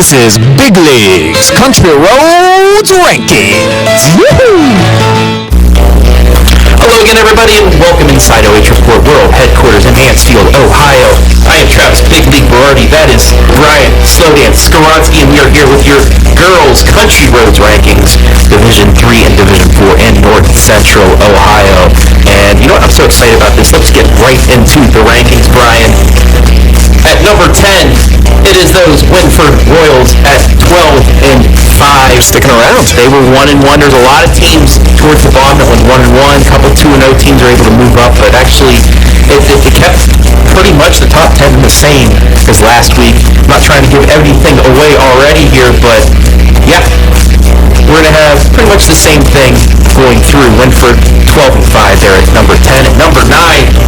This is Big Leagues Country Roads Rankings. Woohoo! Hello again, everybody, and welcome inside OH Report World Headquarters in Mansfield, Ohio. I am Travis Big League Varsity. That is Brian Slowdance Skaronski, and we are here with your girls' Country Roads Rankings, Division 3 and Division 4 in North Central Ohio. And you know what? I'm so excited about this. Let's get right into the rankings, Brian. At number 10, it is those Winford Royals at 12 and 5. Sticking around. They were 1-1. There's a lot of teams towards the bottom that went 1-1. A couple 2-0 teams are able to move up, but actually it kept pretty much the top 10 the same as last week. I'm not trying to give everything away already here, but yeah, we're going to have pretty much the same thing going through. Winford 12 and 5 there at number 10. At number 9,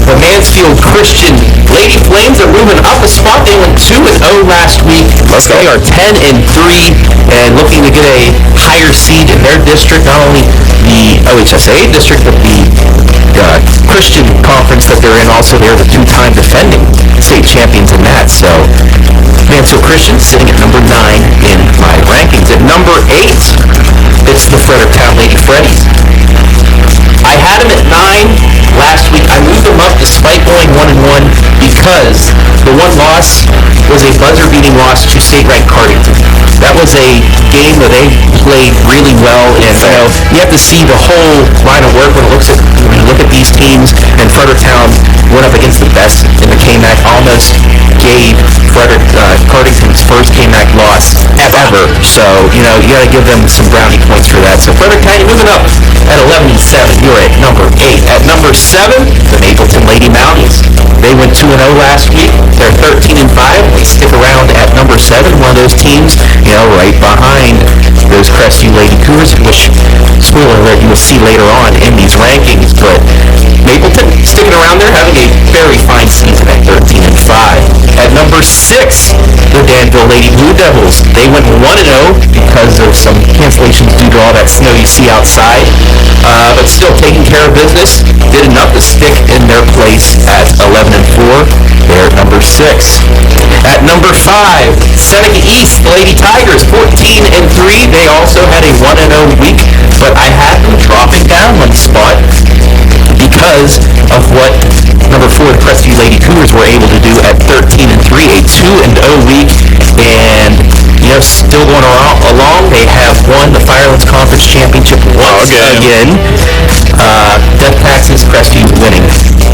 the Mansfield Christian Lady Flames are moving up a spot. They went 2-0 last week. Let's go. They are 10 and 3 and looking to get a higher seed in their district, not only the OHSAA district, but the Christian conference that they're in. Also, they're the two-time defending state champions in that. So Mansfield Christian sitting at number 9 in my rankings. At number 8, it's the Fredericktown Lady Freddies. I had them at 9 last week. I moved them up despite going 1-1 because the one loss was a buzzer-beating loss to state-ranked Cardington. That was a game where they played really well, and you have to see the whole line of work when you look at these teams. And Fredericktown went up against the best in the KMAC, almost gave Cardington's first KMAC loss ever. So you got to give them some brownie points for that. So Fredericktown, you're moving up at 11 and 7. You're at number 8. At number 7, the Mapleton Lady Mounties. They went 2-0 last week. They're 13 and 5. They stick around at number 7. One of those teams, right behind those Crestview Lady Cougars, which, spoiler alert, you will see later on in these rankings. But Mapleton sticking around there, having a very fine season at 13 and 5. At number 6, the Danville Lady Blue Devils. They went 1-0 because of some cancellations due to all that snow you see outside. But still taking care of business. Did enough to stick in their place at 11 and 4. They're at number 6. At number 5, Seneca East, the Lady Tigers, 14 and 3. They also had a 1-0 week, but I had them dropping down one spot because of what number 4, the Crestview Lady Cougars, were able to do at 13 and 3, a 2-0 week, and still going along. They have won the Firelands Conference Championship once again. Death Taxes, Crestview winning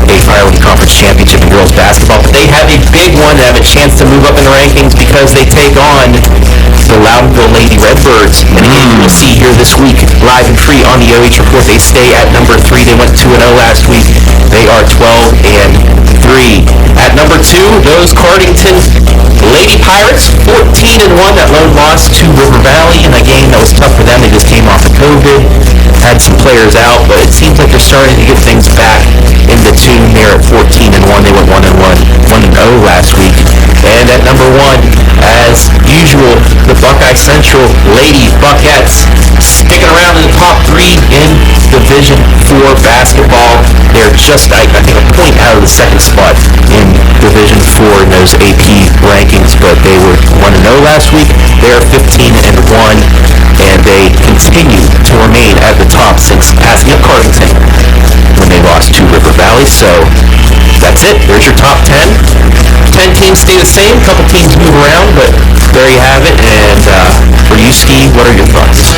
a Firelands Conference Championship in girls basketball, but they have a big one to have a chance to move up in the rankings because they take on the Loudonville Lady Redbirds. And again, you will see here this week, live and free on the OH Report, they stay at number 3. They went 2-0 last week. They are 12 and 3. At number 2, those Cardington Lady Pirates, 14 and 1. That lone loss to River Valley in a game that was tough for them. They just came off of COVID, had some players out, but it seems like they're starting to get things back in the tune. They're at 14 and 1. They went 1-0 last week. And at number 1, as usual, the Buckeye Central Lady Buckettes sticking around in the top 3 in Division 4 basketball. They're just, I think, a point out of the second spot in Division 4 in those AP rankings, but they were 1-0 last week. They're 15 and 1, and they continue to remain at the top since passing up Cardington when they lost to River Valley. So that's it. There's your top 10. 10 teams stay the same. A couple teams move around, but there you have it. And for you, Steve, what are your thoughts?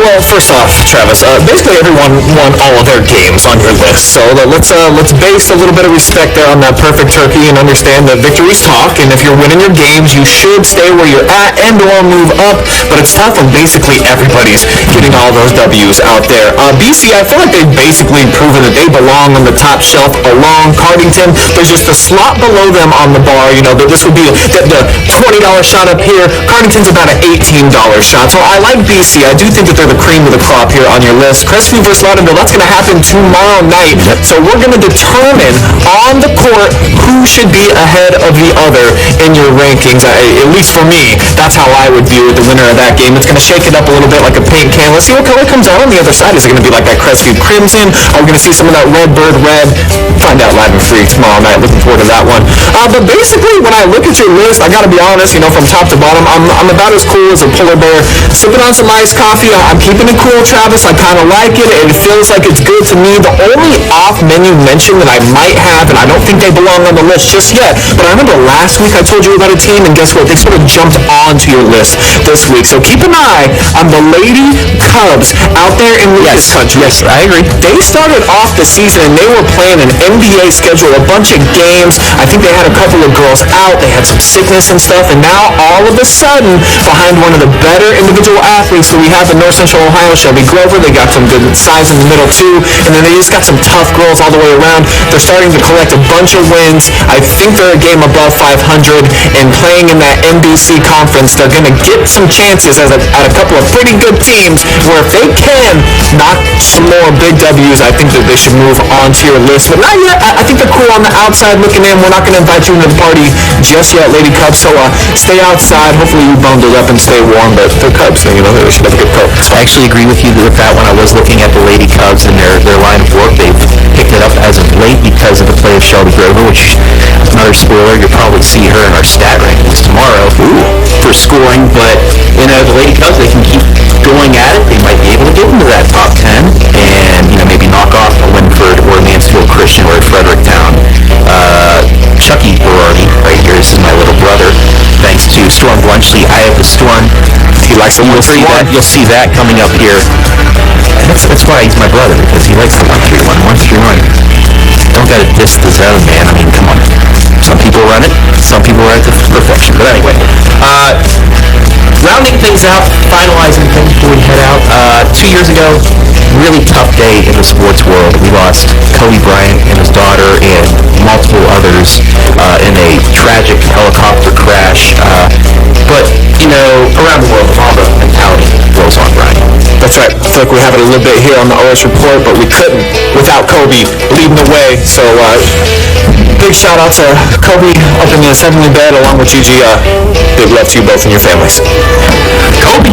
Well, first off, Travis, basically everyone won all of their games on your list. So let's base a little bit of respect there on that perfect turkey and understand that victories talk. And if you're winning your games, you should stay where you're at and/or move up. But it's tough when basically everybody's getting all those W's out there. BC, I feel like they've basically proven that they belong on the top shelf along Cardington. There's just a slot below them on the bar. This would be the $20 shot up here. Cardington's about an $18 $15 shot. So I like BC. I do think that they're the cream of the crop here on your list. Crestview versus Loudonville, that's going to happen tomorrow night. So we're going to determine on the court who should be ahead of the other in your rankings. At least for me, that's how I would view the winner of that game. It's going to shake it up a little bit like a paint can. Let's see what color comes out on the other side. Is it going to be like that Crestview Crimson? Are we going to see some of that Redbird Red? Find out live and free tomorrow night. Looking forward to that one. But basically, when I look at your list, I got to be honest, from top to bottom, I'm about as cool as a polar bear. Sipping on some iced coffee. I'm keeping it cool, Travis. I kind of like it. It feels like it's good to me. The only off-menu mention that I might have, and I don't think they belong on the list just yet, but I remember last week I told you about a team, and guess what? They sort of jumped onto your list this week. So keep an eye on the Lady Cubs out there in Lucas Country. Yes, I agree. They started off the season, and they were playing an NBA schedule, a bunch of games. I think they had a couple of girls out. They had some sickness and stuff, and now all of a sudden, behind one of the better individual athletes that we have in North Central Ohio, Shelby Grover, they got some good size in the middle too, and then they just got some tough girls all the way around. They're starting to collect a bunch of wins. I think they're a game above 500, and playing in that NBC conference, they're going to get some chances at a couple of pretty good teams where if they can knock some more big W's, I think that they should move on to your list. But not yet. I think they're cool on the outside looking in. We're not going to invite you into the party just yet, Lady Cubs, so stay outside. Hopefully you bundle up and stay warm, but they're Cubs, so they should have a good coat. I actually agree with you with that when I was looking at the Lady Cubs and their line of work. They've picked it up as of late because of the play of Shelby Grover, which, another spoiler, you'll probably see her in our stat rankings tomorrow for scoring. But, the Lady Cubs, they can keep going at it. They might be able to get into that top 10 and, maybe knock off a Winford or a Mansfield Christian or a Fredericktown. Chucky Berardi, right here, this is my little brother. Thanks to Storm Blunchley, I have the Storm. He likes the 1-3-1. You'll see that coming up here. And that's why he's my brother, because he likes the 1-3-1. 1-3-1. Don't gotta diss the zone, man. I mean, come on. Some people run it, some people run it to perfection. But anyway, rounding things out, finalizing things before we head out. 2 years ago, really tough day in the sports world. We lost Kobe Bryant and his daughter and multiple others in a tragic helicopter crash. But, around the world, the Mamba mentality rolls on, Brian. That's right. I feel like we have it a little bit here on the OS Report, but we couldn't without Kobe leading the way. So, big shout out to Kobe up in his heavenly bed along with Gigi. Big love to you both and your families. Kobe!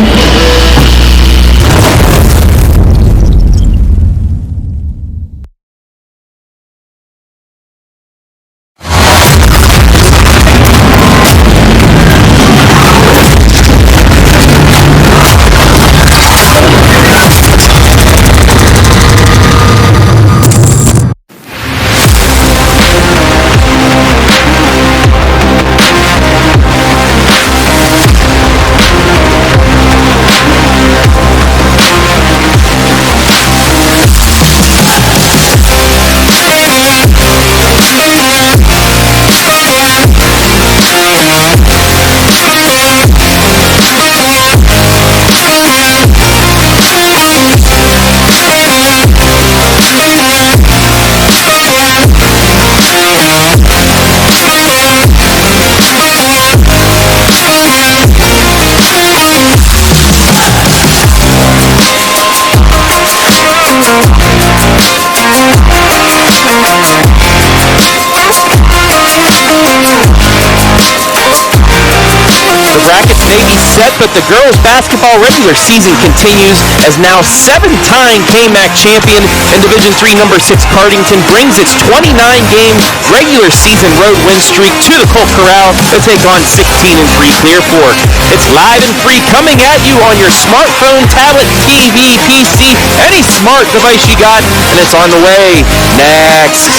Set, but the girls' basketball regular season continues as now 7-time KMAC champion and Division III number 6 Cardington brings its 29-game regular season road win streak to the Colt Corral to take on 16-3 Clear Fork. It's live and free coming at you on your smartphone, tablet, TV, PC, any smart device you got, and it's on the way. Next.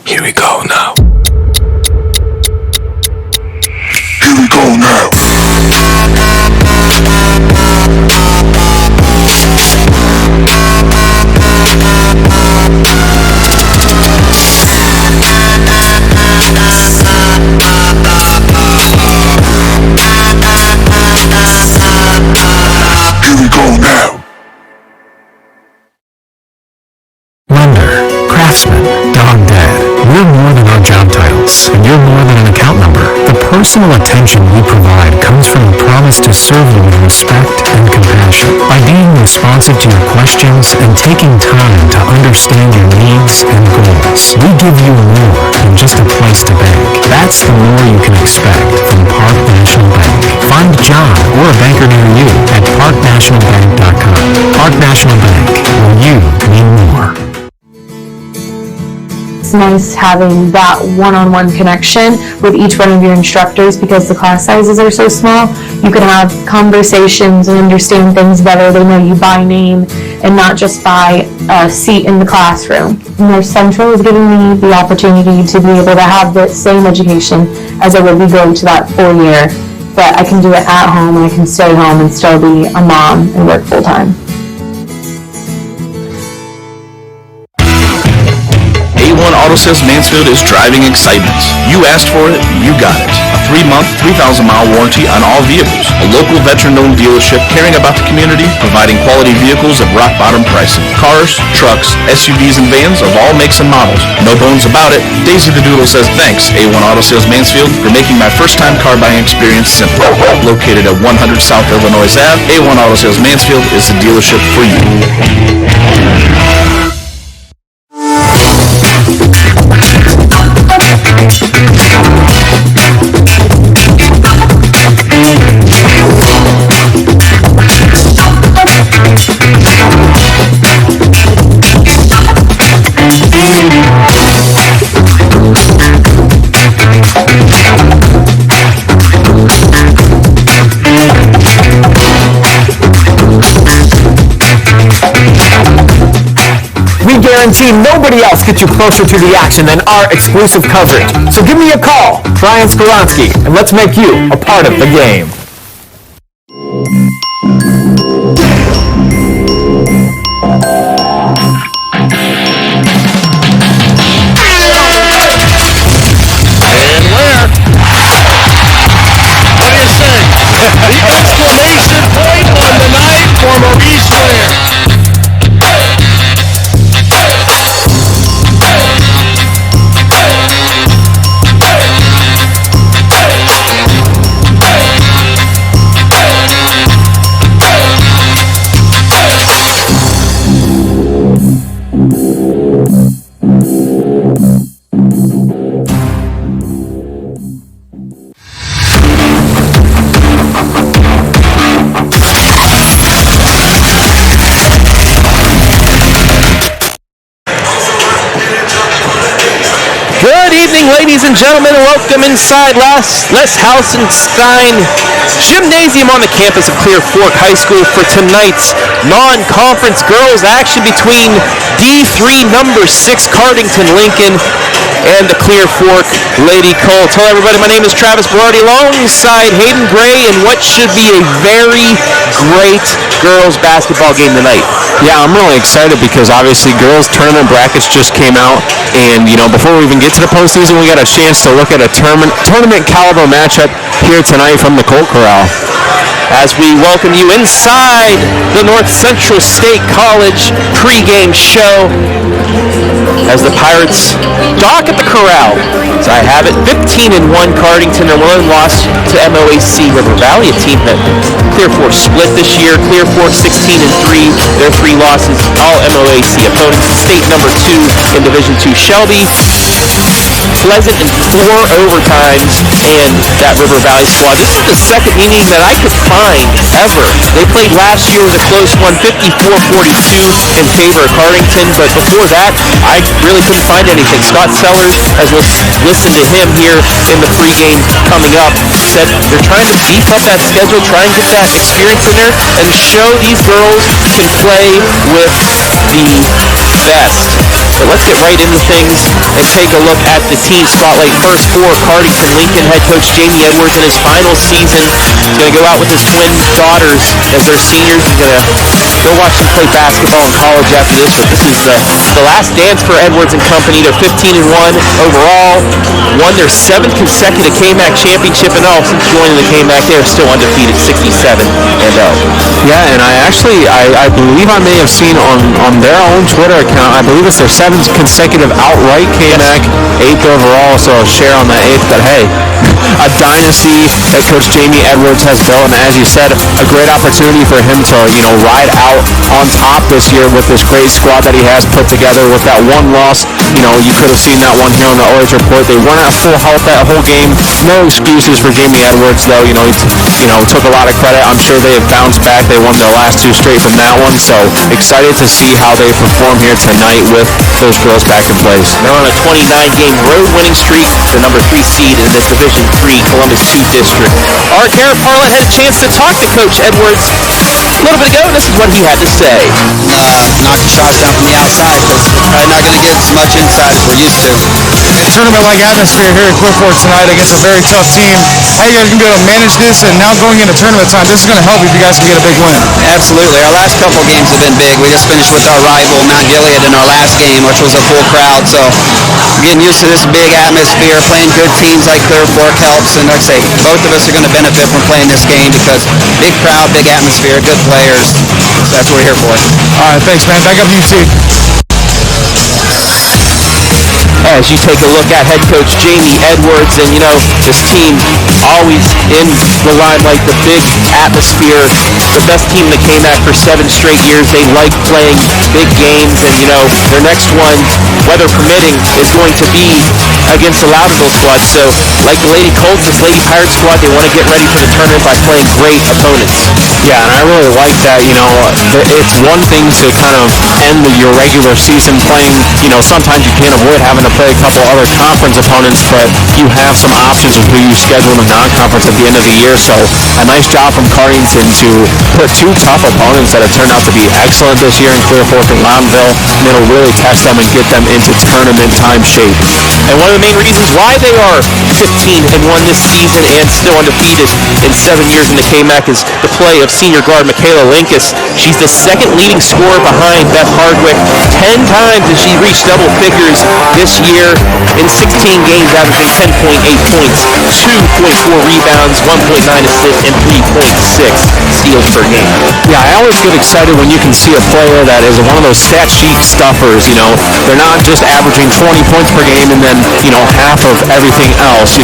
Here we go now. Here we go now. Here we go now. personal attention we provide comes from a promise to serve you with respect and compassion. By being responsive to your questions and taking time to understand your needs and goals, we give you more than just a place to bank. That's the more you can expect from Park National Bank. Find John or a banker near you at parknationalbank.com. Park National Bank, where you mean more. It's nice having that one-on-one connection with each one of your instructors because the class sizes are so small. You can have conversations and understand things better. They know you by name and not just by a seat in the classroom. North Central is giving me the opportunity to be able to have the same education as I would be going to that 4-year, but I can do it at home and I can stay home and still be a mom and work full-time. A1 Auto Sales Mansfield is driving excitement. You asked for it, you got it. A 3-month, 3,000-mile warranty on all vehicles. A local veteran-owned dealership caring about the community, providing quality vehicles at rock-bottom pricing. Cars, trucks, SUVs, and vans of all makes and models. No bones about it. Daisy the Doodle says thanks, A1 Auto Sales Mansfield, for making my first-time car buying experience simple. Located at 100 South Illinois Ave, A1 Auto Sales Mansfield is the dealership for you. Guarantee nobody else gets you closer to the action than our exclusive coverage. So give me a call, Brian Skolonsky, and let's make you a part of the game. And where? What do you think? The exclamation point on the night for Maurice Ware. Ladies and gentlemen, welcome inside Les Hausenstein Gymnasium on the campus of Clear Fork High School for tonight's non-conference girls action between D3 number 6 Cardington Lincoln and the Clear Fork Lady Colts. Hello everybody, my name is Travis Berardi alongside Hayden Gray in what should be a very great girls basketball game tonight. Yeah, I'm really excited because obviously girls tournament brackets just came out, and before we even get to the postseason, we got a chance to look at a tournament caliber matchup here tonight from the Colt Corral. As we welcome you inside the North Central State College pregame show as the Pirates dock at the corral. So I have it 15-1 Cardington, their one loss to MOAC River Valley, a team that Clear Fork split this year. Clear Fork 16-3, their 3 losses, all MOAC opponents. State number 2 in Division II Shelby. Pleasant in 4 overtimes, and that River Valley squad. This is the second inning that I could find ever. They played last year with a close one, 54-42 in favor of Cardington, but before that, I really couldn't find anything. Scott Sellers, as we'll listen to him here in the pregame coming up, said they're trying to beef up that schedule, try and get that experience in there, and show these girls can play with the best. So let's get right into things and take a look at the team spotlight. First for Cardington Lincoln, head coach Jamie Edwards in his final season. He's going to go out with his twin daughters as their seniors. He's going to go watch them play basketball in college after this, but this is the last dance for Edwards and company. They're 15-1 overall, won their 7th consecutive KMAC championship, and since joining the KMAC, they're still undefeated, 67-0. Yeah, and I believe I may have seen on their own Twitter account, I believe it's their 7th consecutive outright KMAC, 8th overall, so I'll share on that 8th, but hey, a dynasty that Coach Jamie Edwards has built, and as you said, a great opportunity for him to, ride out on top this year with this great squad that he has put together. With that one loss, you could have seen that one here on the OH Report. They weren't at full health that whole game. No excuses for Jamie Edwards, though. He took a lot of credit. I'm sure they have bounced back. They won their last 2 straight from that one, so excited to see how they perform here tonight with those girls back in place. They're on a 29-game road winning streak, the number 3 seed in the Division III Columbus 2 district. Our Garrett Parlett had a chance to talk to Coach Edwards a little bit ago, and this is what he had to say. Knock the shots down from the outside, because we're probably not going to get as much inside as we're used to. A tournament-like atmosphere here at Clearfork tonight against a very tough team. How you guys going to be able to manage this, and now going into tournament time, this is going to help if you guys can get a big win? Absolutely. Our last couple games have been big. We just finished with our rival, Mount Gilead, in our last game, which was a full crowd, so getting used to this big atmosphere, playing good teams like Clearfork helps, and like I say, both of us are going to benefit from playing this game because big crowd, big atmosphere, good players. That's what we're here for. All right, thanks, man. Back up to you, too. As you take a look at head coach Jamie Edwards, and this team always in the limelight, the big atmosphere, the best team in the KMAC for 7 straight years. They like playing big games, and their next one, weather permitting, is going to be against the Loudonville squad. So like the Lady Colts, this Lady Pirate squad, they want to get ready for the tournament by playing great opponents. Yeah, and I really like that. It's one thing to kind of end your regular season playing, sometimes you can't avoid having to play a couple other conference opponents, but you have some options of who you schedule in the non-conference at the end of the year. So a nice job from Cardington to put 2 tough opponents that have turned out to be excellent this year in Clearfork and Loudonville, and it'll really test them and get them into tournament time shape. And one of the main reasons why they are 15-1 this season and still undefeated in 7 years in the KMAC is the play of senior guard Michaela Linkus. She's the 2nd leading scorer behind Beth Hardwick. 10 times has she reached double figures this year in 16 games, averaging 10.8 points, 2.4 rebounds, 1.9 assists, and 3.6 steals per game. Yeah, I always get excited when you can see a player that is one of those stat sheet stuffers. They're not just averaging 20 points per game and then, half of everything else.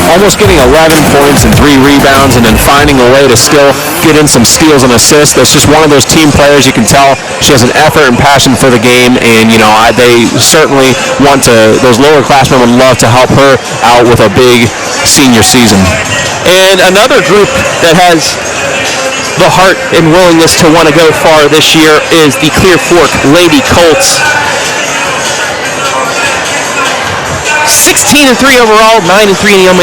Almost getting 11 points and 3 rebounds and then finding a way to still get in some steals and assists. That's just one of those team players. You can tell she has an effort and passion for the game, and they certainly want to. Those lower classmen would love to help her out with a big senior season. And another group that has the heart and willingness to want to go far this year is the Clearfork Lady Colts. 16-3 overall, 9-3 in the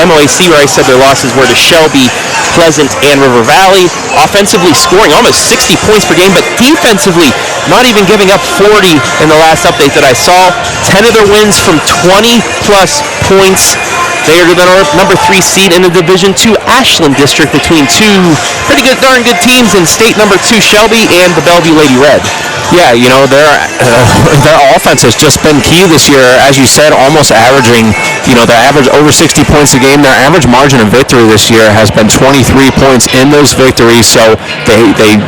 MOAC, where I said their losses were to Shelby, Pleasant, and River Valley. Offensively scoring almost 60 points per game, but defensively not even giving up 40 in the last update that I saw. 10 of their wins from 20-plus points. They are the number 3 seed in the Division II Ashland district between 2 pretty good, darn good teams in state number 2 Shelby and the Bellevue Lady Red. Yeah, their offense has just been key this year. As you said, almost averaging, their average over 60 points a game. Their average margin of victory this year has been 23 points in those victories. So they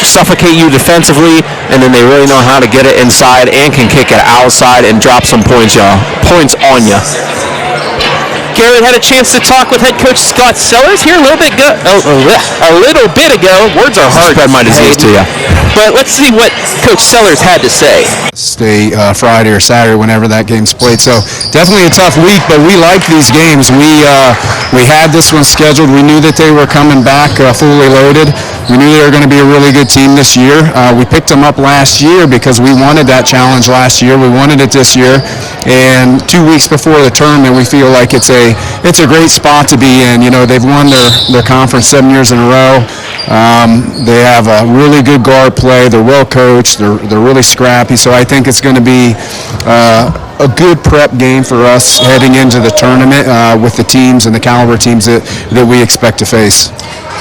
suffocate you defensively, and then they really know how to get it inside and can kick it outside and drop some points on you. Garrett had a chance to talk with head coach Scott Sellers here a little bit ago. Words are hard. Spread my disease to you. But let's see what Coach Sellers had to say. Stay Friday or Saturday, whenever that game's played. So definitely a tough week, but we like these games. We had this one scheduled. We knew that they were coming back fully loaded. We knew they were going to be a really good team this year. We picked them up last year because we wanted that challenge last year. We wanted it this year. And 2 weeks before the tournament, we feel like it's a great spot to be in. They've won their conference 7 years in a row. They have a really good guard play. They're well coached. They're really scrappy. So I think it's going to be a good prep game for us heading into the tournament with the teams and the caliber teams that we expect to face.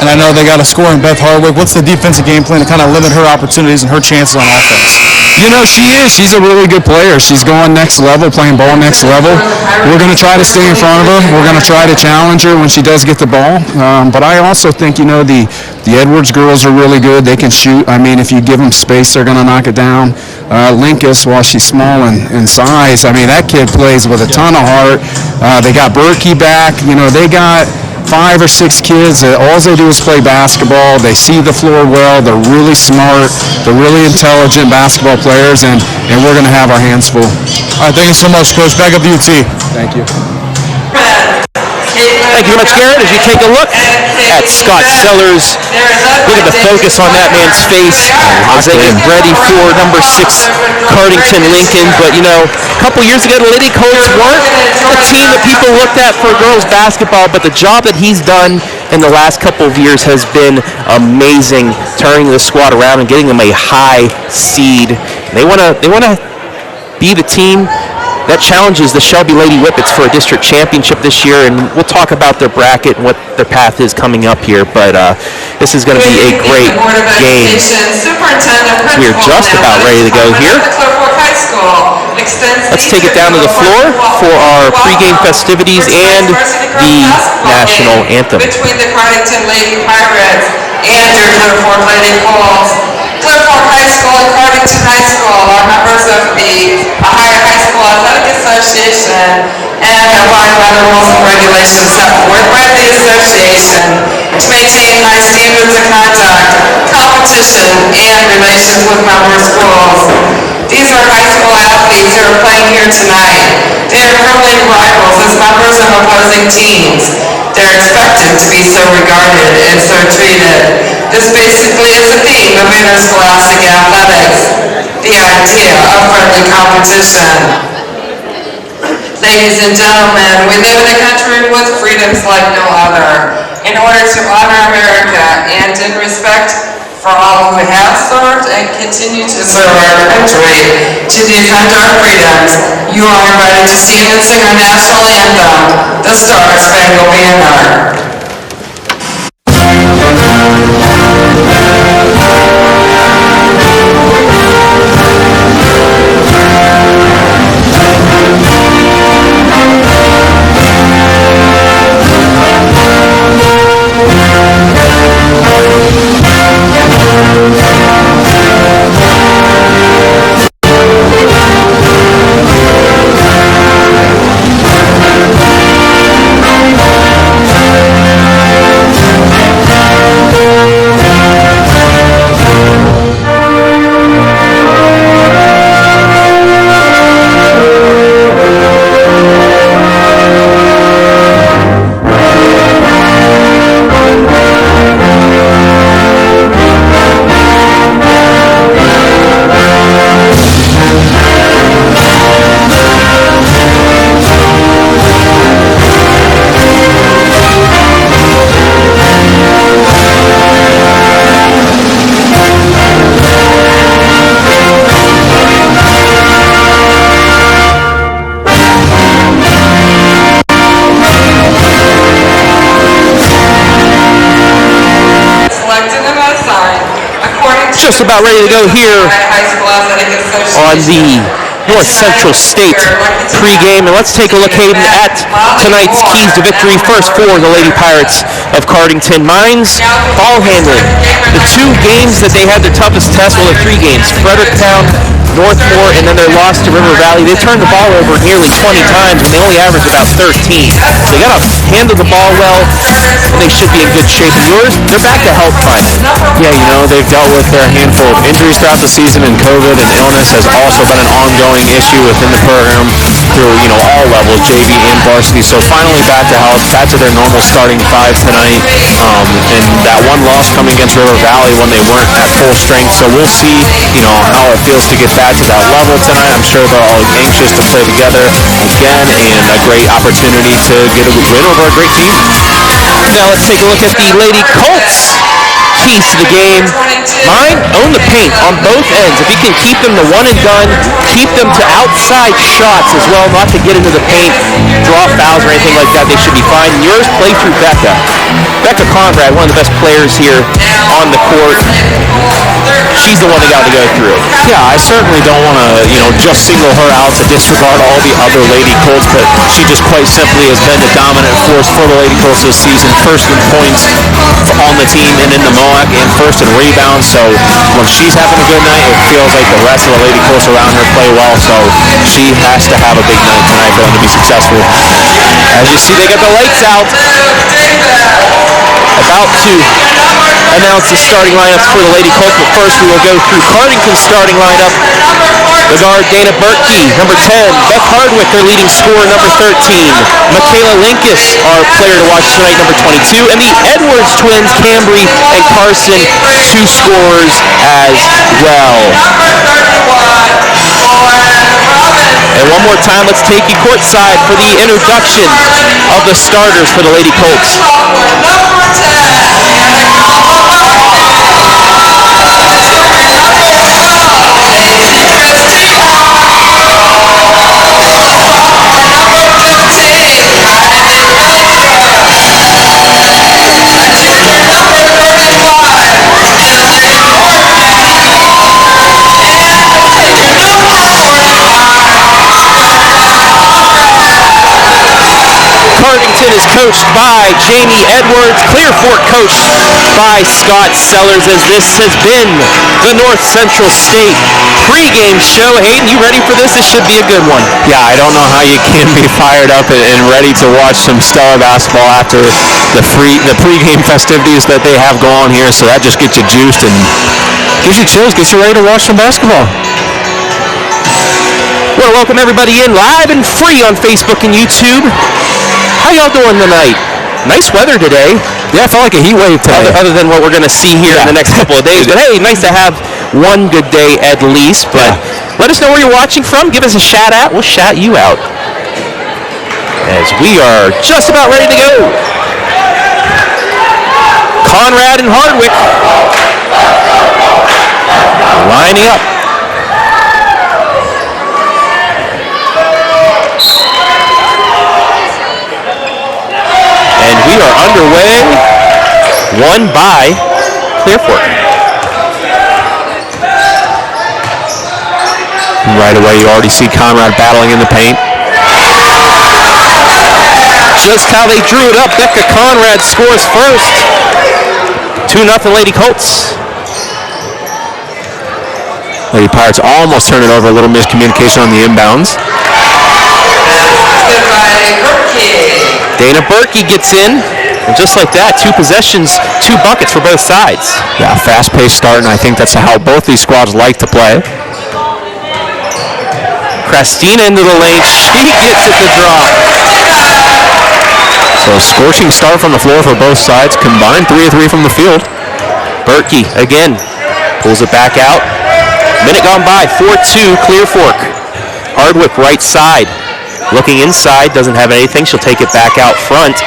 And I know they got a score in Beth Hardwick. What's the defensive game plan to kind of limit her opportunities and her chances on offense? You know, she's a really good player. She's going next level, playing ball next level. We're going to try to stay in front of her. We're going to try to challenge her when she does get the ball. But I also think, you know, the Edwards girls are really good. They can shoot. I mean, if you give them space, they're going to knock it down. Linkus, while she's small in size, I mean, that kid plays with a ton of heart. They got Berkey back. You know, they got 5 or 6 kids that all they do is play basketball. They see the floor well. They're really smart. They're really intelligent basketball players, and we're going to have our hands full. All right, thank you so much, Coach. Back up to UT. Thank you. Thank you very much, Garrett. As you take a look at Scott Sellers, look at the focus on that man's face as they get ready for number 6 Cardington Lincoln. But, you know, a couple years ago, the Lady Colts weren't a team that people looked at for girls basketball, but the job that he's done in the last couple of years has been amazing, turning the squad around and getting them a high seed. They want to be the team that challenges the Shelby Lady Whippets for a district championship this year, and we'll talk about their bracket and what their path is coming up here, but this is going to be a great game. We are just about ready to go here. Let's take it down to the floor for our pregame festivities and the national anthem. Between the Cardington Lady Pirates and your Clear Fork Lady Colts. Clear Fork High School and Cardington High School are members of the Ohio High School Athletic Association and abide by the rules and regulations set forth by the association to maintain high standards of conduct, competition, and relations with member schools. These are high school athletes who are playing here tonight. They are friendly rivals as members of opposing teams. They're expected to be so regarded and so treated. This basically is the theme of interscholastic athletics, the idea of friendly competition. Ladies and gentlemen, we live in a country with freedoms like no other. In order to honor America and in respect for all who have served and continue to serve our country to defend our freedoms, you are invited to stand and sing our national anthem, the Star-Spangled Banner. Just about ready to go here on the North Central State pregame, and let's take a look, Hayden, at tonight's keys to victory. First for the Lady Pirates of Cardington. Mines, ball handling. The 2 games that they had their toughest test, well, the 3 games, Fredericktown, Northmore, and then their loss to River Valley. They turned the ball over nearly 20 times, and they only averaged about 13. They got to handle the ball well, and they should be in good shape. And yours, they're back to health finally. Yeah, you know, they've dealt with their handful of injuries throughout the season, and COVID and illness has also been an ongoing issue within the program through, you know, all levels, JV and varsity. So finally back to health, back to their normal starting 5 tonight. And that one loss coming against River Valley when they weren't at full strength. So we'll see, you know, how it feels to get back to that level tonight. I'm sure they're all anxious to play together again, and a great opportunity to get a win over a great team. Now let's take a look at the Lady Colts keys to the game. Mine, own the paint on both ends. If you can keep them to one and done, keep them to outside shots as well, not to get into the paint, draw fouls or anything like that, they should be fine. And yours, play through Becca. Becca Conrad, one of the best players here on the court. She's the one that got to go through. Yeah, I certainly don't want to, just single her out to disregard all the other Lady Colts, but she just quite simply has been the dominant force for the Lady Colts this season. First in points on the team and in the MOAC, and first in rebounds. So when she's having a good night, it feels like the rest of the Lady Colts around her play well. So she has to have a big night tonight for them to be successful. As you see, they got the lights out. About to announce the starting lineups for the Lady Colts, but first we will go through Cardington's starting lineup. The guard, Dana Berkey, number 10. Beth Hardwick, their leading scorer, number 13. Michaela Linkus, our player to watch tonight, number 22. And the Edwards twins, Cambry and Carson, 2 scorers as well. And one more time, let's take you courtside for the introduction of the starters for the Lady Colts. Cardington is coached by Jamie Edwards, Clear Fork coached by Scott Sellers, as this has been the North Central State pregame show. Hayden, you ready for this? This should be a good one. Yeah, I don't know how you can be fired up and ready to watch some stellar basketball after the pregame festivities that they have going on here. So that just gets you juiced and gives you chills, gets you ready to watch some basketball. I want to welcome everybody in live and free on Facebook and YouTube. How y'all doing tonight? Nice weather today. Yeah, I felt like a heat wave today. Other than what we're going to see here in the next couple of days. But hey, nice to have one good day at least. But let us know where you're watching from. Give us a shout out. We'll shout you out. As we are just about ready to go. Conrad and Hardwick lining up. And we are underway, won by Clear Fork. Right away, you already see Conrad battling in the paint. Just how they drew it up, Becca Conrad scores first. 2-0 Lady Colts. Lady Pirates almost turned it over, a little miscommunication on the inbounds. Dana Berkey gets in, and just like that, 2 possessions, 2 buckets for both sides. Yeah, fast-paced start, and I think that's how both these squads like to play. Christina into the lane, she gets it to drop. So a scorching start from the floor for both sides, combined 3 of 3 from the field. Berkey, again, pulls it back out. Minute gone by, 4-2, Clear Fork. Hardwick right side. Looking inside, doesn't have anything. She'll take it back out front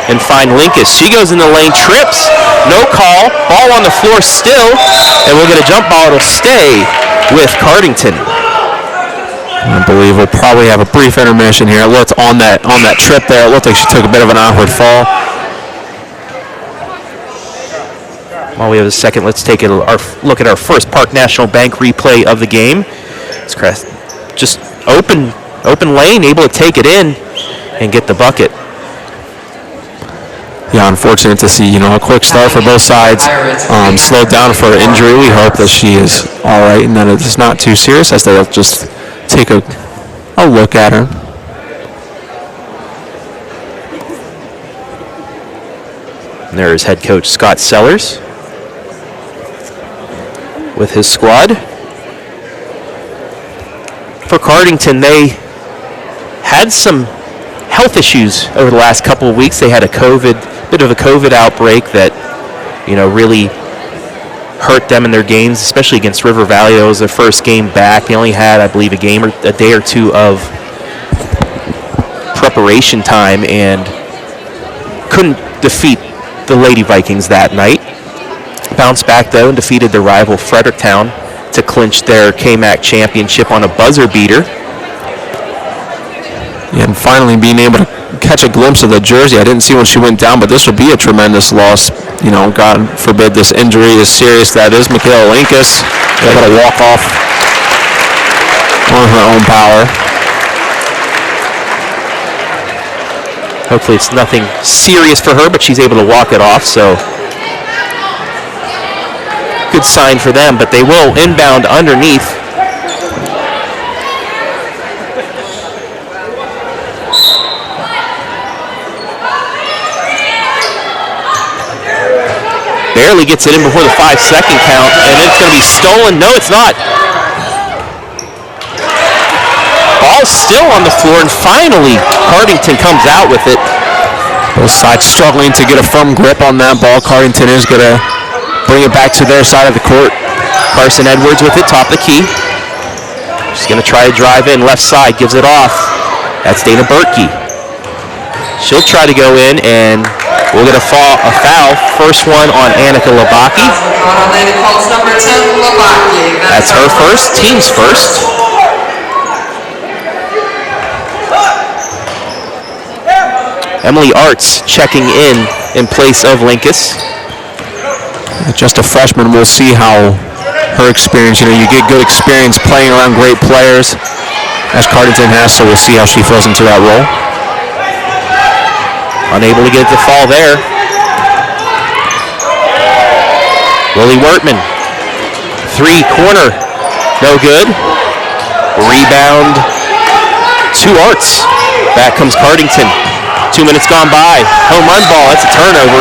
and find Linkus. She goes in the lane, trips, no call. Ball on the floor still, and we'll get a jump ball. It'll stay with Cardington. I believe we'll probably have a brief intermission here. It looked on that trip there, it looked like she took a bit of an awkward fall. While we have a second, let's take a look at our first Park National Bank replay of the game. It's just open lane, able to take it in and get the bucket. Yeah, unfortunate to see, a quick start for both sides. Slowed down for an injury. We hope that she is all right and that it's not too serious, as they'll just take a look at her. And there's head coach Scott Sellers with his squad. For Cardington, they had some health issues over the last couple of weeks. They had a bit of a COVID outbreak that, really hurt them in their games, especially against River Valley. It was their first game back. They only had, I believe, a day or two of preparation time and couldn't defeat the Lady Vikings that night. bounced back, though, and defeated their rival Fredericktown to clinch their KMAC championship on a buzzer beater. Yeah, and finally being able to catch a glimpse of the jersey. I didn't see when she went down, but this would be a tremendous loss. You know, God forbid this injury is serious. That is Michaela Linkus. Able to walk off on her own power. Hopefully it's nothing serious for her, but she's able to walk it off, so good sign for them, but they will inbound underneath. Barely gets it in before the 5-second count, and it's going to be stolen. No, it's not. Ball's still on the floor, and finally Cardington comes out with it. Both sides struggling to get a firm grip on that ball. Cardington is going to bring it back to their side of the court. Carson Edwards with it, top of the key. She's going to try to drive in, left side, gives it off. That's Dana Bertkey. She'll try to go in, and we'll get a foul. First one on Annika Labaki. That's her first, team's first. Emily Arts checking in place of Linkus. Just a freshman, we'll see how her experience, you get good experience playing around great players, as Cardington has, so we'll see how she fills into that role. Unable to get it to fall there. Lily Wertman. 3, corner. No good. Rebound to Arts. Back comes Cardington. 2 minutes gone by. Home run ball. That's a turnover.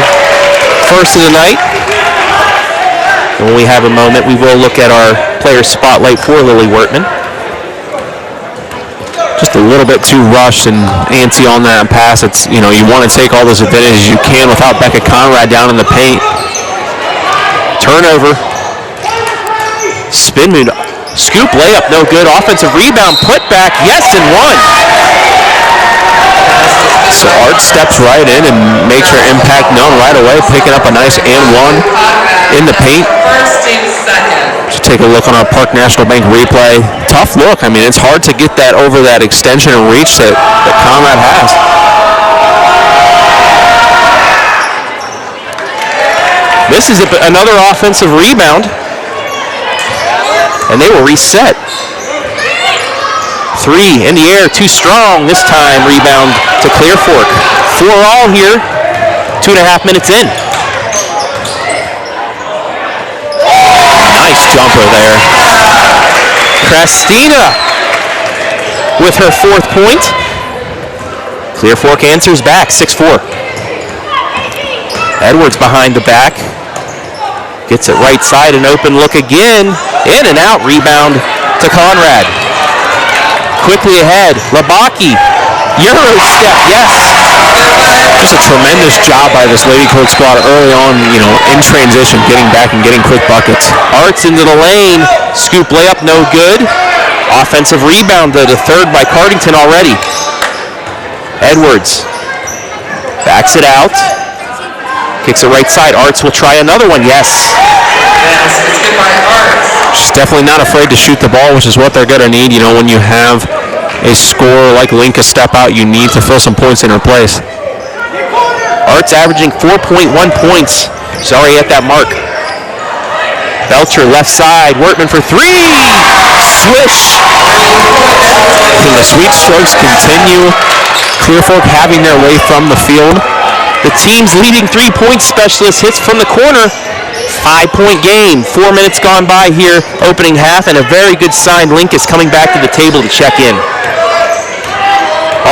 First of the night. And when we have a moment, we will look at our player spotlight for Lily Wertman. Just a little bit too rushed and antsy on that pass. It's, you want to take all those advantages you can without Becca Conrad down in the paint. Turnover. Spin move. Scoop layup, no good. Offensive rebound, put back, yes, and one. So Art steps right in and makes her impact known right away, picking up a nice and one in the paint. Just take a look on our Park National Bank replay. Tough look. I mean, it's hard to get that over that extension and reach that Conrad has. This is another offensive rebound, and they will reset. 3 in the air, too strong. This time, rebound to Clear Fork. 4 all here, 2.5 minutes in. Nice jumper there. Christina with her 4th point. Clear Fork answers back, 6-4. Edwards behind the back. Gets it right side, an open look again. In and out, rebound to Conrad. Quickly ahead, Labaki. Euro step, yes. Just a tremendous job by this Lady Coach squad early on, in transition, getting back and getting quick buckets. Arts into the lane. Scoop layup, no good. Offensive rebound, though, the 3rd by Cardington already. Edwards backs it out. Kicks it right side. Arts will try another one, yes. It's good by Arts. She's definitely not afraid to shoot the ball, which is what they're going to need. When you have a scorer like Linka step out, you need to fill some points in her place. Arts averaging 4.1 points. She's already at that mark. Belcher left side. Wertman for 3. Swish. And the sweet strokes continue. Clear Fork having their way from the field. The team's leading 3-point specialist hits from the corner. 5-point game. 4 minutes gone by here, opening half, and a very good sign. Link is coming back to the table to check in.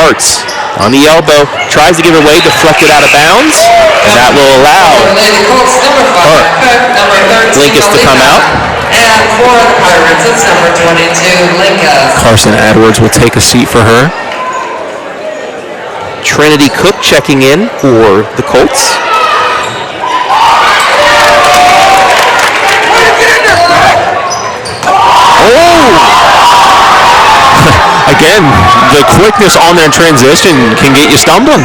Arts on the elbow, tries to give it away, deflected out of bounds, and that will allow Linkus to come out. And for the Pirates, it's number 22, Linkus. Carson Edwards will take a seat for her. Trinity Cook checking in for the Colts. Again, the quickness on their transition can get you stumbling.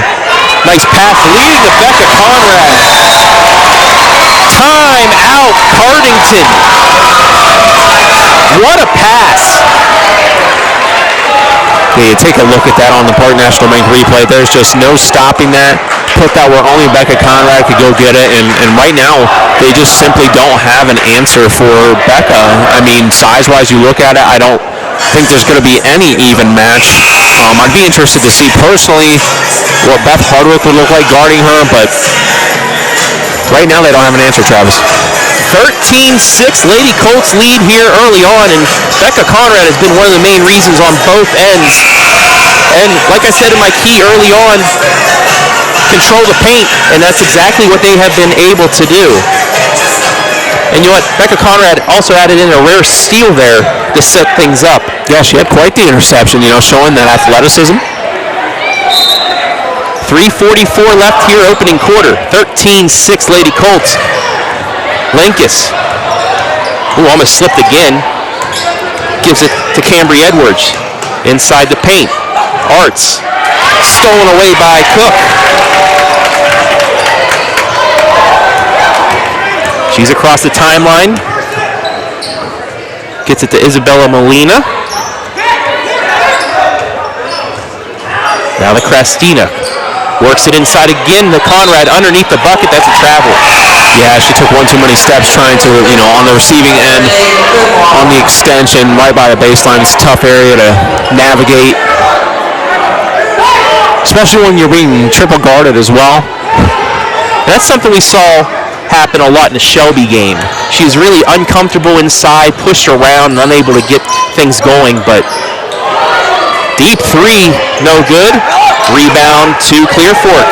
Nice pass leading to Becca Conrad. Time Timeout, Cardington. What a pass. Yeah, you take a look at that on the Park National Bank replay. There's just no stopping that. Put that where only Becca Conrad could go get it. And right now, they just simply don't have an answer for Becca. I mean, size-wise, you look at it, I don't think there's going to be any even match. I'd be interested to see personally what Beth Hardwick would look like guarding her, but right now they don't have an answer, Travis. 13-6, Lady Colts lead here early on, and Becca Conrad has been one of the main reasons on both ends. And like I said in my key early on, control the paint, and that's exactly what they have been able to do. And you know what? Becca Conrad also added in a rare steal there to set things up. Yeah, she had quite the interception, showing that athleticism. 3:44 left here, opening quarter. 13-6, Lady Colts. Linkus. Ooh, almost slipped again. Gives it to Cambry Edwards. Inside the paint. Arts. Stolen away by Cook. She's across the timeline. Gets it to Isabella Molina. Now the Krastina. Works it inside again to Conrad underneath the bucket. That's a travel. Yeah, she took one too many steps trying to, on the receiving end, on the extension, right by the baseline. It's a tough area to navigate, especially when you're being triple guarded as well. That's something we saw happen a lot in the Shelby game. She was really uncomfortable inside, pushed around, and unable to get things going, but deep three, no good. Rebound to Clear Fork.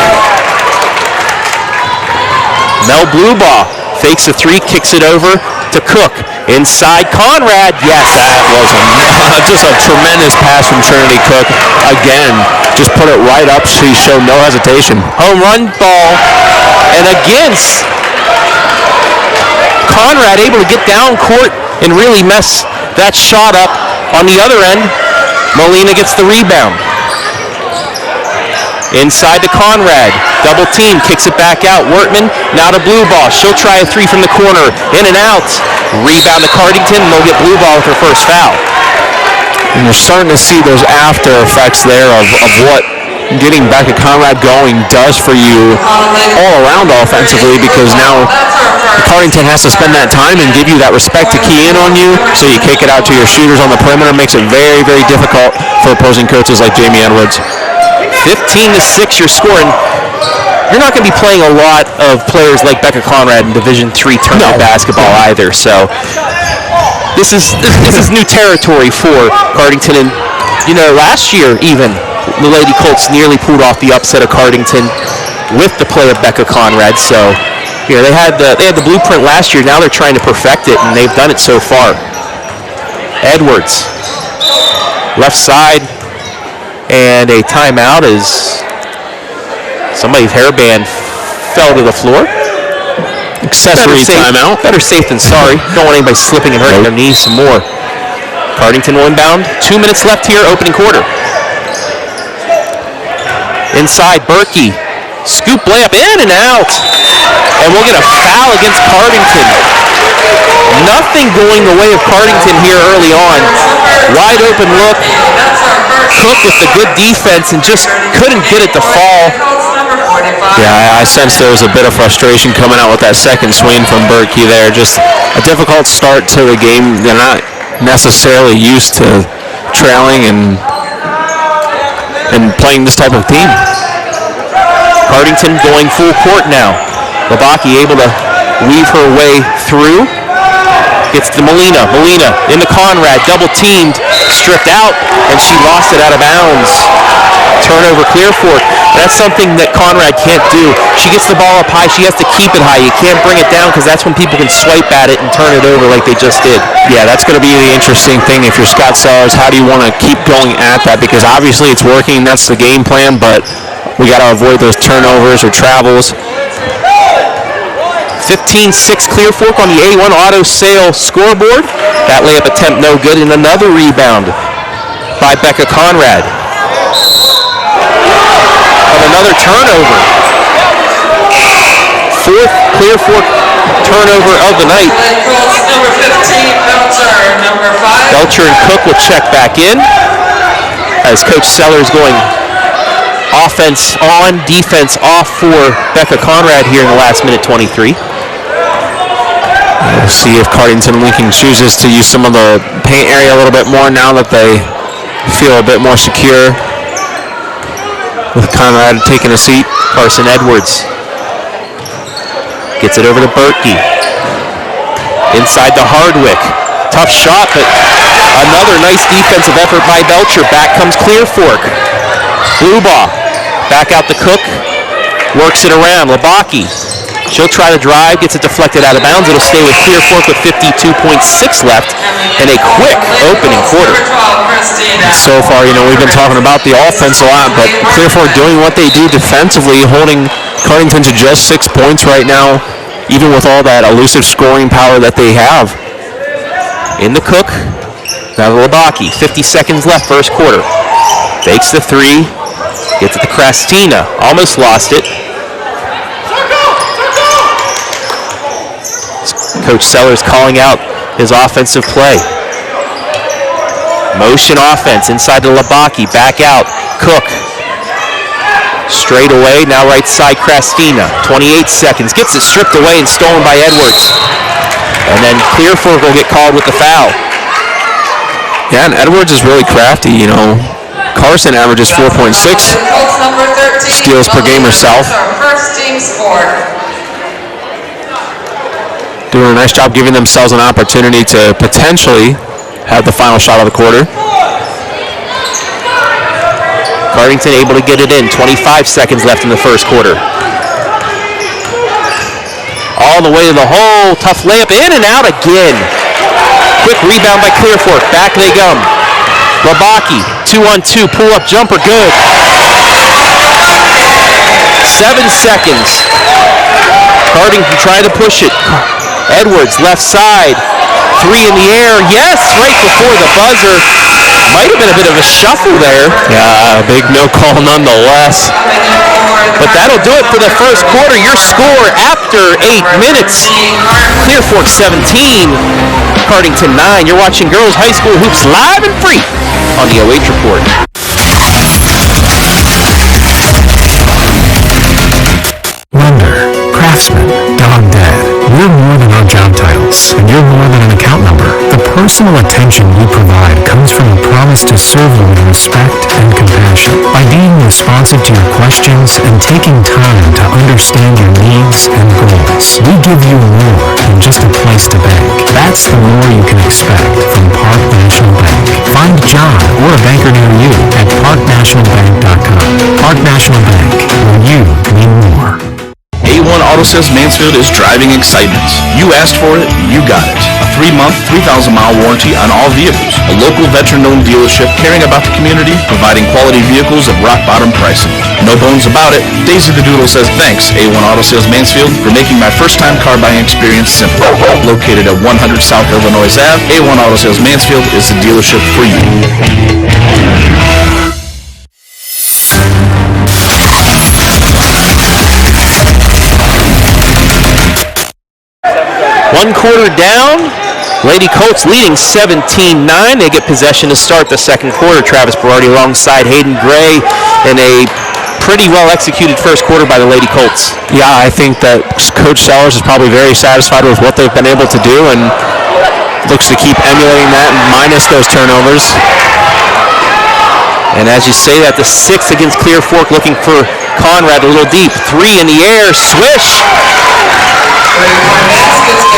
Mel Bluebaugh fakes a three, kicks it over to Cook. Inside Conrad. Yes, that was just a tremendous pass from Trinity Cook. Again, just put it right up. She showed no hesitation. Home run ball. And again, Conrad able to get down court and really mess that shot up on the other end. Molina gets the rebound. Inside to Conrad. Double team. Kicks it back out. Wortman now to Bluebaugh. She'll try a three from the corner. In and out. Rebound to Cardington. And they'll get Bluebaugh with her first foul. And you're starting to see those after effects there of what getting Becca Conrad going does for you all around offensively, because now Cardington has to spend that time and give you that respect to key in on you, so you kick it out to your shooters on the perimeter. Makes it very, very difficult for opposing coaches like Jamie Edwards. 15-6 your score, and you're not going to be playing a lot of players like Becca Conrad in Division III tournament basketball either, so this is new territory for Cardington. And last year even the Lady Colts nearly pulled off the upset of Cardington with the play of Becca Conrad. So they had the blueprint last year. Now they're trying to perfect it, and they've done it so far. Edwards, left side, and a timeout as somebody's hairband fell to the floor. Accessory timeout. Better safe than sorry. Don't want anybody slipping and hurting their knees some more. Cardington will inbound. 2 minutes left here, opening quarter. Inside, Berkey. Scoop layup, in and out. And we'll get a foul against Cardington. Nothing going the way of Cardington here early on. Wide open look. Cook with the good defense and just couldn't get it to fall. Yeah, I sensed there was a bit of frustration coming out with that second swing from Berkey there. Just a difficult start to the game. They're not necessarily used to trailing and playing this type of team. Cardington going full court now. Labaki able to weave her way through. Gets to Molina. Molina into Conrad. Double teamed. Stripped out. And she lost it out of bounds. Turnover, Clear Fork. That's something that Conrad can't do. She gets the ball up high. She has to keep it high. You can't bring it down because that's when people can swipe at it and turn it over like they just did. Yeah, that's going to be the interesting thing if you're Scott Sellers. How do you want to keep going at that? Because obviously it's working. That's the game plan, but we got to avoid those turnovers or travels. 15-6 Clear Fork on the A1 Auto Sale scoreboard. That layup attempt no good, and another rebound by Becca Conrad. And another turnover. Fourth Clear Fork turnover of the night. Number 15, Belcher. Number 5. Belcher and Cook will check back in as Coach Sellers going offense on, defense off for Becca Conrad here in the last minute 23. We'll see if Cardington Lincoln chooses to use some of the paint area a little bit more now that they feel a bit more secure. With Conrad taking a seat. Carson Edwards gets it over to Berkey. Inside to Hardwick. Tough shot, but another nice defensive effort by Belcher. Back comes Clear Fork. Bluebaugh back out to Cook. Works it around. Labaki. She'll try to drive, gets it deflected out of bounds. It'll stay with Clear Fork with 52.6 left and a quick opening quarter. So far, we've been talking about the offense a lot, but Clear Fork doing what they do defensively, holding Cardington to just 6 points right now, even with all that elusive scoring power that they have. In the Cook, now the Labaki. 50 seconds left, first quarter. Fakes the three, gets it to Krastina. Almost lost it. Coach Sellers calling out his offensive play. Motion offense inside to Labaki. Back out. Cook. Straight away. Now right side Krastina. 28 seconds. Gets it stripped away and stolen by Edwards. And then Clear Fork will get called with the foul. Yeah, and Edwards is really crafty, Carson averages 4.6 steals per game herself. First team score. Doing a nice job giving themselves an opportunity to potentially have the final shot of the quarter. Cardington able to get it in. 25 seconds left in the first quarter. All the way to the hole. Tough layup in and out again. Quick rebound by Clear Fork. Back they come. Labaki. 2-on-2. Pull-up jumper. Good. 7 seconds. Cardington trying to push it. Edwards, left side, three in the air, yes, right before the buzzer. Might have been a bit of a shuffle there. Yeah, a big no call nonetheless. But that'll do it for the first quarter. Your score after 8 minutes, Clear Fork 17, Cardington 9. You're watching Girls High School Hoops live and free on the OH Report. Lender, craftsman, dog dead. We're more than our job titles, and you're more than an account number. The personal attention you provide comes from a promise to serve you with respect and compassion. By being responsive to your questions and taking time to understand your needs and goals, we give you more than just a place to bank. That's the more you can expect from Park National Bank. Find John or a banker near you at parknationalbank.com. Park National Bank, where you mean more. A1 Auto Sales Mansfield is driving excitement. You asked for it, you got it. A 3-month, 3,000-mile warranty on all vehicles. A local veteran-owned dealership caring about the community, providing quality vehicles at rock-bottom pricing. No bones about it, Daisy the Doodle says thanks, A1 Auto Sales Mansfield, for making my first-time car buying experience simple. Located at 100 South Illinois Ave, A1 Auto Sales Mansfield is the dealership for you. One quarter down, Lady Colts leading 17-9. They get possession to start the second quarter. Travis Berardi alongside Hayden Gray in a pretty well-executed first quarter by the Lady Colts. Yeah, I think that Coach Sellers is probably very satisfied with what they've been able to do and looks to keep emulating that minus those turnovers. And as you say that, the sixth against Clear Fork looking for Conrad a little deep. Three in the air, swish!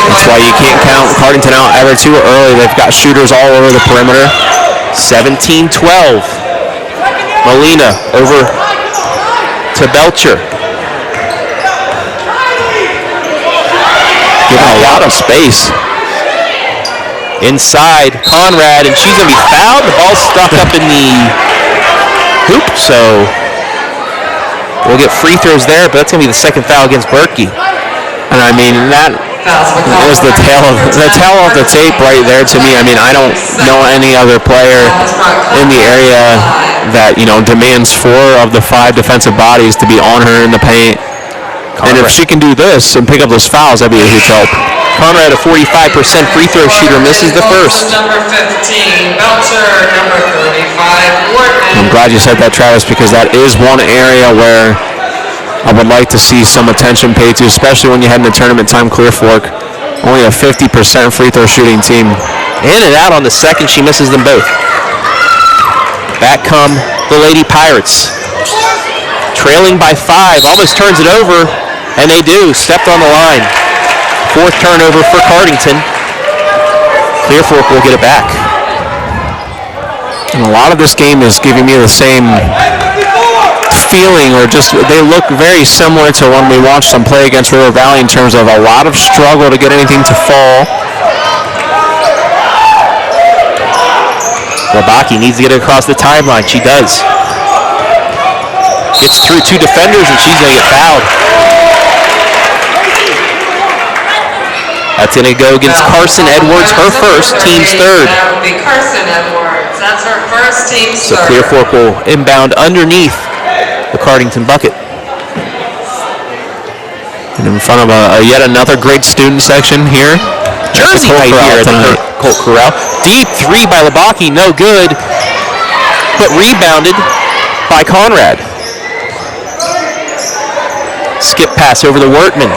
That's why you can't count Cardington out ever too early. They've got shooters all over the perimeter. 17-12. Molina over to Belcher. Given a lot of space. Inside, Conrad, and she's going to be fouled. The ball's stuck up in the hoop, so we'll get free throws there, but that's going to be the second foul against Berkey. And I mean, that was the tail of the tape right there to me. I mean, I don't know any other player in the area that, demands 4 of the 5 defensive bodies to be on her in the paint. And if she can do this and pick up those fouls, that'd be a huge help. Conrad, a 45% free throw shooter, misses the first. Number 15, Belcher. Number 35, Wortman. I'm glad you said that, Travis, because that is one area where I would like to see some attention paid to, especially when you head into tournament time. Clear Fork, only a 50% free throw shooting team. In and out on the second, she misses them both. Back come the Lady Pirates. Trailing by 5, almost turns it over, and they do. Stepped on the line. Fourth turnover for Cardington. Clear Fork will get it back. And a lot of this game is giving me the same feeling, or just they look very similar to when we watched them play against River Valley in terms of a lot of struggle to get anything to fall. Labaki needs to get it across the timeline. She does. Gets through 2 defenders, and she's going to get fouled. That's going to go against Carson Edwards, her first, team's third. That would be Carson Edwards. That's her first, team's So third. Clear Fork will inbound underneath the Cardington bucket. And in front of yet another great student section here. Jersey right here at the Colt Corral. Deep 3 by Labaki, no good, but rebounded by Conrad. Skip pass over to Wortman.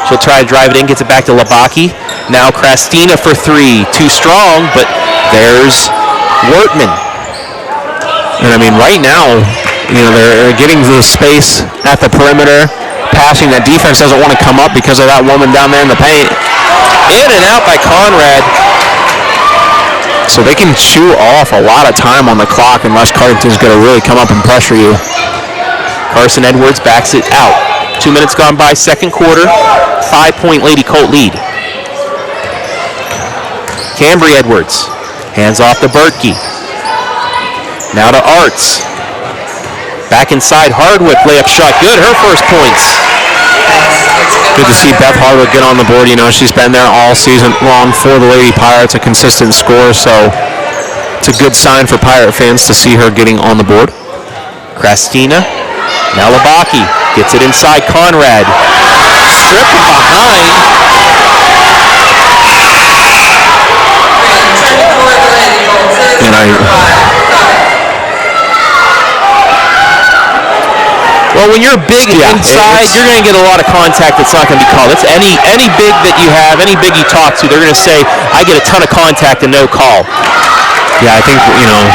She'll try to drive it in, gets it back to Labaki. Now Krastina for 3. Too strong, but there's Wortman. And I mean, right now, you know, they're getting to the space at the perimeter, passing. That defense doesn't want to come up because of that woman down there in the paint. In and out by Conrad. So they can chew off a lot of time on the clock unless Cardington's going to really come up and pressure you. Carson Edwards backs it out. 2 minutes gone by, second quarter. 5-point Lady Colt lead. Cambry Edwards. Hands off to Bertkey. Now to Arts. Back inside Hardwick. Layup shot good. Her first points. Good to see Beth Hardwick get on the board. You know, she's been there all season long for the Lady Pirates, a consistent scorer, so it's a good sign for Pirate fans to see her getting on the board. Krastina. Now Labaki gets it inside Conrad. Stripped from behind. Well, when you're big inside, you're going to get a lot of contact that's not going to be called. It's any big that you have, any big you talk to, they're going to say, I get a ton of contact and no call. Yeah, I think, you know,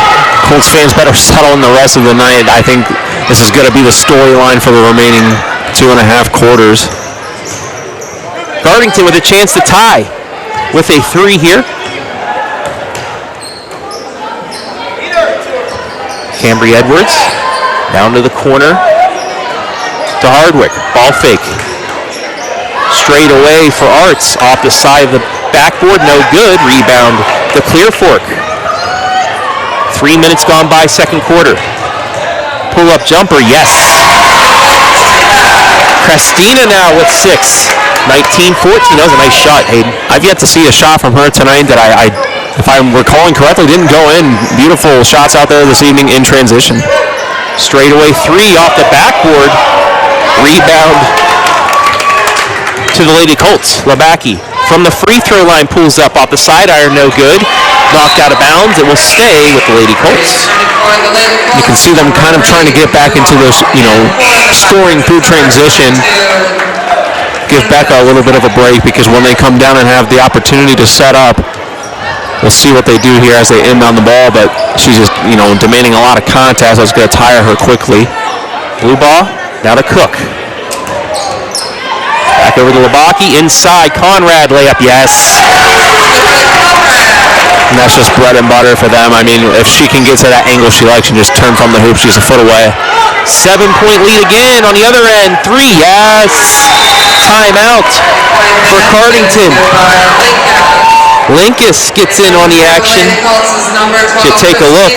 Colts fans better settle in the rest of the night. I think this is going to be the storyline for the remaining 2.5 quarters. Cardington with a chance to tie with a 3 here. Cambry Edwards down to the corner to Hardwick. Ball fake. Straight away for Arts. Off the side of the backboard. No good. Rebound to Clear Fork. 3 minutes gone by, second quarter. Pull-up jumper. Yes. Krastina now with 6. 19-14. That was a nice shot, Hayden. I've yet to see a shot from her tonight that I if I'm recalling correctly, didn't go in. Beautiful shots out there this evening in transition. Straight away 3 off the backboard. Rebound to the Lady Colts. Labaki from the free throw line pulls up off the side iron, no good. Knocked out of bounds. It will stay with the Lady Colts. You can see them kind of trying to get back into those, you know, scoring through transition. Give Becca a little bit of a break because when they come down and have the opportunity to set up, we'll see what they do here as they inbound the ball, but she's just, you know, demanding a lot of contact. That's going to tire her quickly. Blue ball, now to Cook. Back over to Labaki, inside, Conrad layup, yes. And that's just bread and butter for them. I mean, if she can get to that angle she likes and just turn from the hoop, she's a foot away. 7-point lead again on the other end. 3, yes. Timeout for Cardington. Linkus gets in on the action to take a look.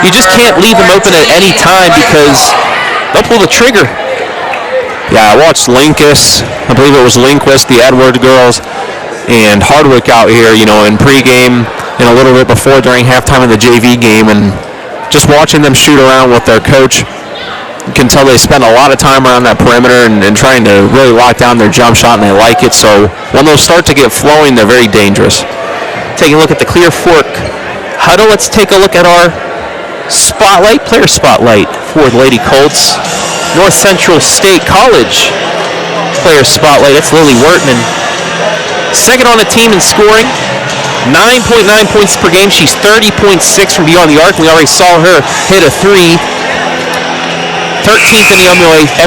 You just can't leave them open at any time because they'll pull the trigger. Yeah, I watched Linkus. I believe it was Linquist, the Edward girls, and Hardwick out here, you know, in pregame and a little bit before during halftime of the JV game, and just watching them shoot around with their coach You can tell they spend a lot of time around that perimeter and trying to really lock down their jump shot, and they like it. So when those start to get flowing, they're very dangerous. Taking a look at the Clear Fork huddle, let's take a look at our spotlight, player spotlight for the Lady Colts. North Central State College player spotlight. That's Lily Wertman. Second on the team in scoring. 9.9 points per game. She's 30.6 from beyond the arc. We already saw her hit a 3. 13th in the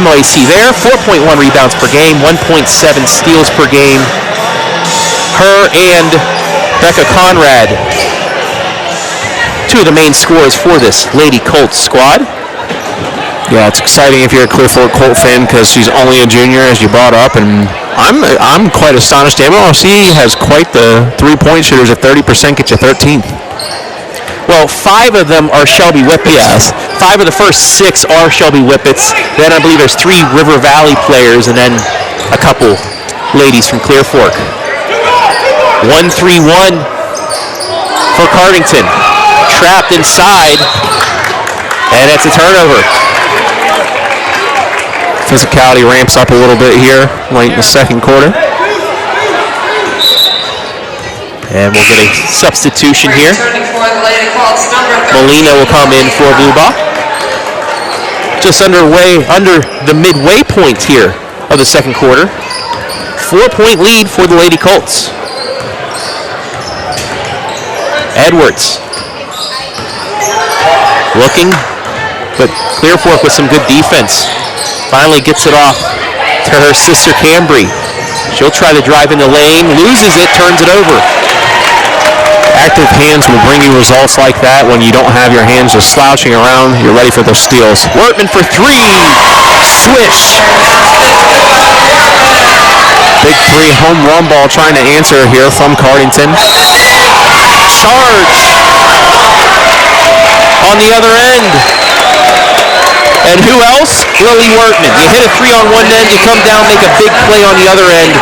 MOAC there. 4.1 rebounds per game. 1.7 steals per game. Her and Becca Conrad, two of the main scorers for this Lady Colts squad. Yeah, it's exciting if you're a Clear Fork Colt fan because she's only a junior, as you brought up, and I'm quite astonished. MLC has quite the three-point shooters at 30%, get you 13th. Well, 5 of them are Shelby Whippets. Yes. 5 of the first 6 are Shelby Whippets. Then I believe there's 3 River Valley players and then a couple ladies from Clear Fork. 1-3-1 for Cardington. Trapped inside, and it's a turnover. Physicality ramps up a little bit here late in the second quarter. And we'll get a substitution here. Molina will come in for Bluebach. Just under the midway point here of the second quarter. 4-point lead for the Lady Colts. Edwards looking, but Clear Fork with some good defense. Finally gets it off to her sister Cambry. She'll try to drive in the lane, loses it, turns it over. Active hands will bring you results like that when you don't have your hands just slouching around. You're ready for those steals. Wertman for 3. Swish. Big 3 home run ball trying to answer here from Cardington. Charge on the other end. And who else? Lily Wertman. You hit a 3 on one end, you come down, make a big play on the other end.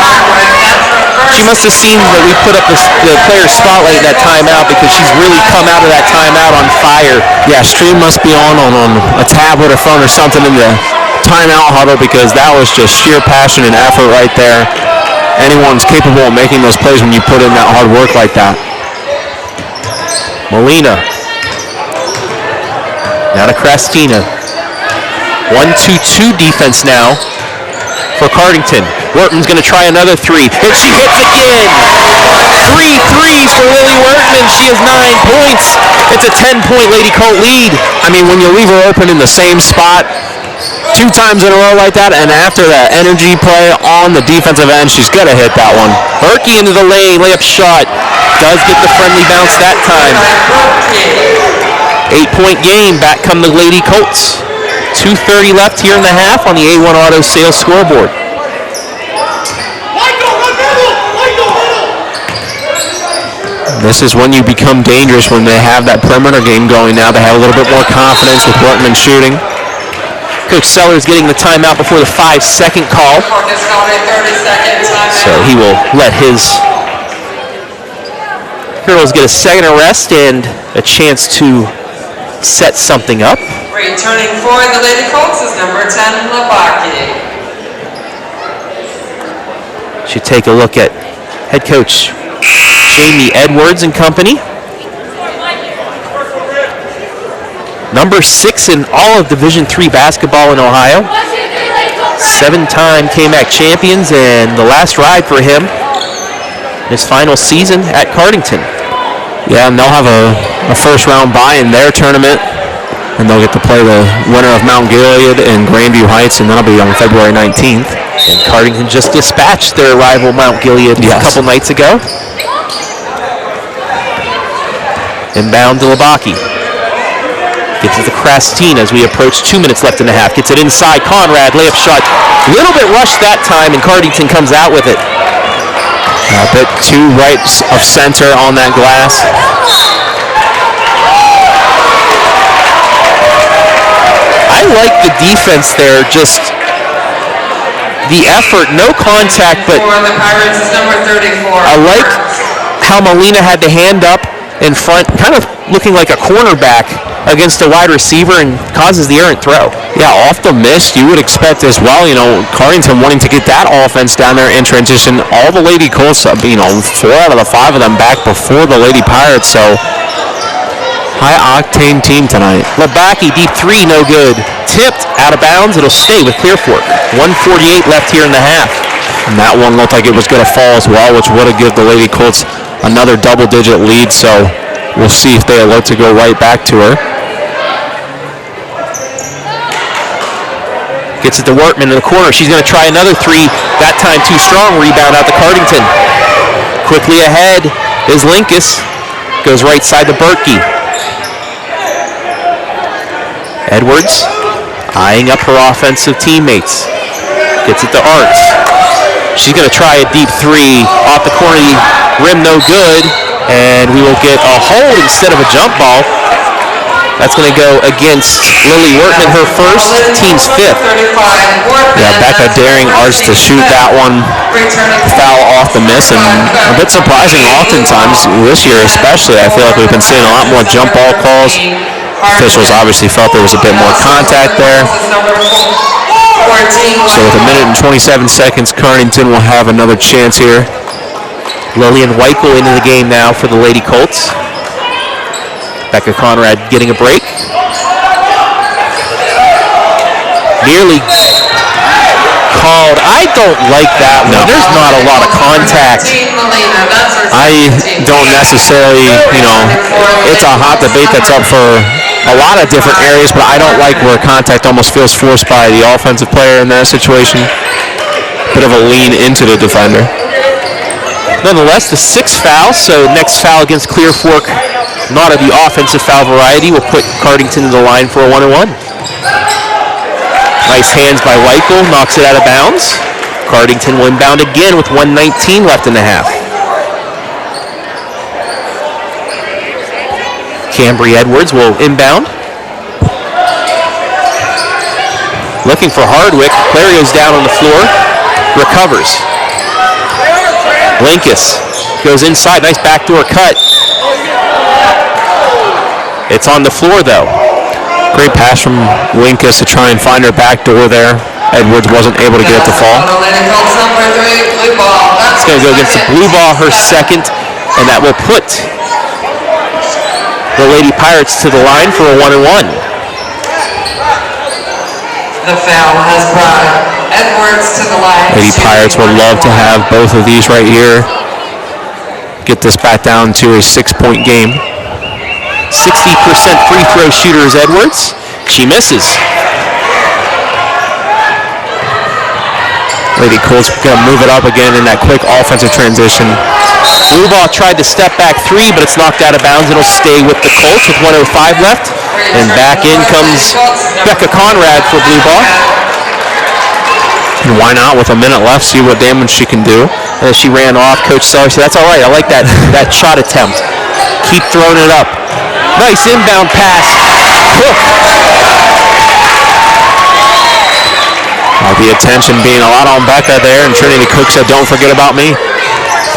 She must have seen that we put up the player spotlight in that timeout because she's really come out of that timeout on fire. Yeah, stream must be on a tablet or phone or something in the timeout huddle because that was just sheer passion and effort right there. Anyone's capable of making those plays when you put in that hard work like that. Molina. Now to Krastina. 1-2-2 defense now for Cardington. Wertman's going to try another 3, and she hits again. 3 threes for Lily Wertman. She has 9 points. It's a 10-point Lady Colt lead. I mean, when you leave her open in the same spot 2 times in a row like that, and after that energy play on the defensive end, she's got to hit that one. Berkey into the lane, layup shot. Does get the friendly bounce that time. 8-point game. Back come the Lady Colts. 2:30 left here in the half on the A1 Auto Sales scoreboard. This is when you become dangerous when they have that perimeter game going now. They have a little bit more confidence with Wertman shooting. Coach Sellers getting the timeout before the 5-second call. So he will let his girls get a second rest and a chance to set something up. Returning for the Lady Colts is number 10, Labaki. Should take a look at head coach Jamie Edwards and company. Number 6 in all of Division III basketball in Ohio. 7-time KMAC champions, and the last ride for him his final season at Cardington. Yeah, and they'll have a first-round bye in their tournament, and they'll get to play the winner of Mount Gilead and Grandview Heights, and that'll be on February 19th. And Cardington just dispatched their rival Mount Gilead a couple nights ago. Inbound to Labaki. Gets it to Krastina as we approach 2 minutes left in the half. Gets it inside. Conrad, layup shot. A little bit rushed that time, and Cardington comes out with it. A bit too right of center on that glass. I like the defense there, just the effort, no contact, but For the Pirates is number 34. I like how Molina had to hand up in front, kind of looking like a cornerback against a wide receiver and causes the errant throw. Yeah, off the miss, you would expect as well, Cardington wanting to get that offense down there in transition. All the Lady Colts, 4 out of the 5 of them back before the Lady Pirates, so high-octane team tonight. Labaki, deep three, no good. Tipped, out of bounds, it'll stay with Clear Fork. 1:48 left here in the half. And that one looked like it was going to fall as well, which would have given the Lady Colts another double-digit lead, so we'll see if they elect to go right back to her. Gets it to Wortman in the corner. She's going to try another three. That time too strong. Rebound out to Cardington. Quickly ahead is Linkus. Goes right side to Berkey. Edwards eyeing up her offensive teammates. Gets it to Arts. She's going to try a deep three. Off the corner of the rim, no good. And we will get a hold instead of a jump ball. That's going to go against Lily Wortman, her first, team's 5th. Yeah, Becca daring Arts to shoot that one foul off the miss, and a bit surprising oftentimes this year especially. I feel like we've been seeing a lot more jump ball calls. Officials obviously felt there was a bit more contact there. So with 1 minute and 27 seconds, Cardington will have another chance here. Lillian Weichel into the game now for the Lady Colts. Becca Conrad getting a break. Nearly called. I don't like that one. No. There's not a lot of contact. I don't necessarily, it's a hot debate that's up for a lot of different areas, but I don't like where contact almost feels forced by the offensive player in that situation. Bit of a lean into the defender. Nonetheless, the 6th foul, so next foul against Clear Fork, not of the offensive foul variety, will put Cardington to the line for a 1-and-1. Nice hands by Weichel, knocks it out of bounds. Cardington will inbound again with 1:19 left in the half. Cambry Edwards will inbound. Looking for Hardwick. Clario's down on the floor. Recovers. Linkus goes inside. Nice backdoor cut. It's on the floor, though. Great pass from Linkus to try and find her back door there. Edwards wasn't able to get it to fall. It's going to go against the blue ball, her second, and that will put the Lady Pirates to the line for a 1-and-1. The foul has brought Edwards to the line. Lady Pirates would love to have both of these right here. Get this back down to a 6-point game. 60% free throw shooter is Edwards. She misses. Lady Colts going to move it up again in that quick offensive transition. Blue ball tried to step back three, but it's knocked out of bounds. It'll stay with the Colts with 1:05 left. And back in comes Becca Conrad for blue ball. And why not, with a minute left, see what damage she can do. And as she ran off, Coach Seller said, that's all right. I like that shot attempt. Keep throwing it up. Nice inbound pass. Cook. The attention being a lot on Becca there, and Trinity Cook said, don't forget about me.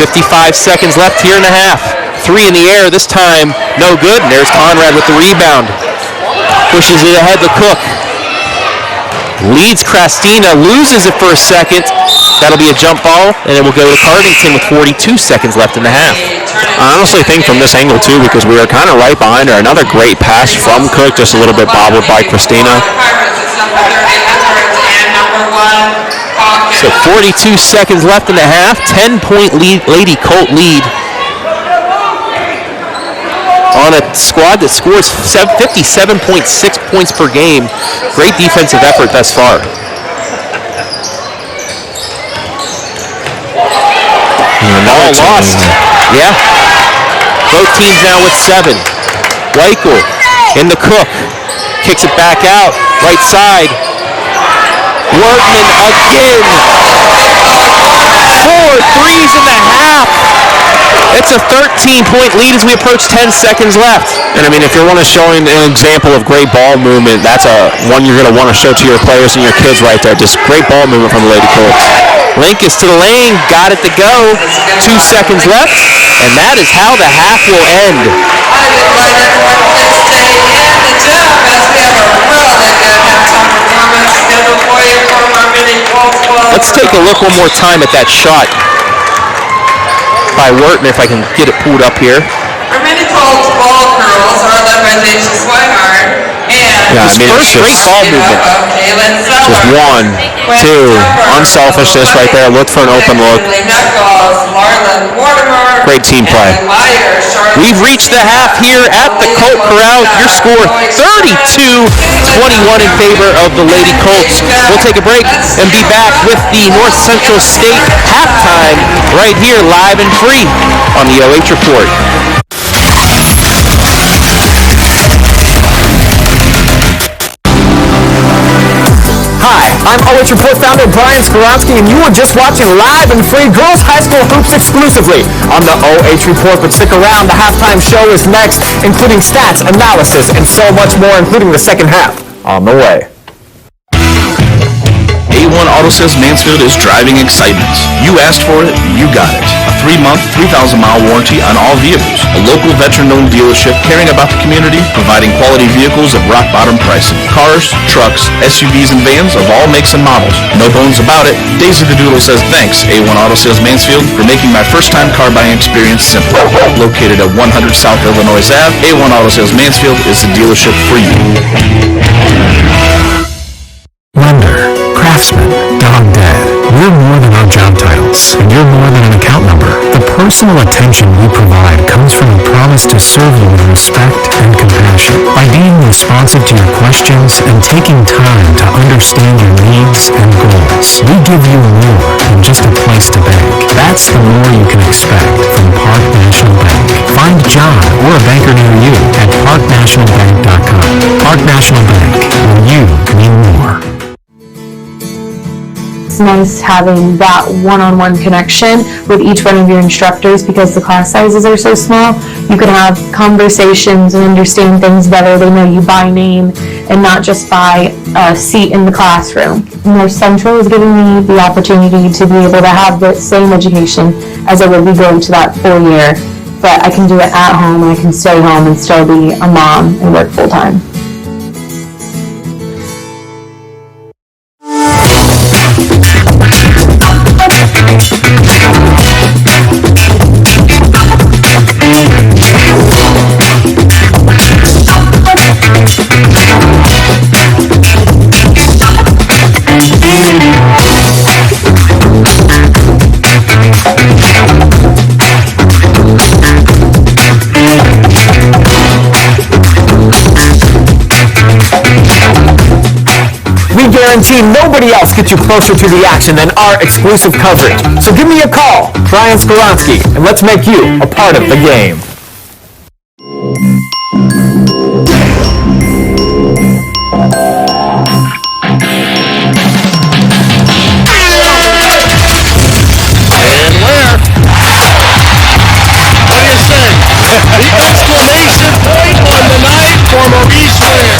55 seconds left here in the half. 3 in the air this time. No good. And there's Conrad with the rebound. Pushes it ahead to Cook. Leads Krastina. Loses it for a second. That'll be a jump ball, and it will go to Cardington with 42 seconds left in the half. I honestly think from this angle, too, because we were kind of right behind her. Another great pass from Cook, just a little bit bobbled by Christina. So 42 seconds left in the half. 10-point lead, Lady Colt lead on a squad that scores 57.6 points per game. Great defensive effort thus far. All lost. Yeah. Both teams now with 7. Weichel in the Cook. Kicks it back out. Right side. Wortman again. 4 threes in the half. It's a 13-point lead as we approach 10 seconds left. And I mean, if you're want to show an example of great ball movement, that's one you're going to want to show to your players and your kids right there. Just great ball movement from the Lady Colts. Linkus to the lane, got it to go. 2 seconds left, and that is how the half will end. Let's take a look one more time at that shot by Wharton, if I can get it pulled up here. Our mini Colts ball girls are led by Daisha Swihart and His first straight ball movement. Just 1, 2, unselfishness right there. Look for an open look. Great team play. We've reached the half here at the Colt Corral. Your score 32-21 in favor of the Lady Colts. We'll take a break and be back with the North Central State halftime right here live and free on the OH Report. Hi, I'm OH Report founder Brian Skoronsky, and you are just watching live and free girls high school hoops exclusively on the OH Report. But stick around, the halftime show is next, including stats, analysis, and so much more, including the second half on the way. A1 Auto Sales Mansfield is driving excitement. You asked for it, you got it. A 3-month, 3,000-mile warranty on all vehicles. A local veteran-owned dealership caring about the community, providing quality vehicles at rock-bottom pricing. Cars, trucks, SUVs, and vans of all makes and models. No bones about it. Daisy the Doodle says thanks, A1 Auto Sales Mansfield, for making my first-time car buying experience simple. Located at 100 South Illinois Ave, A1 Auto Sales Mansfield is the dealership for you. Lender, craftsman, dog dead. We're more than our job titles, and you're more than an account number. The personal attention we provide comes from a promise to serve you with respect and compassion. By being responsive to your questions and taking time to understand your needs and goals, we give you more than just a place to bank. That's the more you can expect from Park National Bank. Find John or a banker near you at parknationalbank.com. Park National Bank, where you mean more. It's nice having that one-on-one connection with each one of your instructors because the class sizes are so small. You can have conversations and understand things better. They know you by name and not just by a seat in the classroom. North Central is giving me the opportunity to be able to have the same education as I would be going to that 4-year, but I can do it at home and I can stay home and still be a mom and work full-time. Guarantee nobody else gets you closer to the action than our exclusive coverage. So give me a call, Brian Skoronsky, and let's make you a part of the game. And where? What do you say? The exclamation point on the night for Maurice Ware.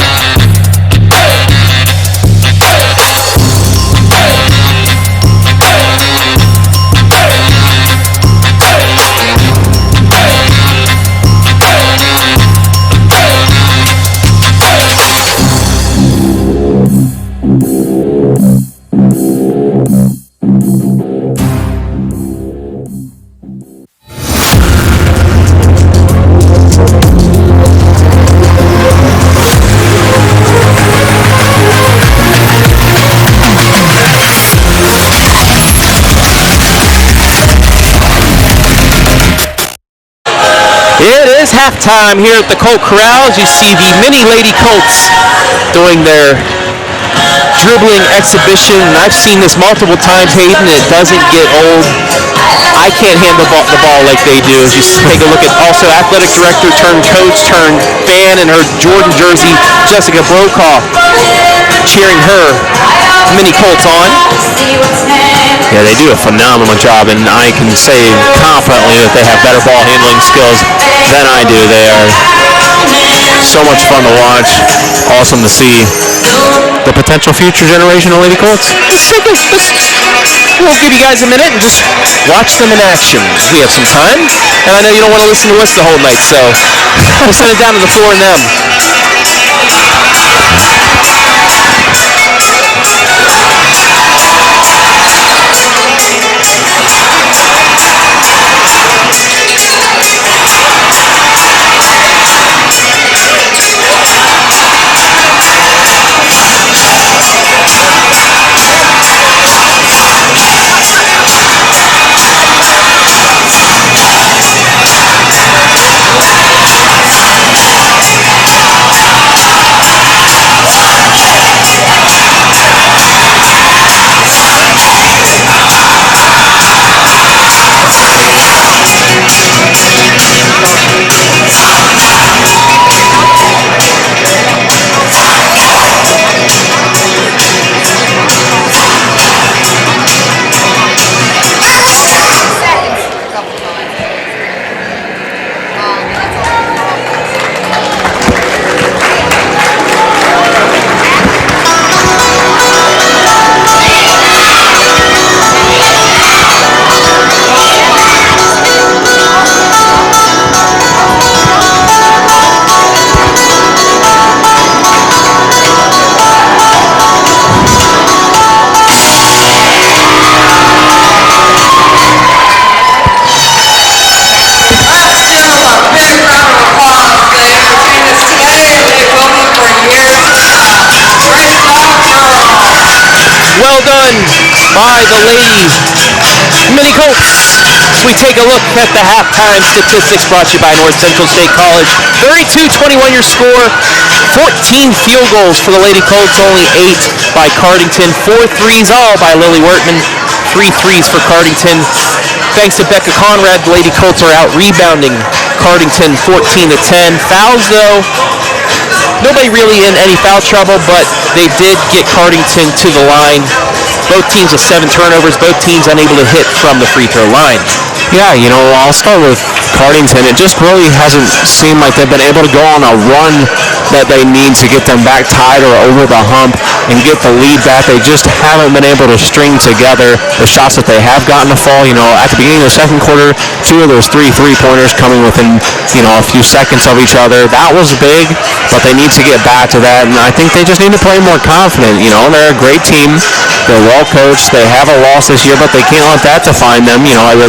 It is halftime here at the Colt Corral. As you see the mini Lady Colts doing their dribbling exhibition. And I've seen this multiple times, Hayden. It doesn't get old. I can't handle the ball like they do. As you take a look at also athletic director turned coach turned fan in her Jordan jersey, Jessica Brokaw, cheering her mini Colts on. Yeah, they do a phenomenal job, and I can say confidently that they have better ball handling skills than I do. They are so much fun to watch. Awesome to see the potential future generation of Lady Colts. Let's we'll give you guys a minute and just watch them in action. We have some time, and I know you don't want to listen to us the whole night, so we'll send it down to the floor and them. Well done by the Lady Mini Colts. We take a look at the halftime statistics brought to you by North Central State College. 32-21 your score. 14 field goals for the Lady Colts, only 8 by Cardington. 4 threes all by Lily Wertman. 3 threes for Cardington. Thanks to Becca Conrad, the Lady Colts are out rebounding Cardington 14-10. Fouls though, nobody really in any foul trouble, but they did get Cardington to the line. Both teams with 7 turnovers, both teams unable to hit from the free throw line. Yeah, I'll start with Cardington. It just really hasn't seemed like they've been able to go on a run that they need to get them back tied or over the hump and get the lead back. They just haven't been able to string together the shots that they have gotten to fall. At the beginning of the second quarter, 2 of those 3 3-pointers coming within, a few seconds of each other. That was big, but they need to get back to that, and I think they just need to play more confident. They're a great team. They're well coached. They have a loss this year, but they can't let that define them.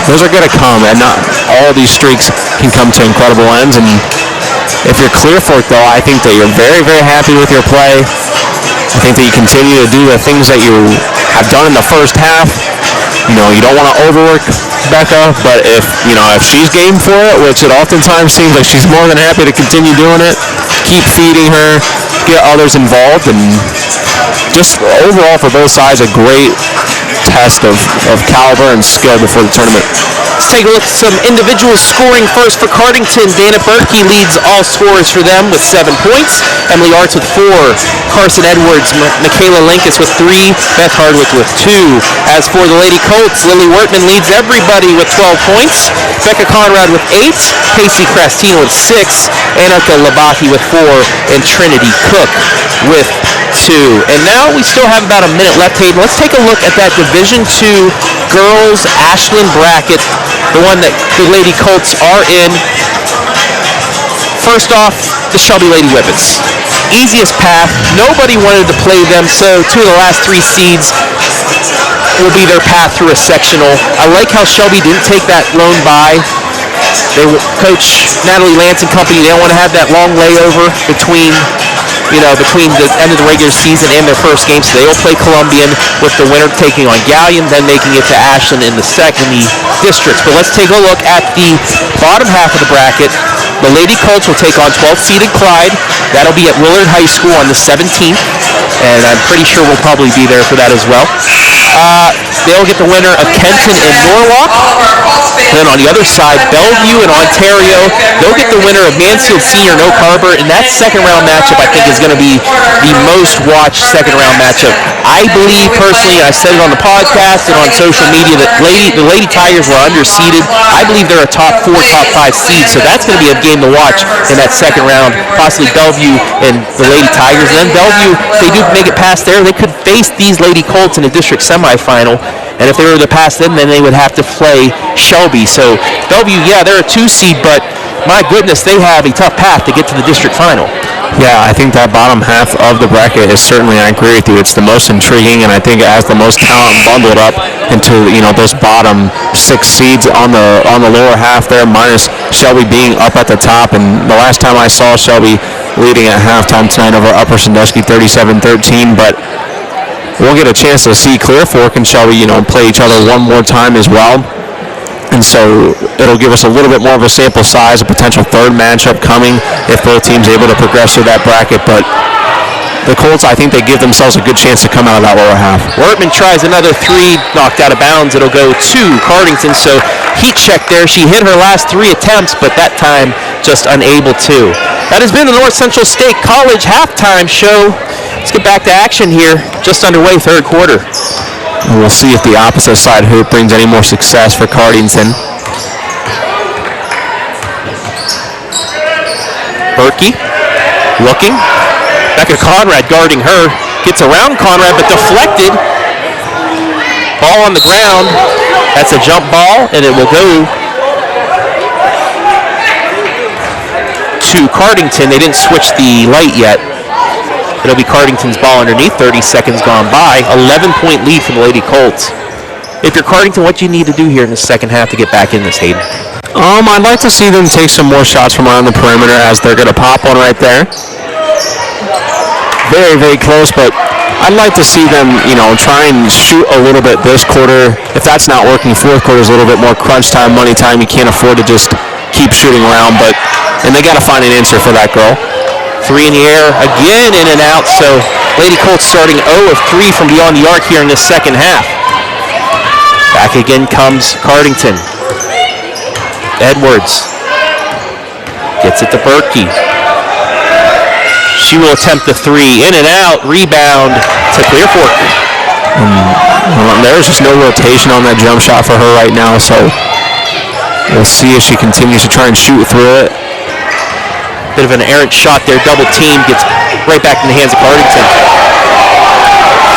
Those are going to come, and not all these streaks can come to incredible ends. And if you're Clear Fork, though, I think that you're very, very happy with your play. I think that you continue to do the things that you have done in the first half. You don't want to overwork Becca, but if she's game for it, which it oftentimes seems like she's more than happy to continue doing it, keep feeding her, get others involved, and just overall for both sides, a great test of caliber and skill before the tournament. Let's take a look at some individual scoring first for Cardington. Dana Berkey leads all scorers for them with 7 points. Emily Arts with 4. Carson Edwards, Michaela Linkus with 3. Beth Hardwick with 2. As for the Lady Colts, Lily Wertman leads everybody with 12 points. Becca Conrad with 8. Casey Crastino with 6. Anarka Labaki with 4. And Trinity Cook with 2. And now we still have about a minute left, Hayden. Let's take a look at that Division II girls Ashland bracket, the one that the Lady Colts are in. First off, the Shelby Lady Whippets. Easiest path. Nobody wanted to play them, so 2 of the last 3 seeds will be their path through a sectional. I like how Shelby didn't take that lone bye. Coach Natalie Lance and company, they don't want to have that long layover between the end of the regular season and their first game, so they will play Columbian, with the winner taking on Gallion, then making it to Ashland in the districts. But let's take a look at the bottom half of the bracket. The Lady Colts will take on 12th-seeded Clyde. That'll be at Willard High School on the 17th, and I'm pretty sure we'll probably be there for that as well. They'll get the winner of Kenton and Norwalk. And then on the other side, Bellevue and Ontario, they'll get the winner of Mansfield Senior and Oak Harbor. And that second-round matchup, I think, is going to be the most-watched second-round matchup. I believe, personally, I said it on the podcast and on social media, that the Lady Tigers were underseeded. I believe they're a top 4, top 5 seed. So that's going to be a game to watch in that second round, possibly Bellevue and the Lady Tigers. And then Bellevue, if they do make it past there, they could face these Lady Colts in a district semifinal. And if they were to pass them, then they would have to play Shelby. So Bellevue, yeah, they're a 2 seed, but my goodness, they have a tough path to get to the district final. Yeah, I think that bottom half of the bracket is certainly, I agree with you, it's the most intriguing, and I think it has the most talent bundled up into, those bottom 6 seeds on the lower half there, minus Shelby being up at the top. And the last time I saw Shelby leading at halftime tonight over Upper Sandusky 37-13, but we'll get a chance to see Clear Fork and Shelby, play each other one more time as well. And so it'll give us a little bit more of a sample size, a potential third matchup coming if both teams able to progress through that bracket. But the Colts, I think they give themselves a good chance to come out of that lower half. Wortman tries another 3, knocked out of bounds. It'll go to Cardington, so heat check there. She hit her last 3 attempts, but that time just unable to. That has been the North Central State College halftime show. Let's get back to action here, just underway, third quarter. And we'll see if the opposite side hoop brings any more success for Cardington. Berkey looking. Becca Conrad guarding her. Gets around Conrad, but deflected. Ball on the ground. That's a jump ball, and it will go to Cardington. They didn't switch the light yet. It'll be Cardington's ball underneath. 30 seconds gone by. 11-point lead for the Lady Colts. If you're Cardington, what do you need to do here in the second half to get back in this, Hayden? I'd like to see them take some more shots from around the perimeter, as they're going to pop one right there. Very, very close, but I'd like to see them, try and shoot a little bit this quarter. If that's not working, fourth quarter is a little bit more crunch time, money time. You can't afford to just keep shooting around, and they got to find an answer for that girl. 3 in the air, again in and out, so Lady Colts starting 0 of 3 from beyond the arc here in this second half. Back again comes Cardington. Edwards gets it to Berkey. She will attempt the 3, in and out, rebound to Clear Fork. There's just no rotation on that jump shot for her right now, so we'll see if she continues to try and shoot through it. Bit of an errant shot there, double team, gets right back in the hands of Cardington.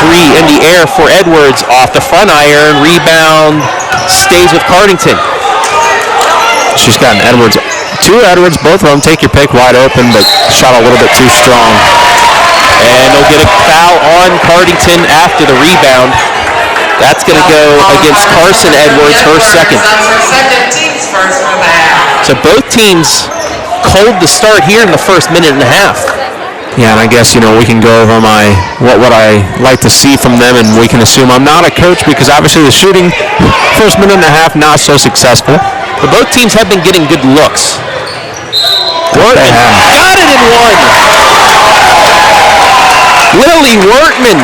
3 in the air for Edwards, off the front iron, rebound, stays with Cardington. She's got an Edwards, 2 Edwards, both of them, take your pick, wide open, but shot a little bit too strong. And they'll get a foul on Cardington after the rebound. That's going to go against Carson Edwards, her second. So both teams cold to start here in the first minute and a half. Yeah, and I guess, we can go over what I like to see from them, and we can assume I'm not a coach because obviously the shooting, first minute and a half, not so successful. But both teams have been getting good looks. Wortman got it in one. Lily Wortman,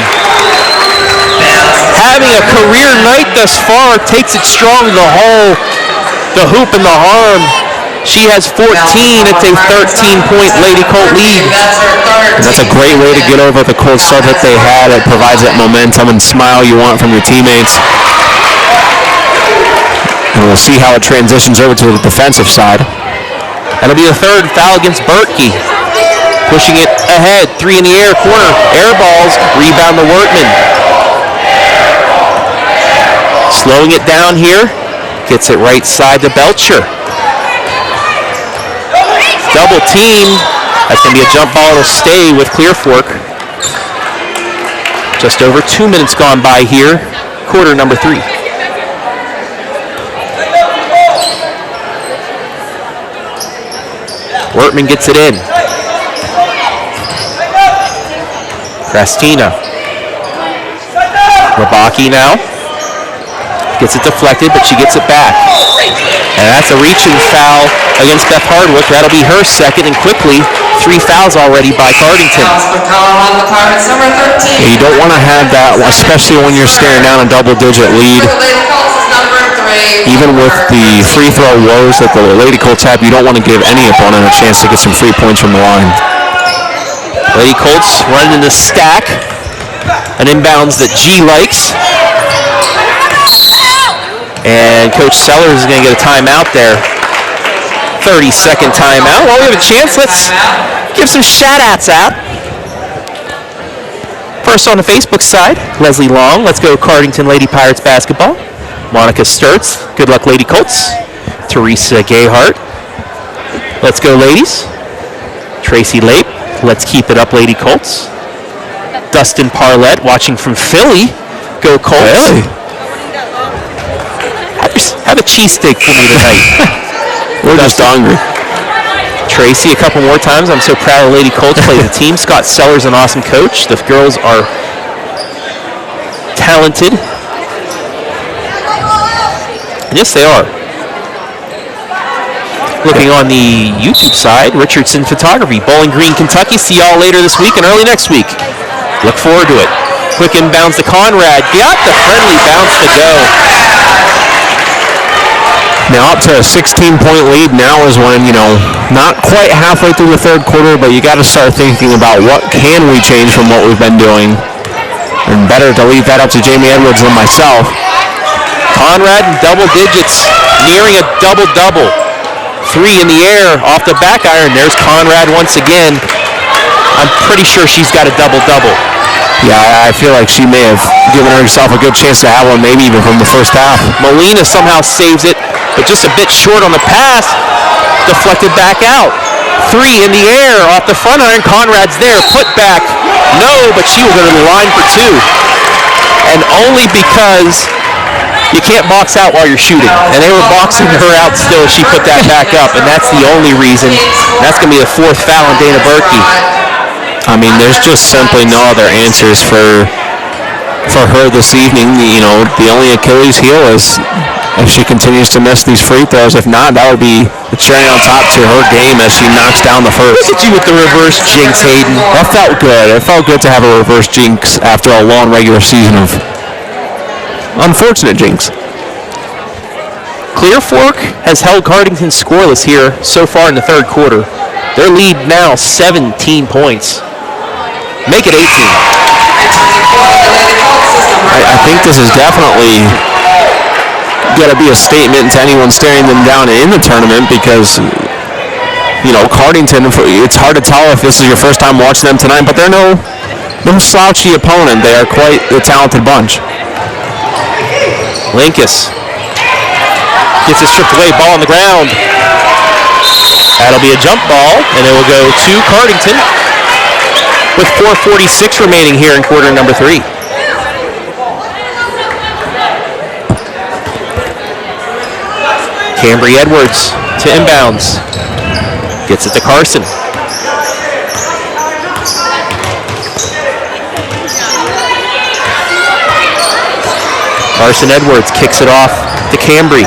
having a career night thus far, takes it strong to the hoop and the arm. She has 14. It's a 13-point Lady Colt lead. And that's a great way to get over the cold start that they had. It provides that momentum and smile you want from your teammates. And we'll see how it transitions over to the defensive side. That'll be the third foul against Berkey. Pushing it ahead. 3 in the air, corner. Air balls. Rebound to Wortman. Slowing it down here. Gets it right side to Belcher. Double team. That's going to be a jump ball. It'll stay with Clear Fork. Just over 2 minutes gone by here. Quarter number 3. Wortman gets it in. Krastina. Rabaki now. Gets it deflected, but she gets it back. And that's a reaching foul against Beth Hardwick. That'll be her second, and quickly, 3 fouls already by Cardington. You don't want to have that, especially when you're staring down a double-digit lead. Even with the free throw woes that the Lady Colts have, you don't want to give any opponent a chance to get some free points from the line. Lady Colts running in the stack. An inbounds that G likes. And Coach Sellers is going to get a timeout there. 30-second timeout. While we have a chance, let's give some shout-outs out. First on the Facebook side, Leslie Long. Let's go Cardington Lady Pirates basketball. Monica Sturts. Good luck, Lady Colts. Teresa Gayhart. Let's go, ladies. Tracy Lape. Let's keep it up, Lady Colts. Dustin Parlett watching from Philly. Go Colts. Really? Have a cheesesteak for me tonight. We're just hungry. Tracy, a couple more times. I'm so proud of Lady Colts play the team. Scott Sellers, an awesome coach. The girls are talented. Yes, they are. Looking on the YouTube side, Richardson Photography, Bowling Green, Kentucky. See y'all later this week and early next week. Look forward to it. Quick inbounds to Conrad. Got the friendly bounce to go. Now up to a 16-point lead. Now is when, not quite halfway through the third quarter, but you got to start thinking about what can we change from what we've been doing. And better to leave that up to Jamie Edwards than myself. Conrad in double digits, nearing a double-double. 3 in the air off the back iron. There's Conrad once again. I'm pretty sure she's got a double-double. Yeah, I feel like she may have given herself a good chance to have one, maybe even from the first half. Molina somehow saves it, but just a bit short on the pass. Deflected back out. 3 in the air off the front iron. Conrad's there. Put back. No, but she will go to the line for 2. And only because you can't box out while you're shooting. And they were boxing her out still. She put that back up, and that's the only reason. That's going to be the 4th foul on Dana Berkey. I mean, there's just simply no other answers for her this evening. The only Achilles heel is if she continues to miss these free throws. If not, that would be the cherry on top to her game as she knocks down the first. Look at you with the reverse jinx, Hayden. That felt good. It felt good to have a reverse jinx after a long regular season of unfortunate jinx. Clear Fork has held Cardington scoreless here so far in the third quarter. Their lead now 17 points. Make it 18. I think this is definitely going to be a statement to anyone staring them down in the tournament because, Cardington, it's hard to tell if this is your first time watching them tonight, but they're no slouchy opponent. They are quite a talented bunch. Linkus gets it stripped away, ball on the ground. That'll be a jump ball, and it will go to Cardington with 4:46 remaining here in quarter number 3. Cambry Edwards to inbounds. Gets it to Carson. Carson Edwards kicks it off to Cambry.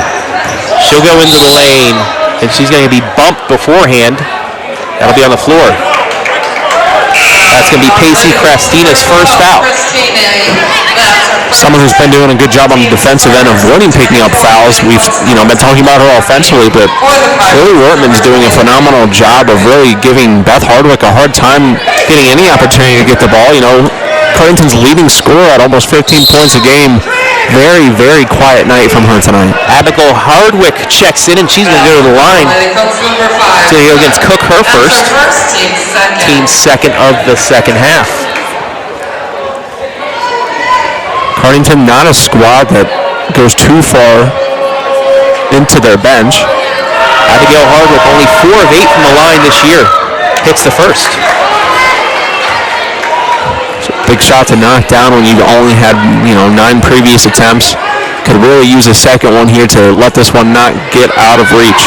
She'll go into the lane, and she's going to be bumped beforehand. That'll be on the floor. That's going to be Pacey Crastina's first foul. Someone who's been doing a good job on the defensive end of avoiding picking up fouls. We've been talking about her offensively, but Lily Wortman's doing a phenomenal job of really giving Beth Hardwick a hard time getting any opportunity to get the ball. Cardington's leading scorer at almost 15 points a game. Very, very quiet night from her tonight. Abigail Hardwick checks in, and she's going to go to the line to go against Cook, her first. Team second of the second half. Cardington not a squad that goes too far into their bench. Abigail Hardwick only 4 of 8 from the line this year. Hits the first. Big shot to knock down when you've only had, 9 previous attempts. Could really use a second one here to let this one not get out of reach.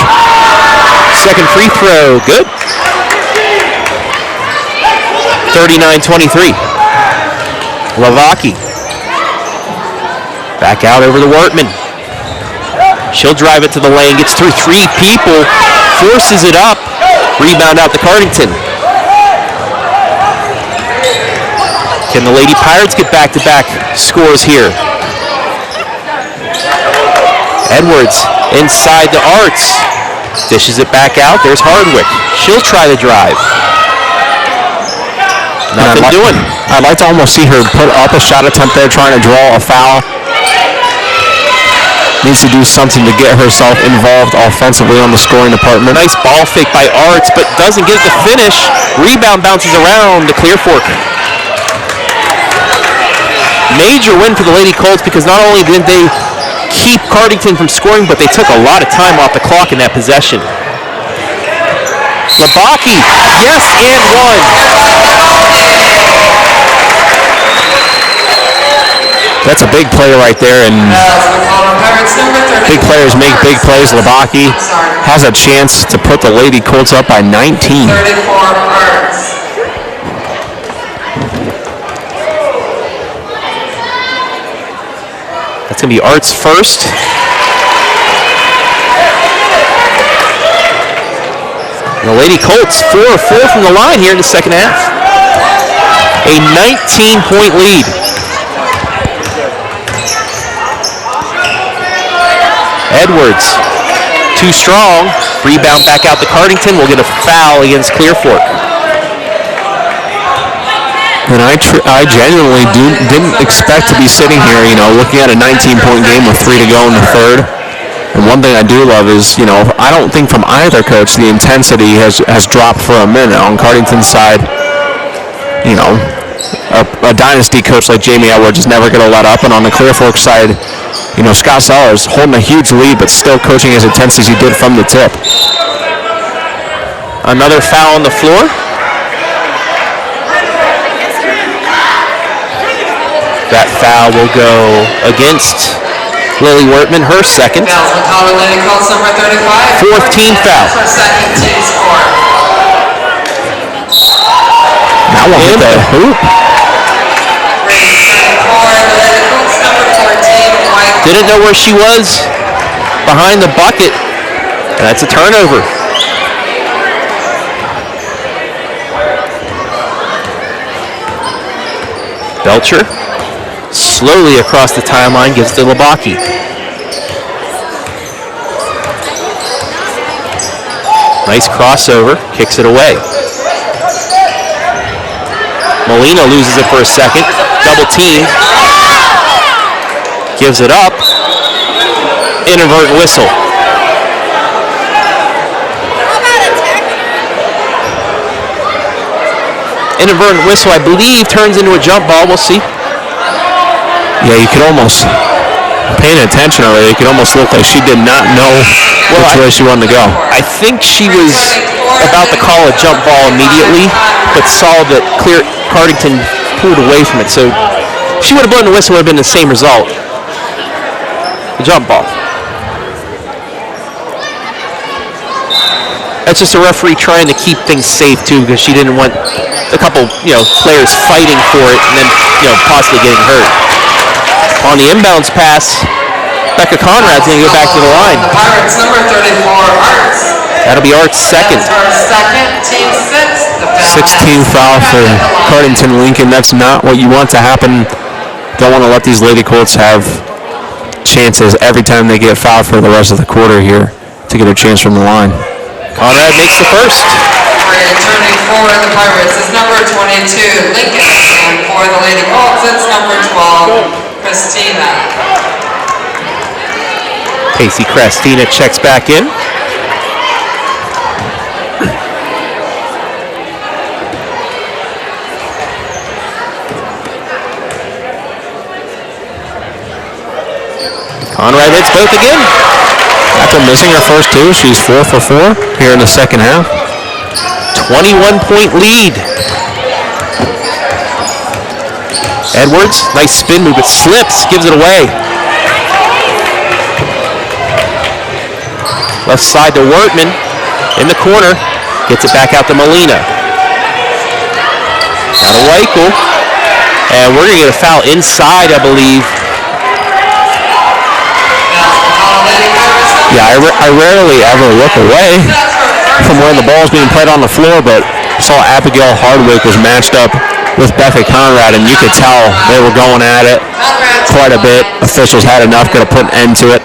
Second free throw, good. 39-23. Lavaki. Back out over to Wortman. She'll drive it to the lane, gets through 3 people, forces it up. Rebound out to Cardington. Can the Lady Pirates get back-to-back scores here? Edwards inside the arcs. Dishes it back out. There's Hardwick. She'll try the drive. Nothing doing. I'd like to almost see her put up a shot attempt there trying to draw a foul. Needs to do something to get herself involved offensively on the scoring department. Nice ball fake by Arts, but doesn't get it to finish. Rebound bounces around to Clear Fork. Major win for the Lady Colts because not only did they keep Cardington from scoring, but they took a lot of time off the clock in that possession. Labaki, yes, and one. That's a big play right there, and big players make big plays. Labaki has a chance to put the Lady Colts up by 19. 34 Arts. That's going to be Arts first. The Lady Colts 4 of 4 from the line here in the second half. A 19-point lead. Edwards, too strong. Rebound back out to Cardington. We'll get a foul against Clear Fork. And I genuinely didn't expect to be sitting here, looking at a 19-point game with 3 to go in the third. And one thing I do love is, I don't think from either coach the intensity has dropped for a minute. On Cardington's side, a dynasty coach like Jamie Edwards is never going to let up. And on the Clear Fork side, Scott Sellers holding a huge lead, but still coaching as intense as he did from the tip. Another foul on the floor. That foul will go against Lily Wertman, her second. Lady Colts number 35. Fourth team foul. For second team score. That one hit the hoop. Didn't know where she was behind the bucket. That's a turnover. Belcher slowly across the timeline gives to Labaki. Nice crossover, kicks it away. Molina loses it for a second. Double team. Gives it up. Inadvertent whistle. Inadvertent whistle, I believe, turns into a jump ball. We'll see. Yeah, you could almost, paying attention earlier, it could almost look like she did not know which way she wanted to go. I think she was about to call a jump ball immediately, but saw that Cardington pulled away from it. So if she would have blown the whistle, it would have been the same result. The jump ball. That's just a referee trying to keep things safe too, because she didn't want a couple, players fighting for it and then, possibly getting hurt. On the inbounds pass, Becca Conrad's going to go back to the line. The Pirates number 34 Arts. That'll be Arts' second. That's our second, team 6. 16 foul for Cardington Lincoln. That's not what you want to happen. Don't want to let these Lady Colts have chances every time they get fouled for the rest of the quarter here to get a chance from the line. Conrad makes the first. Returning for the Pirates is number 22, Lincoln. And for the Lady Colts, it's number 12, Christina. Casey Christina checks back in. Conrad hits both again. After missing her first two, she's 4 for 4 here in the second half. 21-point lead. Edwards, nice spin move, it slips, gives it away. Left side to Wertman, in the corner, gets it back out to Molina. Now to Weichel, and we're going to get a foul inside, I believe. Yeah, I rarely ever look away from where the ball's being played on the floor, but saw Abigail Hardwick was matched up with Becca Conrad, and you could tell they were going at it quite a bit. Officials had enough, could have put an end to it.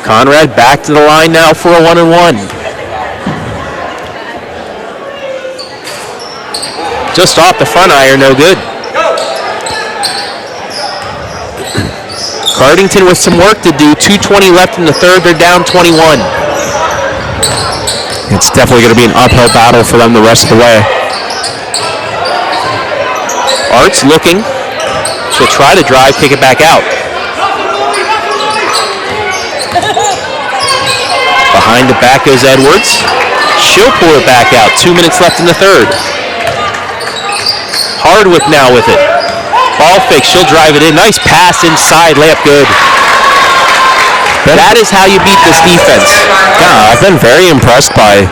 Conrad back to the line now for a 1-and-1. Just off the front iron, no good. Cardington with some work to do. 2:20 left in the third. They're down 21. It's definitely going to be an uphill battle for them the rest of the way. Arts looking. She'll try to drive, kick it back out. Behind the back goes Edwards. She'll pull it back out. 2 minutes left in the third. Hardwick now with it. Ball fake. She'll drive it in. Nice pass inside. Layup good. That is how you beat this defense. Yeah, I've been very impressed by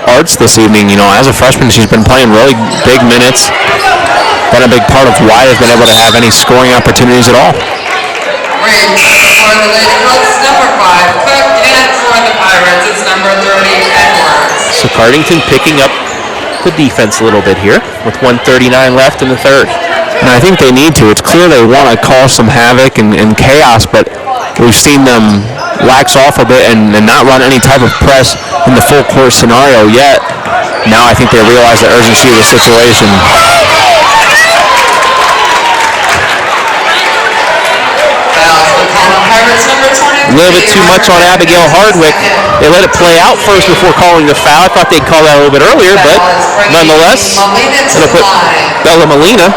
Arts this evening. You know, as a freshman, she's been playing really big minutes. Been a big part of why they've been able to have any scoring opportunities at all. Great. For the Lady Colts, number 5, Cook, and for the Pirates, it's number 30, Edwards. So Cardington picking up the defense a little bit here with 1:39 left in the third. And I think they need to. It's clear they want to cause some havoc and chaos, but we've seen them lax off a bit and not run any type of press in the full court scenario yet. Now I think they realize the urgency of the situation. A little bit too much on Abigail Hardwick. They let it play out first before calling the foul. I thought they'd call that a little bit earlier, but nonetheless, going to put Bella Molina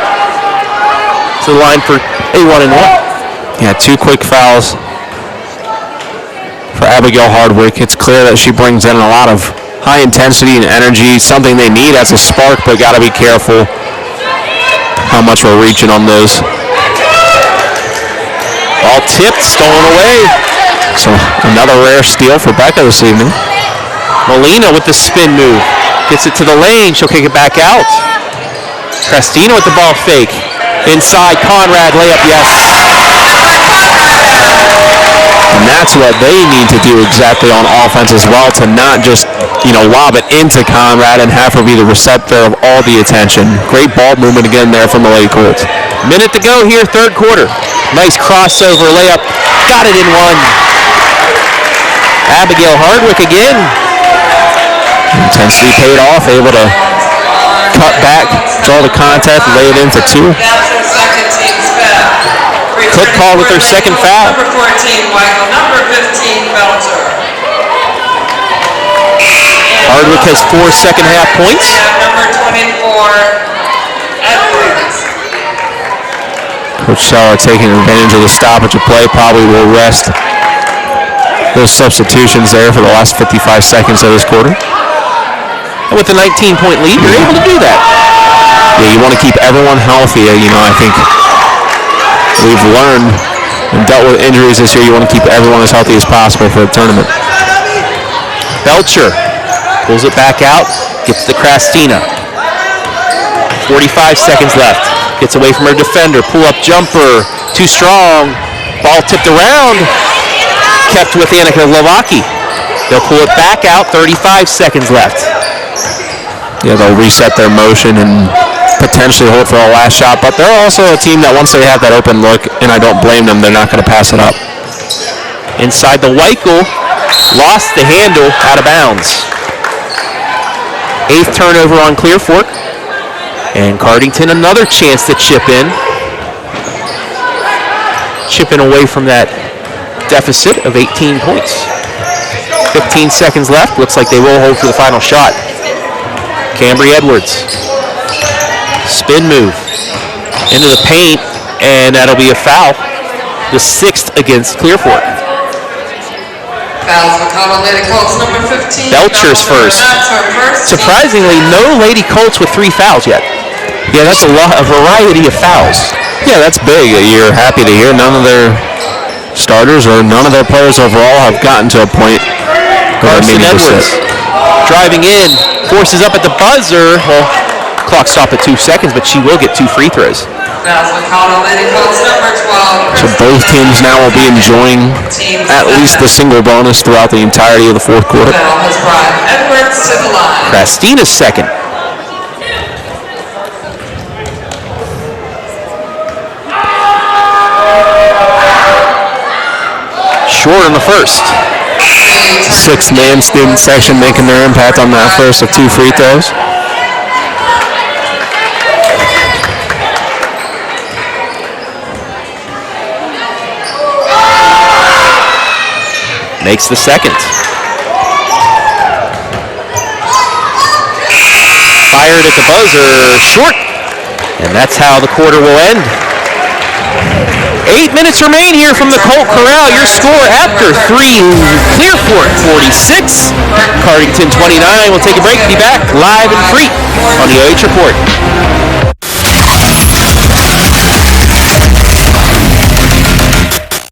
to the line for a 1-and-1. Yeah, 2 quick fouls for Abigail Hardwick. It's clear that she brings in a lot of high intensity and energy, something they need as a spark, but got to be careful how much we're reaching on those. Ball tipped, stolen away. So another rare steal for Becca this evening. Molina with the spin move. Gets it to the lane. She'll kick it back out. Cristina with the ball fake. Inside, Conrad, layup, yes. And that's what they need to do exactly on offense as well, to not just, lob it into Conrad and have her be the receptor of all the attention. Great ball movement again there from the Lady Colts. Minute to go here, third quarter. Nice crossover layup. Got it in one. Abigail Hardwick again. Intensity paid off, able to cut back, draw the contact, lay it in for 2. Cook called with her second foul. Number 14, Michael. Number 15, Belcher. Hardwick has 4 second-half points. Number 24, Edwards. Coach Sauer taking advantage of the stoppage of play, probably will rest those substitutions there for the last 55 seconds of this quarter. And with a 19-point lead, you're able to do that. Yeah, you want to keep everyone healthy. I think we've learned and dealt with injuries this year. You want to keep everyone as healthy as possible for the tournament. Belcher pulls it back out, gets to Cristina. 45 seconds left. Gets away from her defender. Pull-up jumper. Too strong. Ball tipped around. Kept with Annika Lovaki. They'll pull it back out. 35 seconds left. Yeah, they'll reset their motion and potentially hold for a last shot, but they're also a team that once they have that open look, and I don't blame them, they're not going to pass it up. Inside the Weichel, lost the handle, out of bounds. 8th turnover on Clear Fork, and Cardington another chance to chip in. Chipping away from that deficit of 18 points. 15 seconds left, looks like they will hold for the final shot. Cambry Edwards. Spin move into the paint, and that'll be a foul. The 6th against Clear Fork. Fouls for Colorado Lady Colts, number 15. Belcher's first. Surprisingly, no Lady Colts with 3 fouls yet. Yeah, that's a variety of fouls. Yeah, that's big. You're happy to hear none of their starters or none of their players overall have gotten to a point where Carson Edwards driving in, forces up at the buzzer. Well, clock stopped at 2 seconds, but she will get 2 free throws. Fouls for Colorado Lady Colts, number 12. So both teams now will be enjoying at least the single bonus throughout the entirety of the fourth quarter. Foul has brought Edwards to the line. Cristina's second. Short on the first. 6-man student section making their impact on that first of 2 free throws. Makes the second. Fired at the buzzer, short. And that's how the quarter will end. 8 minutes remain here from the Colt Corral. Your score after 3, Clearfork 46, Cardington 29. We'll take a break and be back live and free on the OH Report.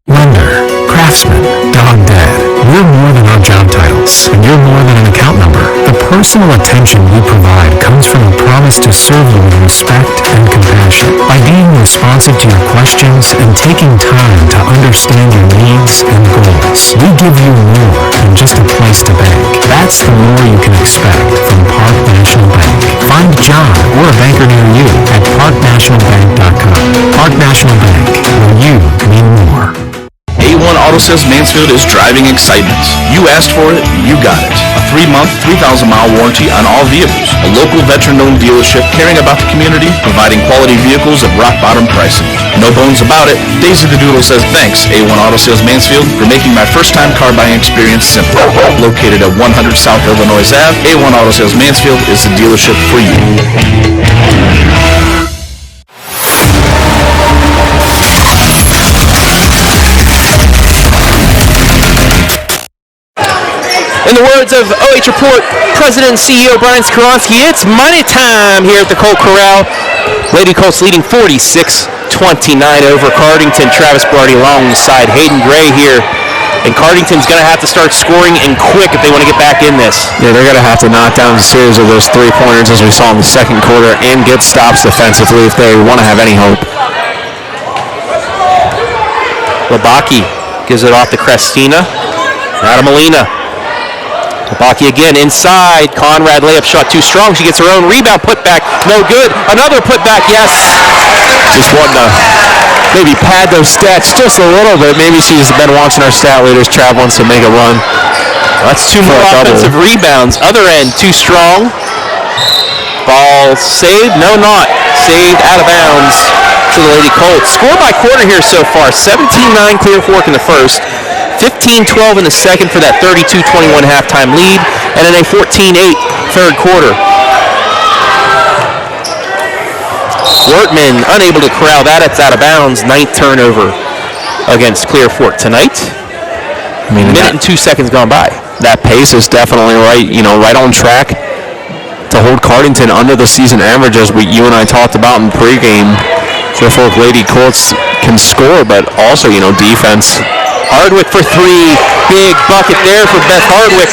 Lender, craftsman, dog dad. We're more than our job titles, and you're more than an account number. The personal attention we provide comes from a promise to serve you with respect and compassion. By being responsive to your questions and taking time to understand your needs and goals, we give you more than just a place to bank. That's the more you can expect from Park National Bank. Find John or a banker near you at parknationalbank.com. Park National Bank, where you mean more. A1 Auto Sales Mansfield is driving excitement. You asked for it, you got it. A 3-month, 3,000-mile warranty on all vehicles. A local veteran-owned dealership caring about the community, providing quality vehicles at rock-bottom pricing. No bones about it, Daisy the Doodle says thanks, A1 Auto Sales Mansfield, for making my first-time car buying experience simple. Located at 100 South Illinois Ave, A1 Auto Sales Mansfield is the dealership for you. In the words of OH Report President and CEO Brian Skoronsky, it's money time here at the Colt Corral. Lady Colts leading 46-29 over Cardington. Travis Barty alongside Hayden Gray here. And Cardington's going to have to start scoring and quick if they want to get back in this. Yeah, they're going to have to knock down a series of those three-pointers as we saw in the second quarter and get stops defensively if they want to have any hope. Labaki gives it off to Crestina. Radamolina. Labaki again inside. Conrad layup shot too strong. She gets her own rebound. Putback, no good. Another putback, yes. Just wanting to maybe pad those stats just a little bit. Maybe she's been watching our stat leaders. Trav wants to make a run. That's two more offensive rebounds. Other end, too strong. Ball saved? No, not. Saved out of bounds to the Lady Colts. Score by quarter here so far. 17-9 Clearfork in the first. 15-12 in the second for that 32-21 halftime lead, and then a 14-8 third quarter. Wortman unable to corral that. It's out of bounds. 9th turnover against Clearfork tonight. I mean, minute and 2 seconds gone by. That pace is definitely right on track to hold Cardington under the season average, as you and I talked about in pregame. Clearfork Lady Colts can score, but also, defense. Hardwick for 3. Big bucket there for Beth Hardwick.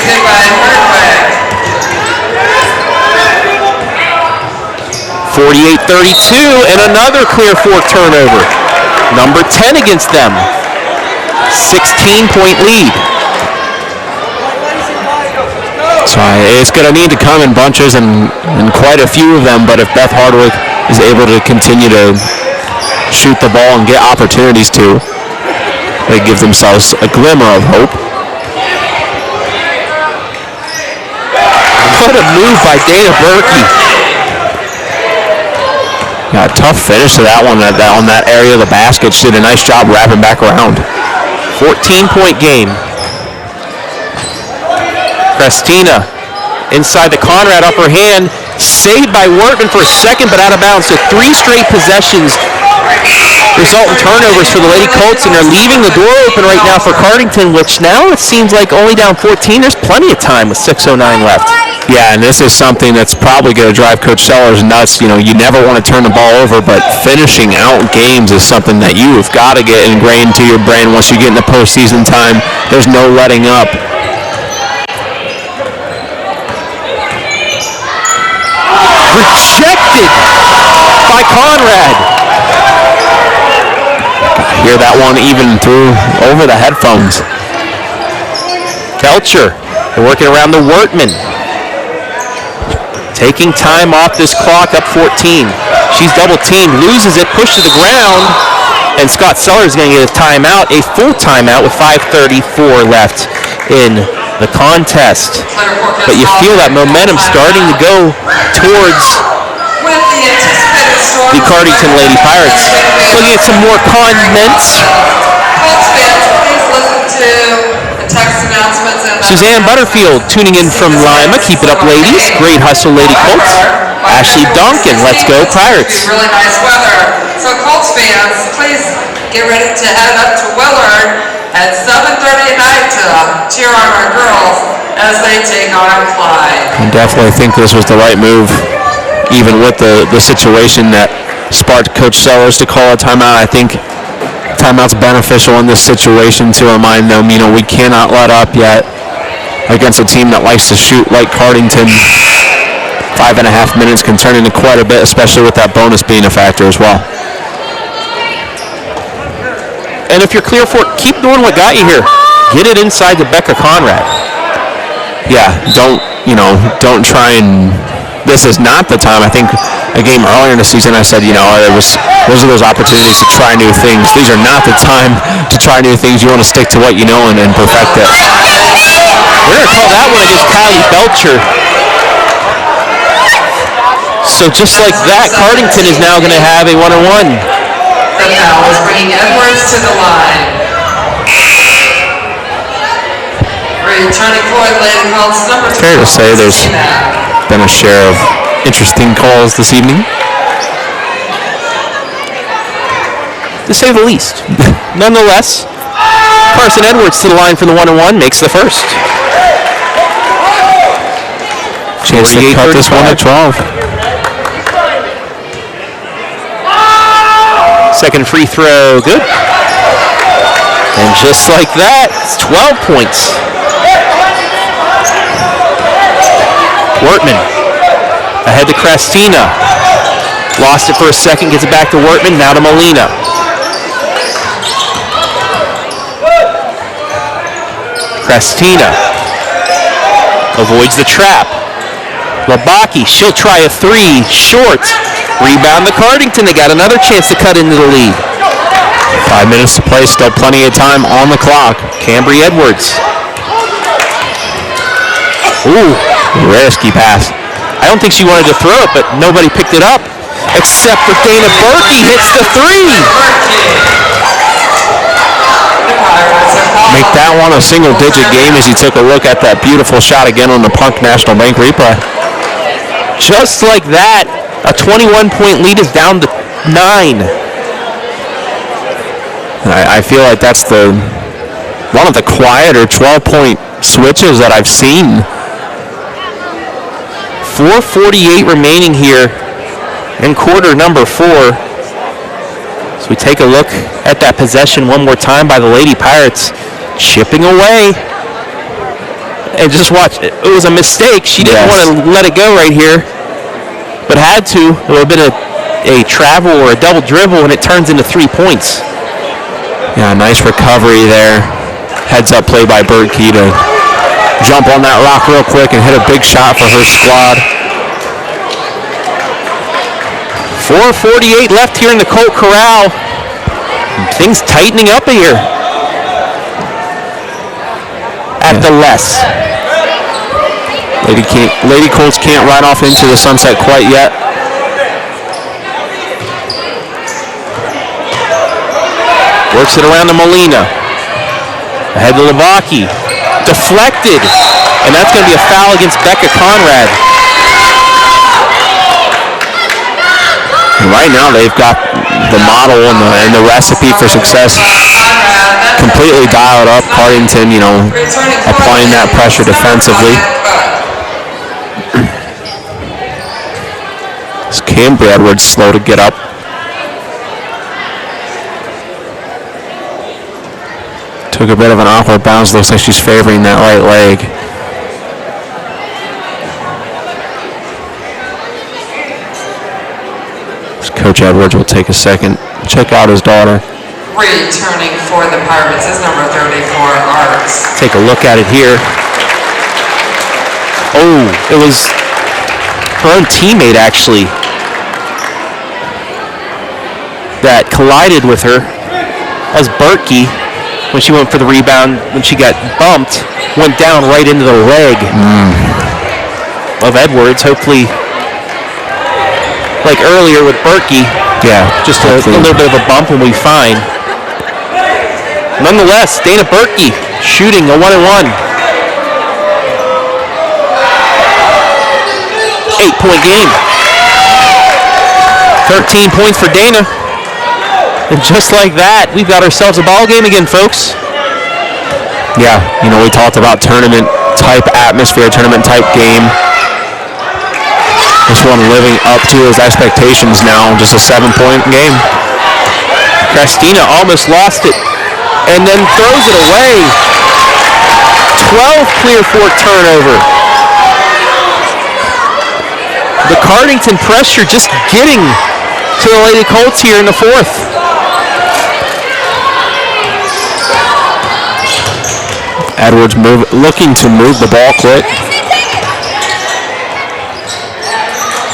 48-32, and another Clearfork turnover. Number 10 against them. 16-point lead. So it's going to need to come in bunches and quite a few of them, but if Beth Hardwick is able to continue to shoot the ball and get opportunities to, they give themselves a glimmer of hope. What a move by Dana Berkey. Yeah, tough finish to that one on that area of the basket. She did a nice job wrapping back around. 14-point game. Crestina inside the Conrad upper hand. Saved by Wortman for a second, but out of bounds. So 3 straight possessions result in turnovers for the Lady Colts, and they're leaving the door open right now for Cardington, which now it seems like only down 14. There's plenty of time with 6:09 left. Yeah, and this is something that's probably going to drive Coach Sellers nuts. You never want to turn the ball over, but finishing out games is something that you've got to get ingrained into your brain once you get into postseason time. There's no letting up. Rejected by Conrad. Hear that one even through over the headphones. Felcher working around the Wortman. Taking time off this clock, up 14. She's double teamed, loses it, pushed to the ground, and Scott Sellers is going to get a timeout, a full timeout with 5:34 left in the contest. But you feel that momentum starting to go towards the Cardington Lady Pirates. Looking at some more comments. Suzanne Butterfield tuning in from Lima. Keep it up, ladies. Great hustle, Lady Colts. Ashley Duncan, let's go Pirates. Really nice weather. So Colts fans, please get ready to head up to Willard at 7:30 at night to cheer on our girls as they take on Clyde. I definitely think this was the right move, even with the situation that sparked Coach Sellers to call a timeout. I think timeout's beneficial in this situation to remind them, we cannot let up yet against a team that likes to shoot like Cardington. 5.5 minutes can turn into quite a bit, especially with that bonus being a factor as well. And if you're clear for it, keep doing what got you here. Get it inside to Becca Conrad. Yeah, don't try and... This is not the time. I think a game earlier in the season I said, those are those opportunities to try new things. These are not the time to try new things. You want to stick to what you know and perfect it. We're going to call that one against Kylie Belcher. So just like that, Cardington is now going to have a one-on-one. The foul is bringing Edwards to the line. Returning for the Lady Colts, number 2. Fair to say there's been a share of interesting calls this evening, to say the least. Nonetheless, Carson Edwards to the line for the one-on-one, makes the first. Chance to cut this one at 12. Second free throw, good. And just like that, it's 12 points. Wortman ahead to Crestina. Lost it for a second, gets it back to Wortman, now to Molina. Crestina avoids the trap. Labaki, she'll try a three, short. Rebound to Cardington, they got another chance to cut into the lead. 5 minutes to play, still plenty of time on the clock. Cambry Edwards. Ooh, risky pass. I don't think she wanted to throw it, but nobody picked it up. Except for Dana Berkey hits the three. Make that one a single-digit game as he took a look at that beautiful shot again on the Punk National Bank replay. Just like that, a 21-point lead is down to 9. I feel like that's one of the quieter 12-point switches that I've seen. 4:48 remaining here in quarter number 4. So we take a look at that possession one more time by the Lady Pirates. Chipping away. And just watch, it was a mistake. She didn't want to let it go right here, but had to. It would have been a travel or a double dribble, and it turns into 3 points. Yeah, nice recovery there. Heads up play by Berkey to jump on that rock real quick and hit a big shot for her squad. 4:48 left here in the Colt Corral. Things tightening up here. At the less. Lady Colts can't ride off into the sunset quite yet. Works it around to Molina. Ahead to Labaki. Deflected. And that's going to be a foul against Becca Conrad. And right now they've got the model and the recipe for success completely dialed up. Cardington, applying that pressure defensively. It's Cambry Edwards slow to get up. Took a bit of an awkward bounce. Looks like she's favoring that right leg. Coach Edwards will take a second, check out his daughter. Returning for the Pirates is number 34, Arts. Take a look at it here. Oh, it was her own teammate, actually, that collided with her. As Berkey, when she went for the rebound, when she got bumped, went down right into the leg of Edwards. Hopefully, like earlier with Berkey, just a little bit of a bump and we fine. Nonetheless, Dana Berkey shooting a 1-on-1. 8-point game. 13 points for Dana. And just like that, we've got ourselves a ball game again, folks. Yeah, we talked about tournament-type atmosphere, tournament-type game. This one living up to his expectations now, just a 7-point game. Christina almost lost it and then throws it away. 12 Clear Fork turnover. The Cardington pressure just getting to the Lady Colts here in the fourth. Edwards looking to move the ball quick.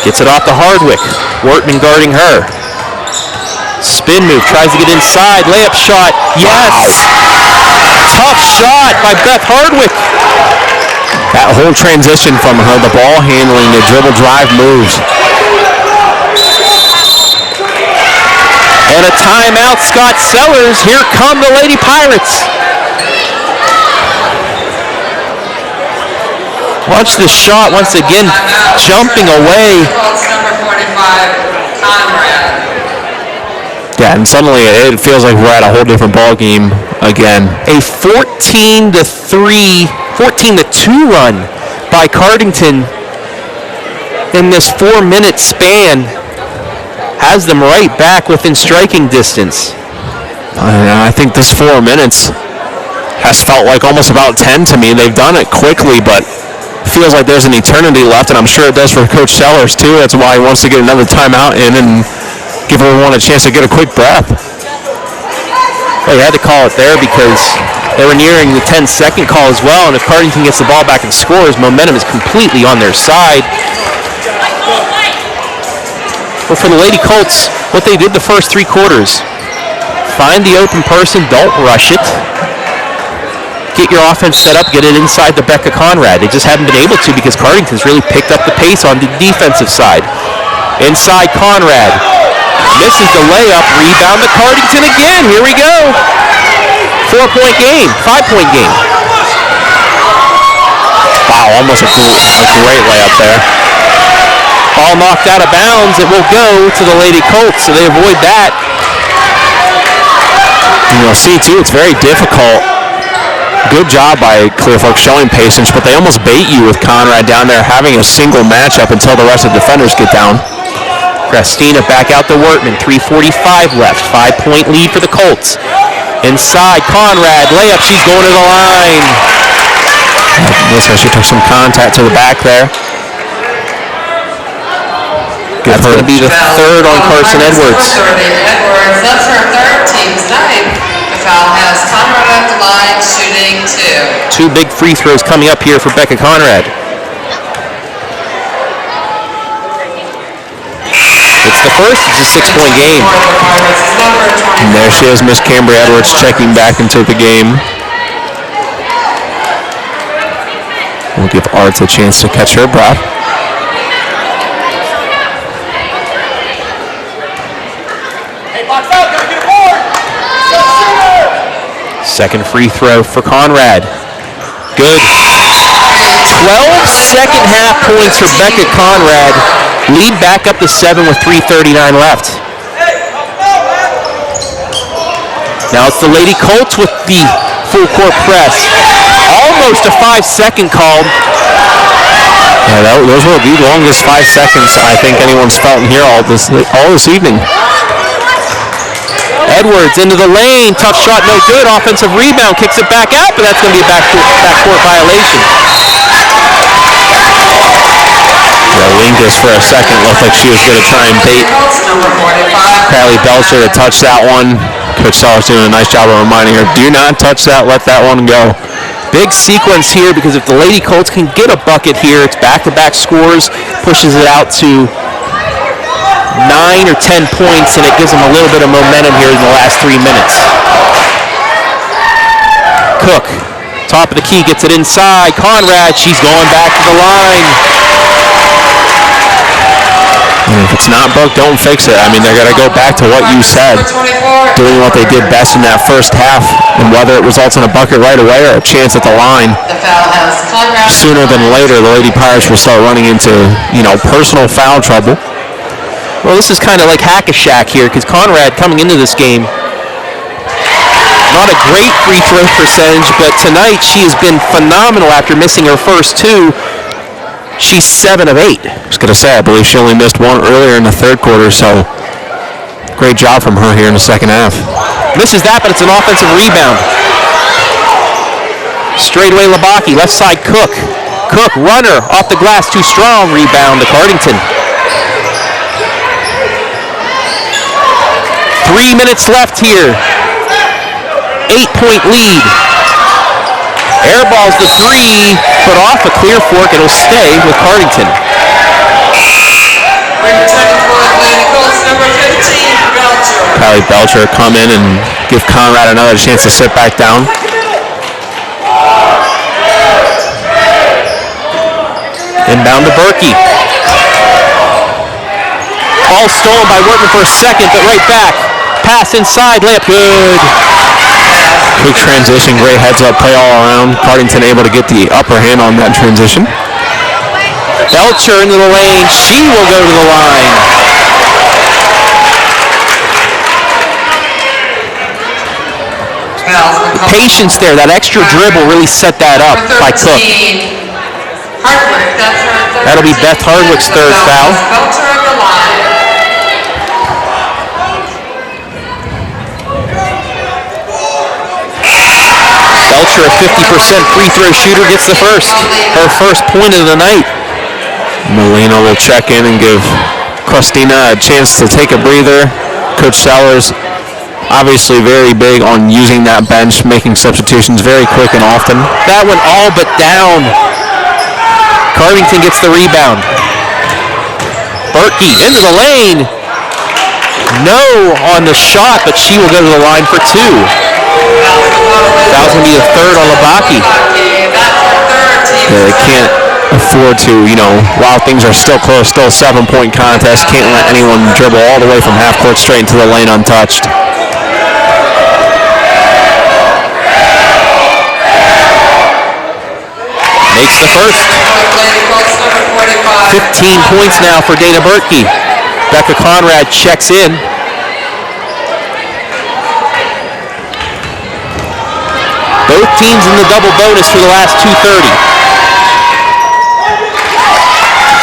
Gets it off to Hardwick. Wortman guarding her. Spin move, tries to get inside. Layup shot, yes! Tough shot by Beth Hardwick. That whole transition from her, the ball handling, the dribble drive moves. And a timeout, Scott Sellers. Here come the Lady Pirates. Watch this shot once again, jumping away. Number 45, Conrad. Yeah, and suddenly it feels like we're at a whole different ball game again. A 14-2 run by Cardington in this 4-minute span has them right back within striking distance. I think this 4 minutes has felt like almost about 10 to me. They've done it quickly, but feels like there's an eternity left, and I'm sure it does for Coach Sellers too. That's why he wants to get another timeout in and give everyone a chance to get a quick breath. Well, you had to call it there because they were nearing the 10-second call as well, and if Cardington gets the ball back and scores, momentum is completely on their side. But for the Lady Colts, what they did the first 3 quarters, find the open person, don't rush it. Get your offense set up, get it inside the Becca Conrad. They just haven't been able to because Cardington's really picked up the pace on the defensive side. Inside Conrad. Misses the layup. Rebound to Cardington again. Here we go. 4-point game. 5-point game. Wow, almost a great layup there. Ball knocked out of bounds. It will go to the Lady Colts, so they avoid that. You'll see, too, it's very difficult. Good job by Clear Fork showing patience, but they almost bait you with Conrad down there having a single matchup until the rest of the defenders get down. Christina back out to Wortman. 3:45 left. 5-point lead for the Colts. Inside, Conrad. Layup. She's going to the line. Looks like she took some contact to the back there. That's going to be the third on Carson Edwards. That's her third, team's ninth. The foul has Conrad at the line, shooting 2. 2 big free throws coming up here for Becca Conrad. It's the first. It's a 6-point game. And there she is, Miss Cambria Edwards checking back into the game. We'll give Arts a chance to catch her breath. Second free throw for Conrad. Good. 12 second half points for Becca Conrad. Lead back up to 7 with 3:39 left. Now it's the Lady Colts with the full court press. Almost a 5-second call. Yeah, those were the longest 5 seconds I think anyone's felt in here all this evening. Edwards into the lane, tough shot, no good. Offensive rebound, kicks it back out, but that's going to be a backcourt violation. Yeah, Lingus for a second looked like she was going to try and bait Kylie Belcher to touch that one. Coach Sellers doing a nice job of reminding her, do not touch that, let that one go. Big sequence here because if the Lady Colts can get a bucket here, it's back-to-back scores, pushes it out to 9 or 10 points, and it gives them a little bit of momentum here in the last 3 minutes. Cook, top of the key, gets it inside. Conrad, she's going back to the line. And if it's not broke, don't fix it. I mean, they're going to go back to what you said, doing what they did best in that first half, and whether it results in a bucket right away or a chance at the line, sooner than later, the Lady Pirates will start running into, personal foul trouble. Well, this is kind of like hack-a-shack here because Conrad coming into this game, not a great free throw percentage, but tonight she has been phenomenal after missing her first two. She's 7 of 8. I was going to say, I believe she only missed one earlier in the third quarter, so great job from her here in the second half. Misses that, but it's an offensive rebound. Straightaway Labaki, left side Cook. Cook, runner, off the glass, too strong. Rebound to Cardington. 3 minutes left here. 8-point lead. Airballs the three, but off a clear fork. It'll stay with Cardington. Callie Belcher come in and give Conrad another chance to sit back down. Inbound to Berkey. Ball stolen by Workman for a second, but right back. Pass inside, layup good. Quick transition, great heads-up play all around. Cardington able to get the upper hand on that transition. Belcher into the lane. She will go to the line. The patience there, that extra dribble really set that up by Cook. That'll be Beth Hardwick's third foul. Belcher, a 50% free throw shooter, gets the first. Her first point of the night. Molina will check in and give Christina a chance to take a breather. Coach Sellers obviously very big on using that bench, making substitutions very quick and often. That went all but down. Cardington gets the rebound. Berkey into the lane. No on the shot, but she will go to the line for two. Foul's going to be the third on Labaki. Yeah, they can't afford to, while things are still close, still a 7-point contest, can't let anyone dribble all the way from half court straight into the lane untouched. Makes the first. 15 points now for Dana Berkey. Becca Conrad checks in. Both teams in the double bonus for the last 2:30.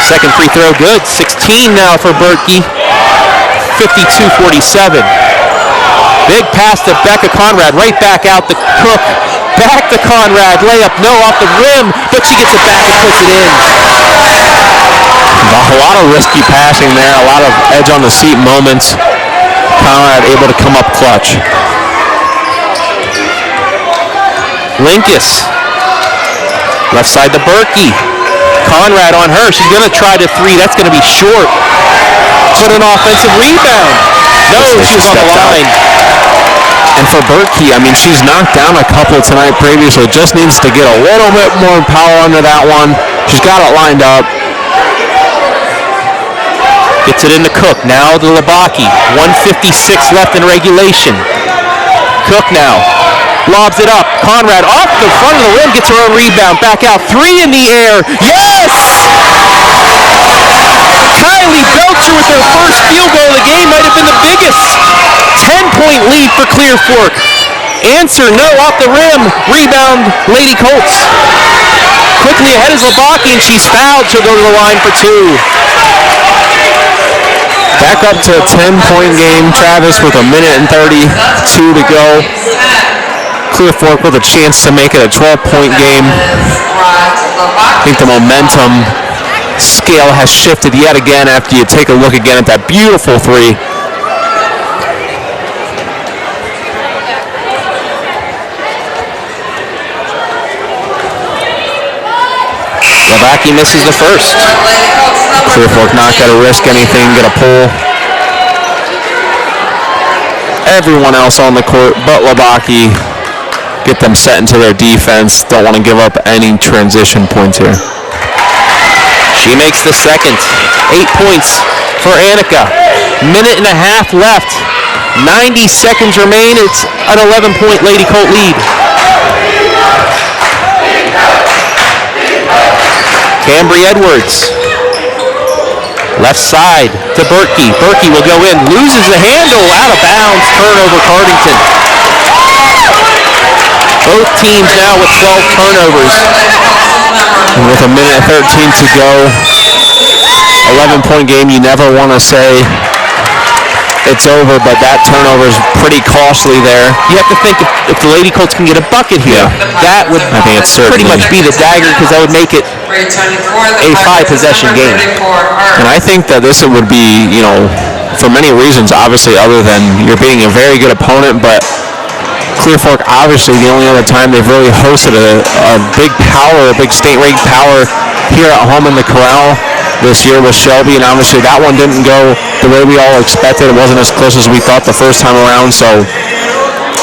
Second free throw good. 16 now for Berkey. 52-47. Big pass to Becca Conrad. Right back out to Cook. Back to Conrad. Layup, no, off the rim, but she gets it back and puts it in. A lot of risky passing there. A lot of edge on the seat moments. Conrad able to come up clutch. Linkus. Left side to Berkey. Conrad on her. She's going to try to three. That's going to be short. But an offensive rebound. No, she was on the line. And for Berkey, she's knocked down a couple tonight previously. Just needs to get a little bit more power under that one. She's got it lined up. Gets it into Cook. Now to Labaki. 1:56 left in regulation. Cook now. Lobs it up. Conrad off the front of the rim. Gets her own rebound. Back out. Three in the air. Yes! Kylie Belcher with her first field goal of the game. Might have been the biggest. 10-point lead for Clear Fork. Answer, no, off the rim. Rebound, Lady Colts. Quickly ahead is Labaki, and she's fouled. She'll go to the line for two. Back up to a 10-point game. Travis with 1:32 to go. Clear Fork with a chance to make it a 12-point game. I think the momentum scale has shifted yet again after you take a look again at that beautiful three. Labaki misses the first. Clear Fork not going to risk anything, get a pull. Everyone else on the court but Labaki get them set into their defense. Don't want to give up any transition points here. She makes the second. 8 points for Annika. Minute and a half left. 90 seconds remain. It's an 11-point Lady Colt lead. Cambry Edwards. Left side to Berkey. Berkey will go in, loses the handle, out of bounds, turnover Cardington. Both teams now with 12 turnovers. And with a minute 13 to go, 11-point game, you never want to say it's over, but that turnover is pretty costly there. You have to think if the Lady Colts can get a bucket here, that would pretty much be the dagger, because that would make it a 5-possession game. And I think that this would be, for many reasons, obviously, other than you're beating a very good opponent, but Clear Fork, obviously, the only other time they've really hosted a big power, a big state-ranked power here at home in the Corral this year was Shelby, and obviously that one didn't go the way we all expected. It wasn't as close as we thought the first time around, so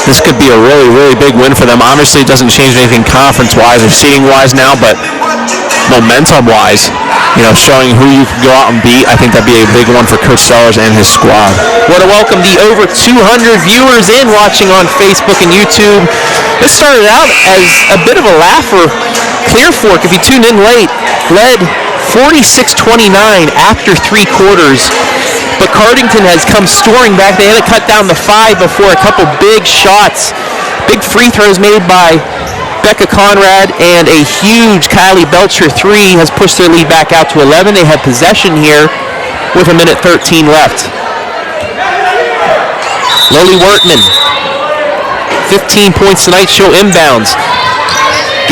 this could be a really, really big win for them. Obviously, it doesn't change anything conference-wise or seeding-wise now, but momentum-wise, showing who you can go out and beat, I think that'd be a big one for Coach Sellers and his squad. Want to welcome the over 200 viewers in watching on Facebook and YouTube. This started out as a bit of a laugh for Clear Fork. If you tuned in late, led 46-29 after 3 quarters. But Cardington has come storming back. They had to cut down the 5 before a couple big shots. Big free throws made by Becca Conrad, and a huge Kylie Belcher 3 has pushed their lead back out to 11. They have possession here with a minute 13 left. Lily Wertman, 15 points tonight. She'll inbounds.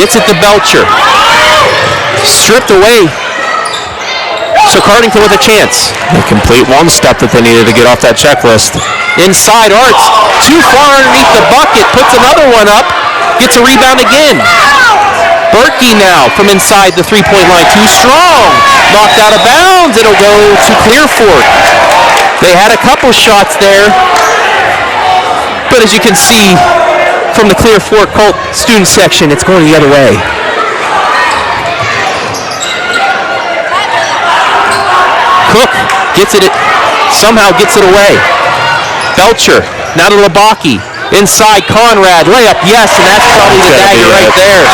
Gets it to Belcher. Stripped away. So Cardington with a chance. A complete one-step that they needed to get off that checklist. Inside Arts, too far underneath the bucket, puts another one up, gets a rebound again. Berkey now from inside the three-point line, too strong. Knocked out of bounds, it'll go to Clear Fork. They had a couple shots there, but as you can see from the Clear Fork Colt student section, it's going the other way. Cook gets it, somehow gets it away. Belcher, now to Labaki. Inside Conrad, layup, yes, and that's probably the dagger right there.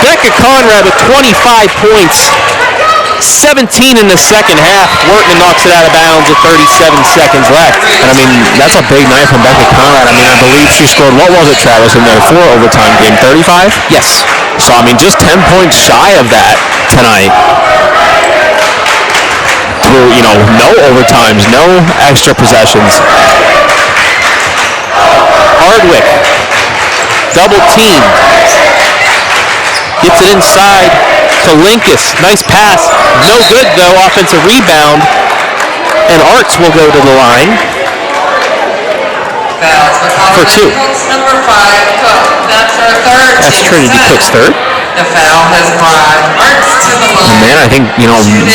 Becca Conrad with 25 points. 17 in the second half. Wertman knocks it out of bounds with 37 seconds left. And that's a big night from Becca Conrad. I believe she scored, what was it, Travis, in their 4 overtime game, 35? Yes. So, just 10 points shy of that tonight. Through, no overtimes, no extra possessions. Hardwick, double team. Gets it inside to Linkus. Nice pass. No good, though. Offensive rebound. And Arts will go to the line for 2. Number 5, Cook. That's our third. That's Trinity Cook's third. The foul has brought Arts to the line. Man, I think,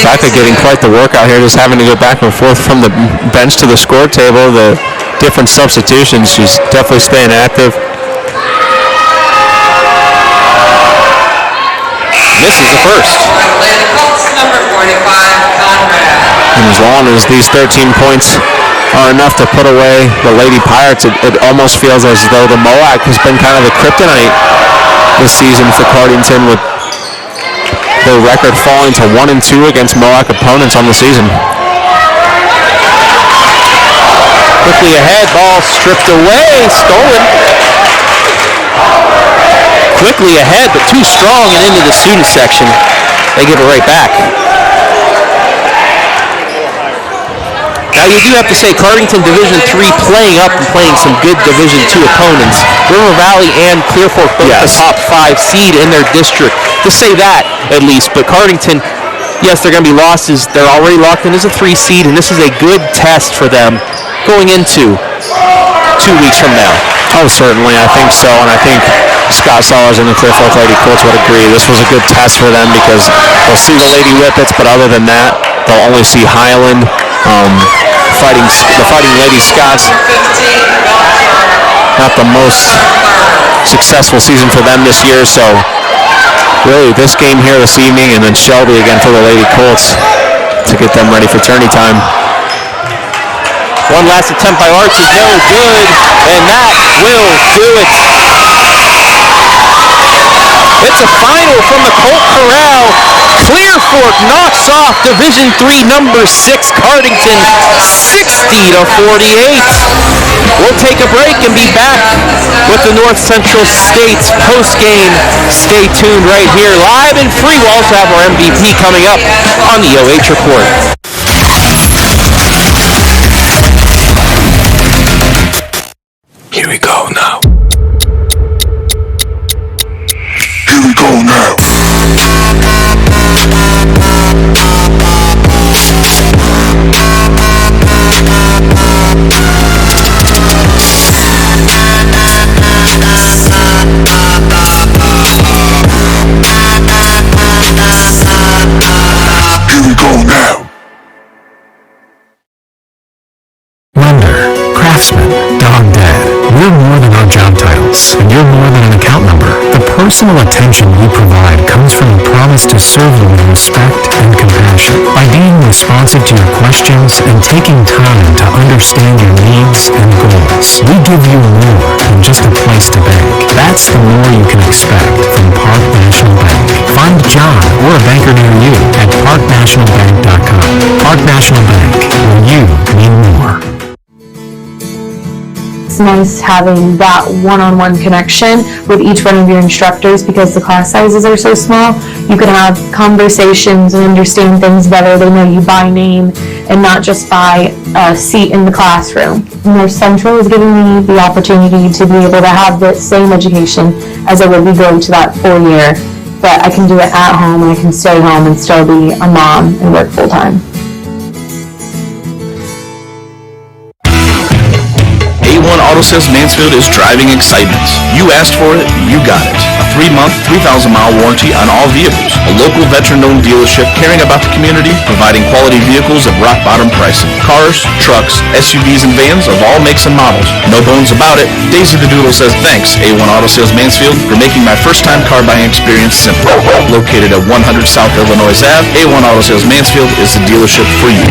Becca getting quite the work out here, just having to go back and forth from the bench to the score table, the different substitutions. She's definitely staying active. Misses the first. Number 45, Conrad. And as long as these 13 points are enough to put away the Lady Pirates, it almost feels as though the MOAC has been kind of the kryptonite this season for Cardington, with their record falling to 1-2 against MOAC opponents on the season. Quickly ahead, ball stripped away, stolen. Quickly ahead, but too strong and into the student section. They give it right back. Now you do have to say Cardington Division III playing up and playing some good Division II opponents. River Valley and Clear Fork both the top 5 seed in their district. To say that, at least. But Cardington, yes, they're going to be losses. They're already locked in as a 3 seed, and this is a good test for them going into 2 weeks from now. Oh, certainly. I think so, and I think Scott Sellers and the Clear Fork Lady Colts would agree. This was a good test for them because they'll see the Lady Whippets, but other than that, they'll only see Highland. The Fighting Lady Scots, not the most successful season for them this year, so really this game here this evening and then Shelby again for the Lady Colts to get them ready for tourney time. One last attempt by Arts is no good, and that will do it. It's a final from the Colt Corral. Clear Fork knocks off Division III number 6 Cardington 60-48. We'll take a break and be back with the North Central State's post-game. Stay tuned right here, live and free. We'll also have our MVP coming up on the OH Report. Here we go now. Here we go now. Here we go now. Lender, craftsman, dog dad. We're more than our job titles, and you're more than an account number. The personal attention you provide comes from a promise to serve you with respect and compassion. By being responsive to your questions and taking time to understand your needs and goals, we give you more than just a place to bank. That's the more you can expect from Park National Bank. Find John or a banker near you at parknationalbank.com. Park National Bank, where you mean more. It's nice having that one-on-one connection with each one of your instructors because the class sizes are so small. You can have conversations and understand things better. They know you by name and not just by a seat in the classroom. North Central is giving me the opportunity to be able to have the same education as I would be going to that 4-year, but I can do it at home and I can stay home and still be a mom and work full-time. A1 Auto Sales Mansfield is driving excitement. You asked for it, you got it. A 3-month, 3,000-mile warranty on all vehicles. A local veteran-owned dealership caring about the community, providing quality vehicles at rock-bottom pricing. Cars, trucks, SUVs, and vans of all makes and models. No bones about it. Daisy the Doodle says thanks, A1 Auto Sales Mansfield, for making my first-time car buying experience simple. Located at 100 South Illinois Ave, A1 Auto Sales Mansfield is the dealership for you.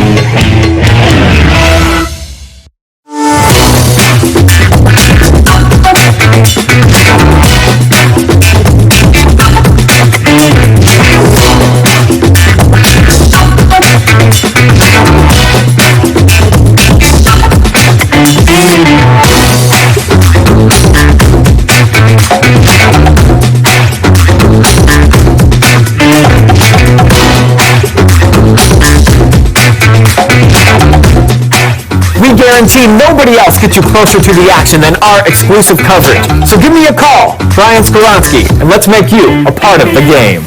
Guarantee nobody else gets you closer to the action than our exclusive coverage. So give me a call, Brian Skoronsky, and let's make you a part of the game.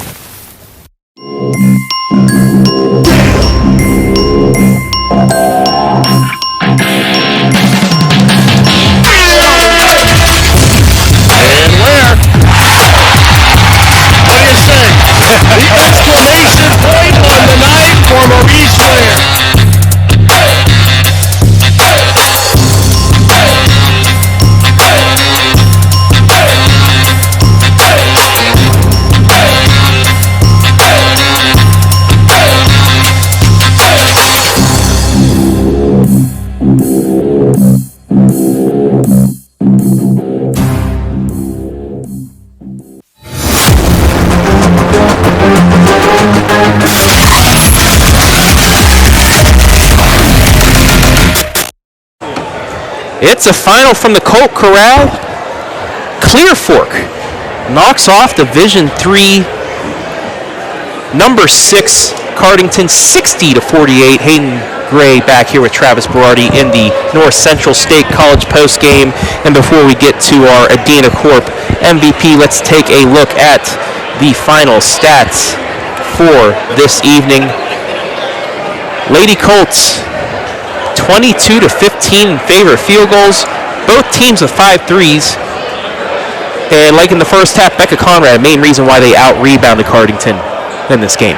And where? What do you say? The exclamation point on the night for Maurice Ware. It's a final from the Colt Corral. Clear Fork knocks off Division III number 6 Cardington 60-48. Hayden Gray back here with Travis Berardi in the North Central State College post game. And before we get to our Adena Corp MVP, let's take a look at the final stats for this evening. Lady Colts 22-15 in favor of field goals. Both teams with 5 threes. And like in the first half, Becca Conrad, main reason why they out-rebounded Cardington in this game.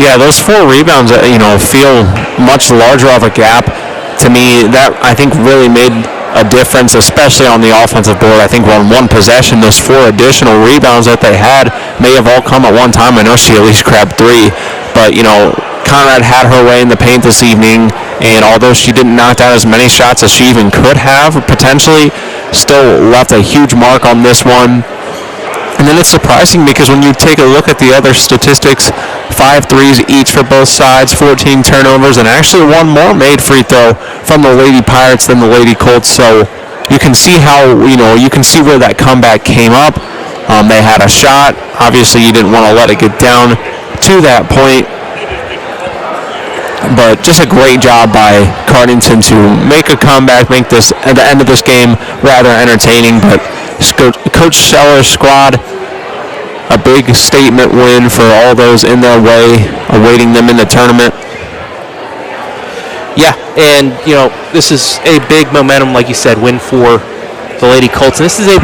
Yeah, those 4 rebounds, feel much larger of a gap. To me, that I think really made a difference, especially on the offensive board. I think on one possession, those 4 additional rebounds that they had may have all come at one time. I know she at least grabbed 3, but Conrad had her way in the paint this evening, and although she didn't knock down as many shots as she even could have potentially, still left a huge mark on this one. And then it's surprising because when you take a look at the other statistics, 5 threes each for both sides, 14 turnovers, and actually one more made free throw from the Lady Pirates than the Lady Colts. So you can see how, you can see where that comeback came up. They had a shot. Obviously, you didn't want to let it get down to that point. But just a great job by Cardington to make a comeback, make this at the end of this game rather entertaining. But Coach Seller's squad, a big statement win for all those in their way, awaiting them in the tournament. Yeah, and this is a big momentum, like you said, win for the Lady Colts. And this is a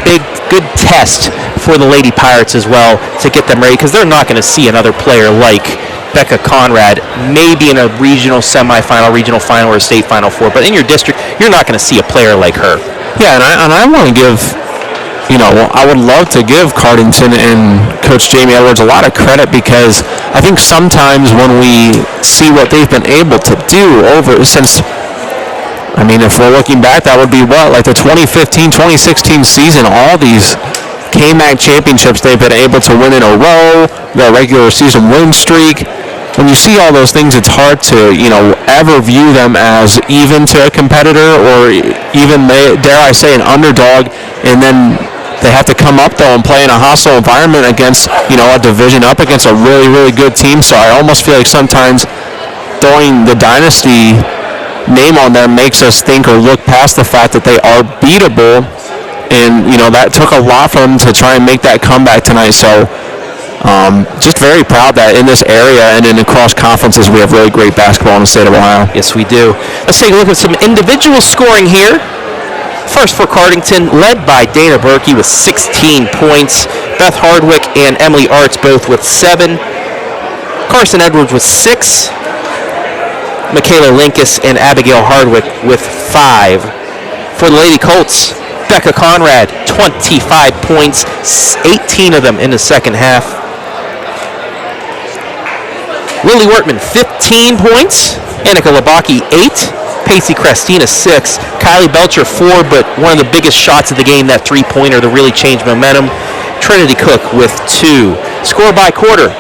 good test for the Lady Pirates as well to get them ready, because they're not going to see another player like Becca Conrad, maybe in a regional semifinal, regional final, or state final four. But in your district, you're not going to see a player like her. Yeah, and I want to give, I would love to give Cardington and Coach Jamie Edwards a lot of credit, because I think sometimes when we see what they've been able to do if we're looking back, that would be like the 2015-2016 season, all these KMAC championships they've been able to win in a row, the regular season win streak. When you see all those things, it's hard to, ever view them as even to a competitor, or even, dare I say, an underdog. And then they have to come up, though, and play in a hostile environment against, a division up against a really, really good team. So I almost feel like sometimes throwing the dynasty name on them makes us think or look past the fact that they are beatable. And, that took a lot for them to try and make that comeback tonight. So just very proud that in this area and in across conferences we have really great basketball in the state of Ohio. Yes, we do. Let's take a look at some individual scoring here. First for Cardington, led by Dana Berkey with 16 points. Beth Hardwick and Emily Arts both with 7. Carson Edwards with 6. Michaela Linkus and Abigail Hardwick with 5. For the Lady Colts, Becca Conrad, 25 points, 18 of them in the second half. Lily Wortman, 15 points. Annika Labaki, 8. Pacey Crestina, 6. Kylie Belcher, 4, but one of the biggest shots of the game, that three-pointer that really changed momentum. Trinity Cook with 2. Score by quarter.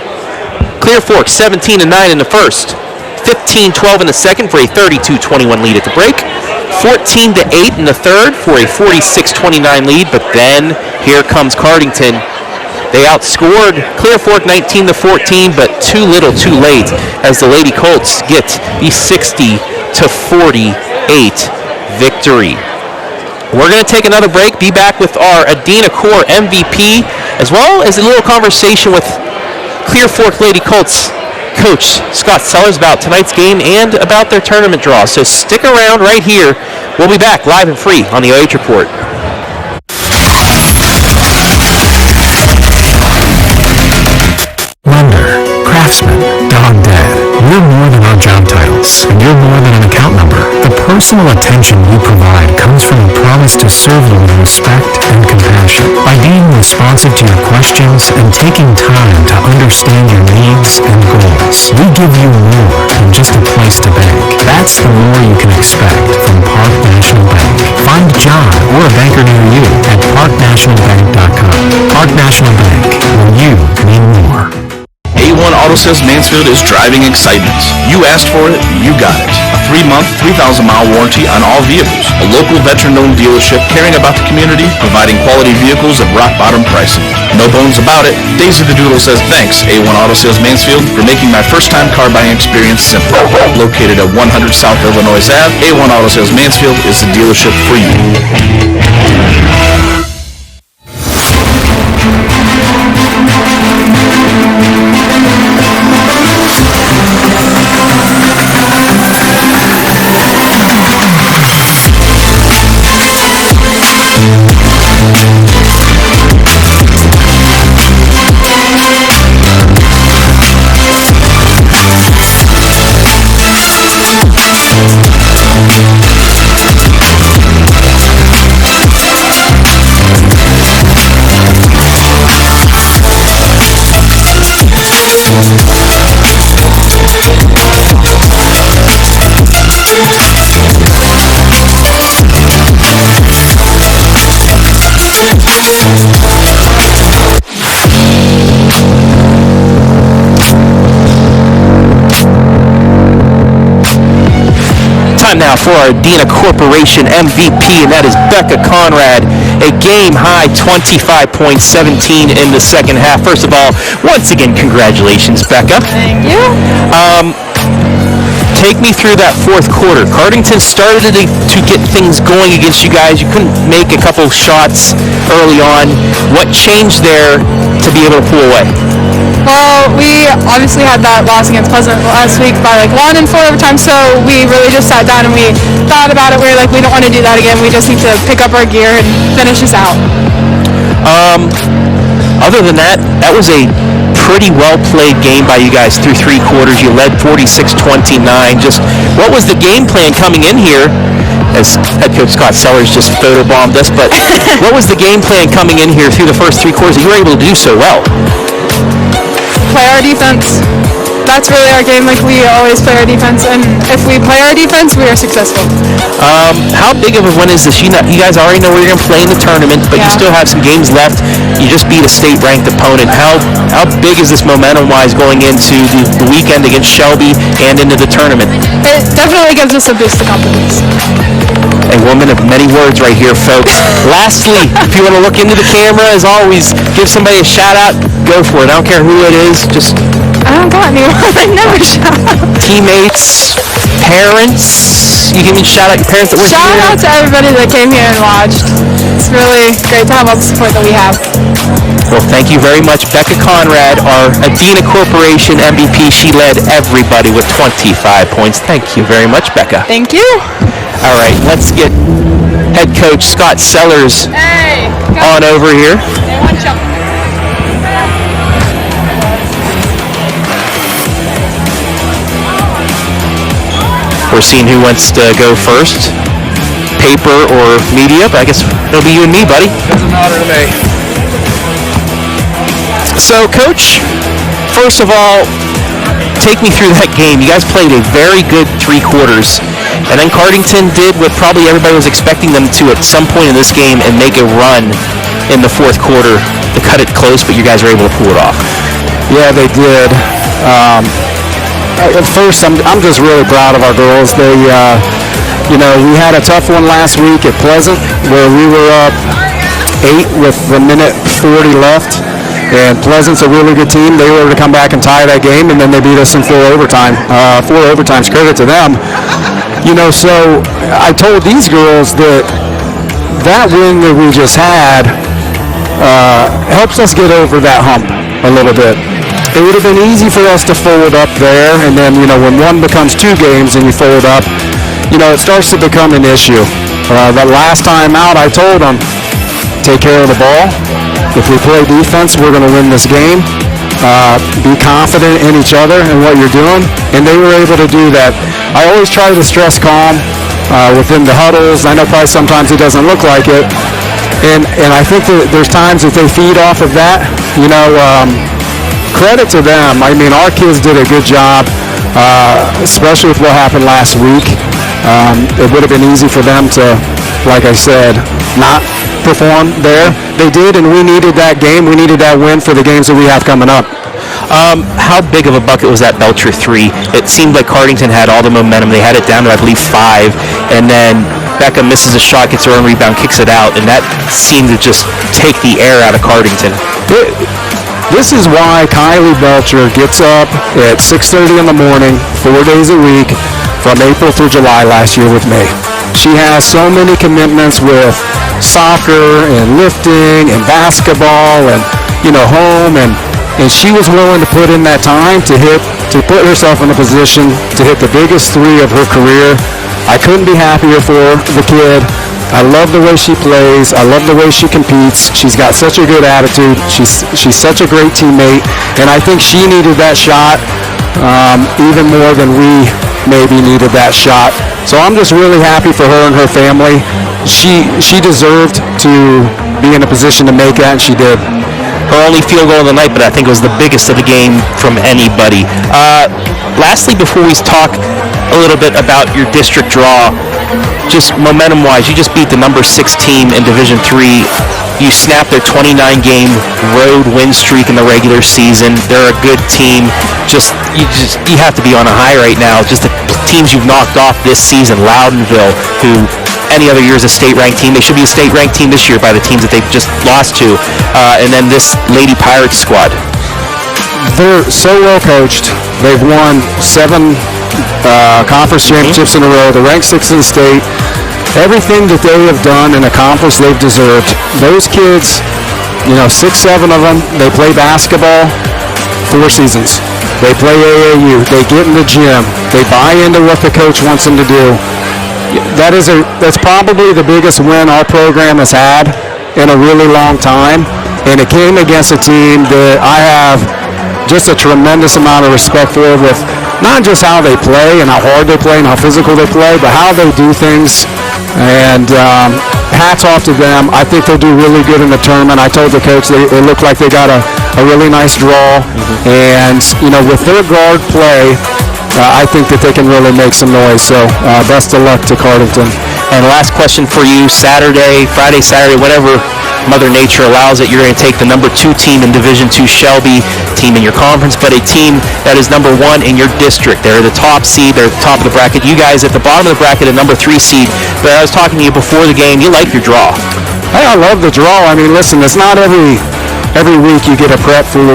Clear Fork, 17-9 in the first. 15-12 in the second for a 32-21 lead at the break. 14-8 in the third for a 46-29 lead, but then here comes Cardington. They outscored Clear Fork 19-14, but too little, too late, as the Lady Colts get the 60-48 victory. We're going to take another break, be back with our Adina Core MVP, as well as a little conversation with Clear Fork Lady Colts Coach Scott Sellers about tonight's game and about their tournament draw. So stick around right here. We'll be back live and free on the OH Report. Lender, craftsman, dog dad. We're more than our job titles, and you're more than an account number. The personal attention we provide comes from a promise to serve you with respect and compassion. By being responsive to your questions and taking time to understand your needs and goals, we give you more than just a place to bank. That's the more you can expect from Park National Bank. Find John or a banker near you at parknationalbank.com. Park National Bank, where you mean more. A1 Auto Sales Mansfield is driving excitement. You asked for it, you got it. A 3-month, 3,000-mile warranty on all vehicles. A local veteran-owned dealership caring about the community, providing quality vehicles at rock-bottom pricing. No bones about it, Daisy the Doodle says thanks, A1 Auto Sales Mansfield, for making my first-time car buying experience simple. Located at 100 South Illinois Ave, A1 Auto Sales Mansfield is the dealership for you. now for our Adina Corporation MVP, and that is Becca Conrad. A game-high 25.17 in the second half. First of all, once again, congratulations, Becca. Thank you. Take me through that fourth quarter. Cardington started to get things going against you guys. You couldn't make a couple shots early on. What changed there to be able to pull away? Well, we obviously had that loss against Pleasant last week by like 1 and 4 overtime, so we really just sat down and we thought about it. We were like, we don't want to do that again. We just need to pick up our gear and finish this out. Other than that, that was a pretty well-played game by you guys through 3 quarters. You led 46-29. Just what was the game plan coming in here? As head coach Scott Sellers just photobombed us, but what was the game plan coming in here through the first 3 quarters that you were able to do so well? Play our defense. That's really our game. Like, we always play our defense, and if we play our defense, we are successful. How big of a win is this? You guys already know where you're going to play in the tournament, but you still have some games left. You just beat a state-ranked opponent. How big is this momentum-wise going into the weekend against Shelby and into the tournament? It definitely gives us a boost of confidence. A woman of many words right here, folks. Lastly, if you want to look into the camera, as always, give somebody a shout-out. Go for it. I don't care who it is. Just... I don't got anyone. I never shout out. Teammates, parents. You can shout out your parents that were here. Shout out to everybody that came here and watched. It's really great to have all the support that we have. Well, thank you very much, Becca Conrad, our Adina Corporation MVP. She led everybody with 25 points. Thank you very much, Becca. Thank you. All right, let's get head coach Scott Sellers on over here. We're seeing who wants to go first, paper or media, but I guess it'll be you and me, buddy. Doesn't matter to me. So, Coach, first of all, take me through that game. You guys played a very good 3 quarters, and then Cardington did what probably everybody was expecting them to at some point in this game and make a run in the fourth quarter to cut it close, but you guys were able to pull it off. Yeah, they did. At first, I'm just really proud of our girls. They, we had a tough one last week at Pleasant where we were up 8 with a minute 40 left. And Pleasant's a really good team. They were able to come back and tie that game, and then they beat us in 4 overtime. 4 overtimes, credit to them. So I told these girls that win that we just had helps us get over that hump a little bit. It would have been easy for us to fold up there, and then, when one becomes 2 games and you fold up, it starts to become an issue. The last time out, I told them, take care of the ball. If we play defense, we're going to win this game. Be confident in each other and what you're doing, and they were able to do that. I always try to stress calm within the huddles. I know probably sometimes it doesn't look like it, and I think that there's times that they feed off of that. Credit to them. I mean, our kids did a good job, especially with what happened last week. It would have been easy for them to, like I said, not perform there. They did, and we needed that game. We needed that win for the games that we have coming up. How big of a bucket was that Belcher 3? It seemed like Cardington had all the momentum. They had it down to, I believe, 5, and then Becca misses a shot, gets her own rebound, kicks it out, and that seemed to just take the air out of Cardington. This is why Kylie Belcher gets up at 6:30 in the morning, 4 days a week, from April through July last year with me. She has so many commitments with soccer and lifting and basketball and, home, and she was willing to put in that time to put herself in a position to hit the biggest 3 of her career. I couldn't be happier for the kid. I love the way she plays. I love the way she competes. She's got such a good attitude. She's such a great teammate, and I think she needed that shot even more than we maybe needed that shot. So I'm just really happy for her and her family. She deserved to be in a position to make that, and she did. Her only field goal of the night, but I think it was the biggest of the game from anybody. Lastly, before we talk a little bit about your district draw, just momentum-wise, you just beat the number 6 team in Division III. You snapped their 29-game road win streak in the regular season. They're a good team. You have to be on a high right now. Just the teams you've knocked off this season, Loudonville, who any other year is a state-ranked team. They should be a state-ranked team this year by the teams that they've just lost to. And then this Lady Pirates squad. They're so well coached. They've won 7 conference championships in a row. They're ranked 6th in the state. Everything that they have done and accomplished, they've deserved. Those kids, 6, 7 of them, they play basketball 4 seasons. They play AAU. They get in the gym. They buy into what the coach wants them to do. That's probably the biggest win our program has had in a really long time. And it came against a team that I have just a tremendous amount of respect for, with not just how they play and how hard they play and how physical they play, but how they do things. And hats off to them. I think they'll do really good in the tournament. I told the coach it looked like they got a really nice draw. And, with their guard play, I think that they can really make some noise. So best of luck to Cardington. And last question for you, Friday, Saturday, whatever Mother Nature allows it, you're going to take the number 2 team in Division II Shelby, team in your conference, but a team that is number 1 in your district. They're the top seed, they're the top of the bracket. You guys at the bottom of the bracket, a number 3 seed. But I was talking to you before the game, you like your draw. Hey, I love the draw. I mean, listen, it's not every week you get a prep for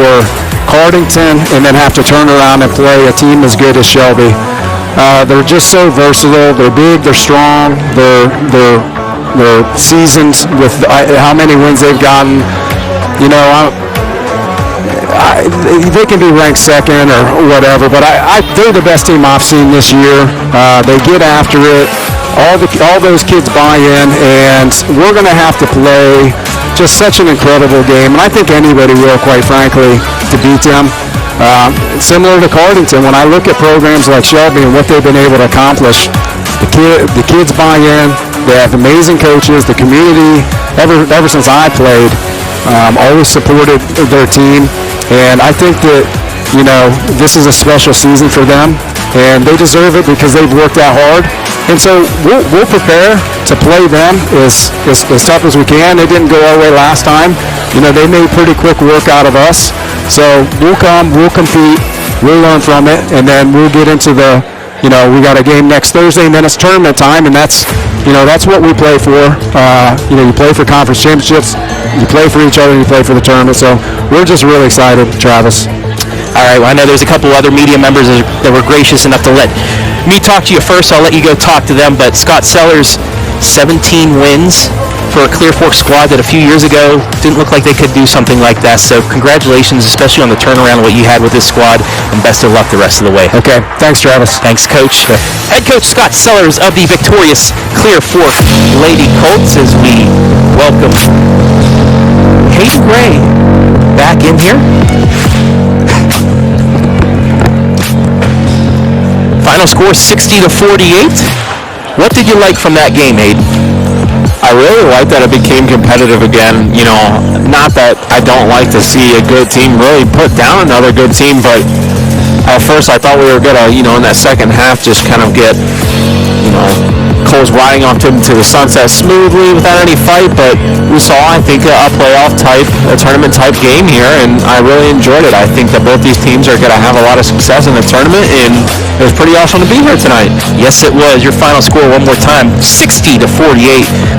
Cardington and then have to turn around and play a team as good as Shelby. They're just so versatile. They're big, they're strong, they're seasoned with how many wins they've gotten. They can be ranked 2nd or whatever, but they're the best team I've seen this year. They get after it. All those kids buy in, and we're going to have to play just such an incredible game. And I think anybody will, quite frankly, to beat them. Similar to Cardington, when I look at programs like Shelby and what they've been able to accomplish, the kids buy in. They have amazing coaches. The community, ever since I played, always supported their team. And I think that, this is a special season for them. And they deserve it because they've worked out hard. And so we'll prepare to play them as tough as we can. They didn't go our way last time. They made pretty quick work out of us. So we'll come, we'll compete, we'll learn from it, and then we'll get into we got a game next Thursday, and then it's tournament time, and that's what we play for. You play for conference championships, you play for each other, and you play for the tournament. So we're just really excited, Travis. All right, well, I know there's a couple other media members that were gracious enough to let me talk to you first. I'll let you go talk to them, but Scott Sellers, 17 wins for a Clear Fork squad that a few years ago didn't look like they could do something like that. So congratulations, especially on the turnaround of what you had with this squad, and best of luck the rest of the way. Okay, thanks, Travis. Thanks, Coach. Head Coach Scott Sellers of the victorious Clear Fork Lady Colts, as we welcome Hayden Gray back in here. Final score 60-48. What did you like from that game, Hayden? I really like that it became competitive again. Not that I don't like to see a good team really put down another good team, but at first I thought we were going to, in that second half, just kind of get, Coles riding off to the sunset smoothly without any fight, but we saw, I think, a tournament type game here, and I really enjoyed it. I think that both these teams are going to have a lot of success in the tournament, and it was pretty awesome to be here tonight. Yes, it was. Your final score one more time, 60-48.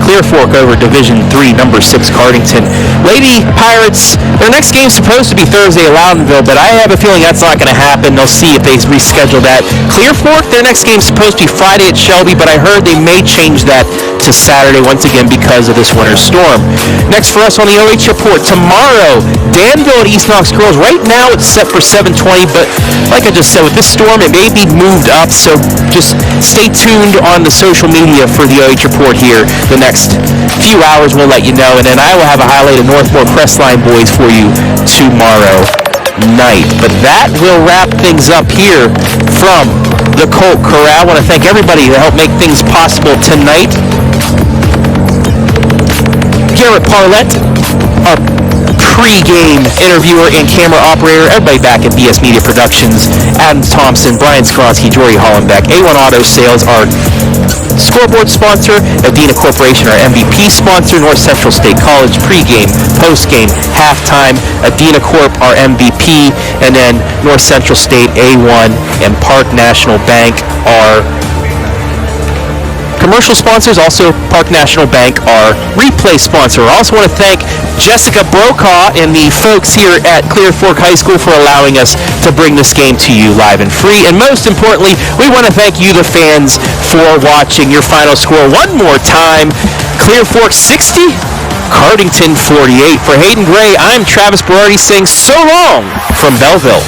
Clear Fork over Division III, number 6 Cardington. Lady Pirates, their next game's supposed to be Thursday at Loudonville, but I have a feeling that's not going to happen. They'll see if they reschedule that. Clear Fork, their next game's supposed to be Friday at Shelby, but I heard they may change that to Saturday once again because of this winter storm. Next for us on the OH Report, tomorrow, Danville at East Knox Girls. Right now it's set for 7:20, but like I just said, with this storm, it may be moved up, so just stay tuned on the social media for the OH Report here. The next few hours we'll let you know, and then I will have a highlight of Northport Crestline boys for you tomorrow night. But that will wrap things up here from the Colt Corral. I want to thank everybody that helped make things possible tonight. Garrett Parlett, our pre-game interviewer and camera operator, everybody back at BS Media Productions, Adam Thompson, Brian Skronsky, Jory Hollenbeck, A1 Auto Sales, our scoreboard sponsor, Adina Corporation, our MVP sponsor, North Central State College, pre-game, post-game, halftime, Adina Corp, our MVP, and then North Central State, A1, and Park National Bank, our commercial sponsors. Also, Park National Bank, our replay sponsor. I also want to thank Jessica Brokaw and the folks here at Clear Fork High School for allowing us to bring this game to you live and free. And most importantly, we want to thank you, the fans, for watching. Your final score one more time: Clear Fork 60, Cardington 48. For Hayden Gray, I'm Travis Berardi saying so long from Belleville.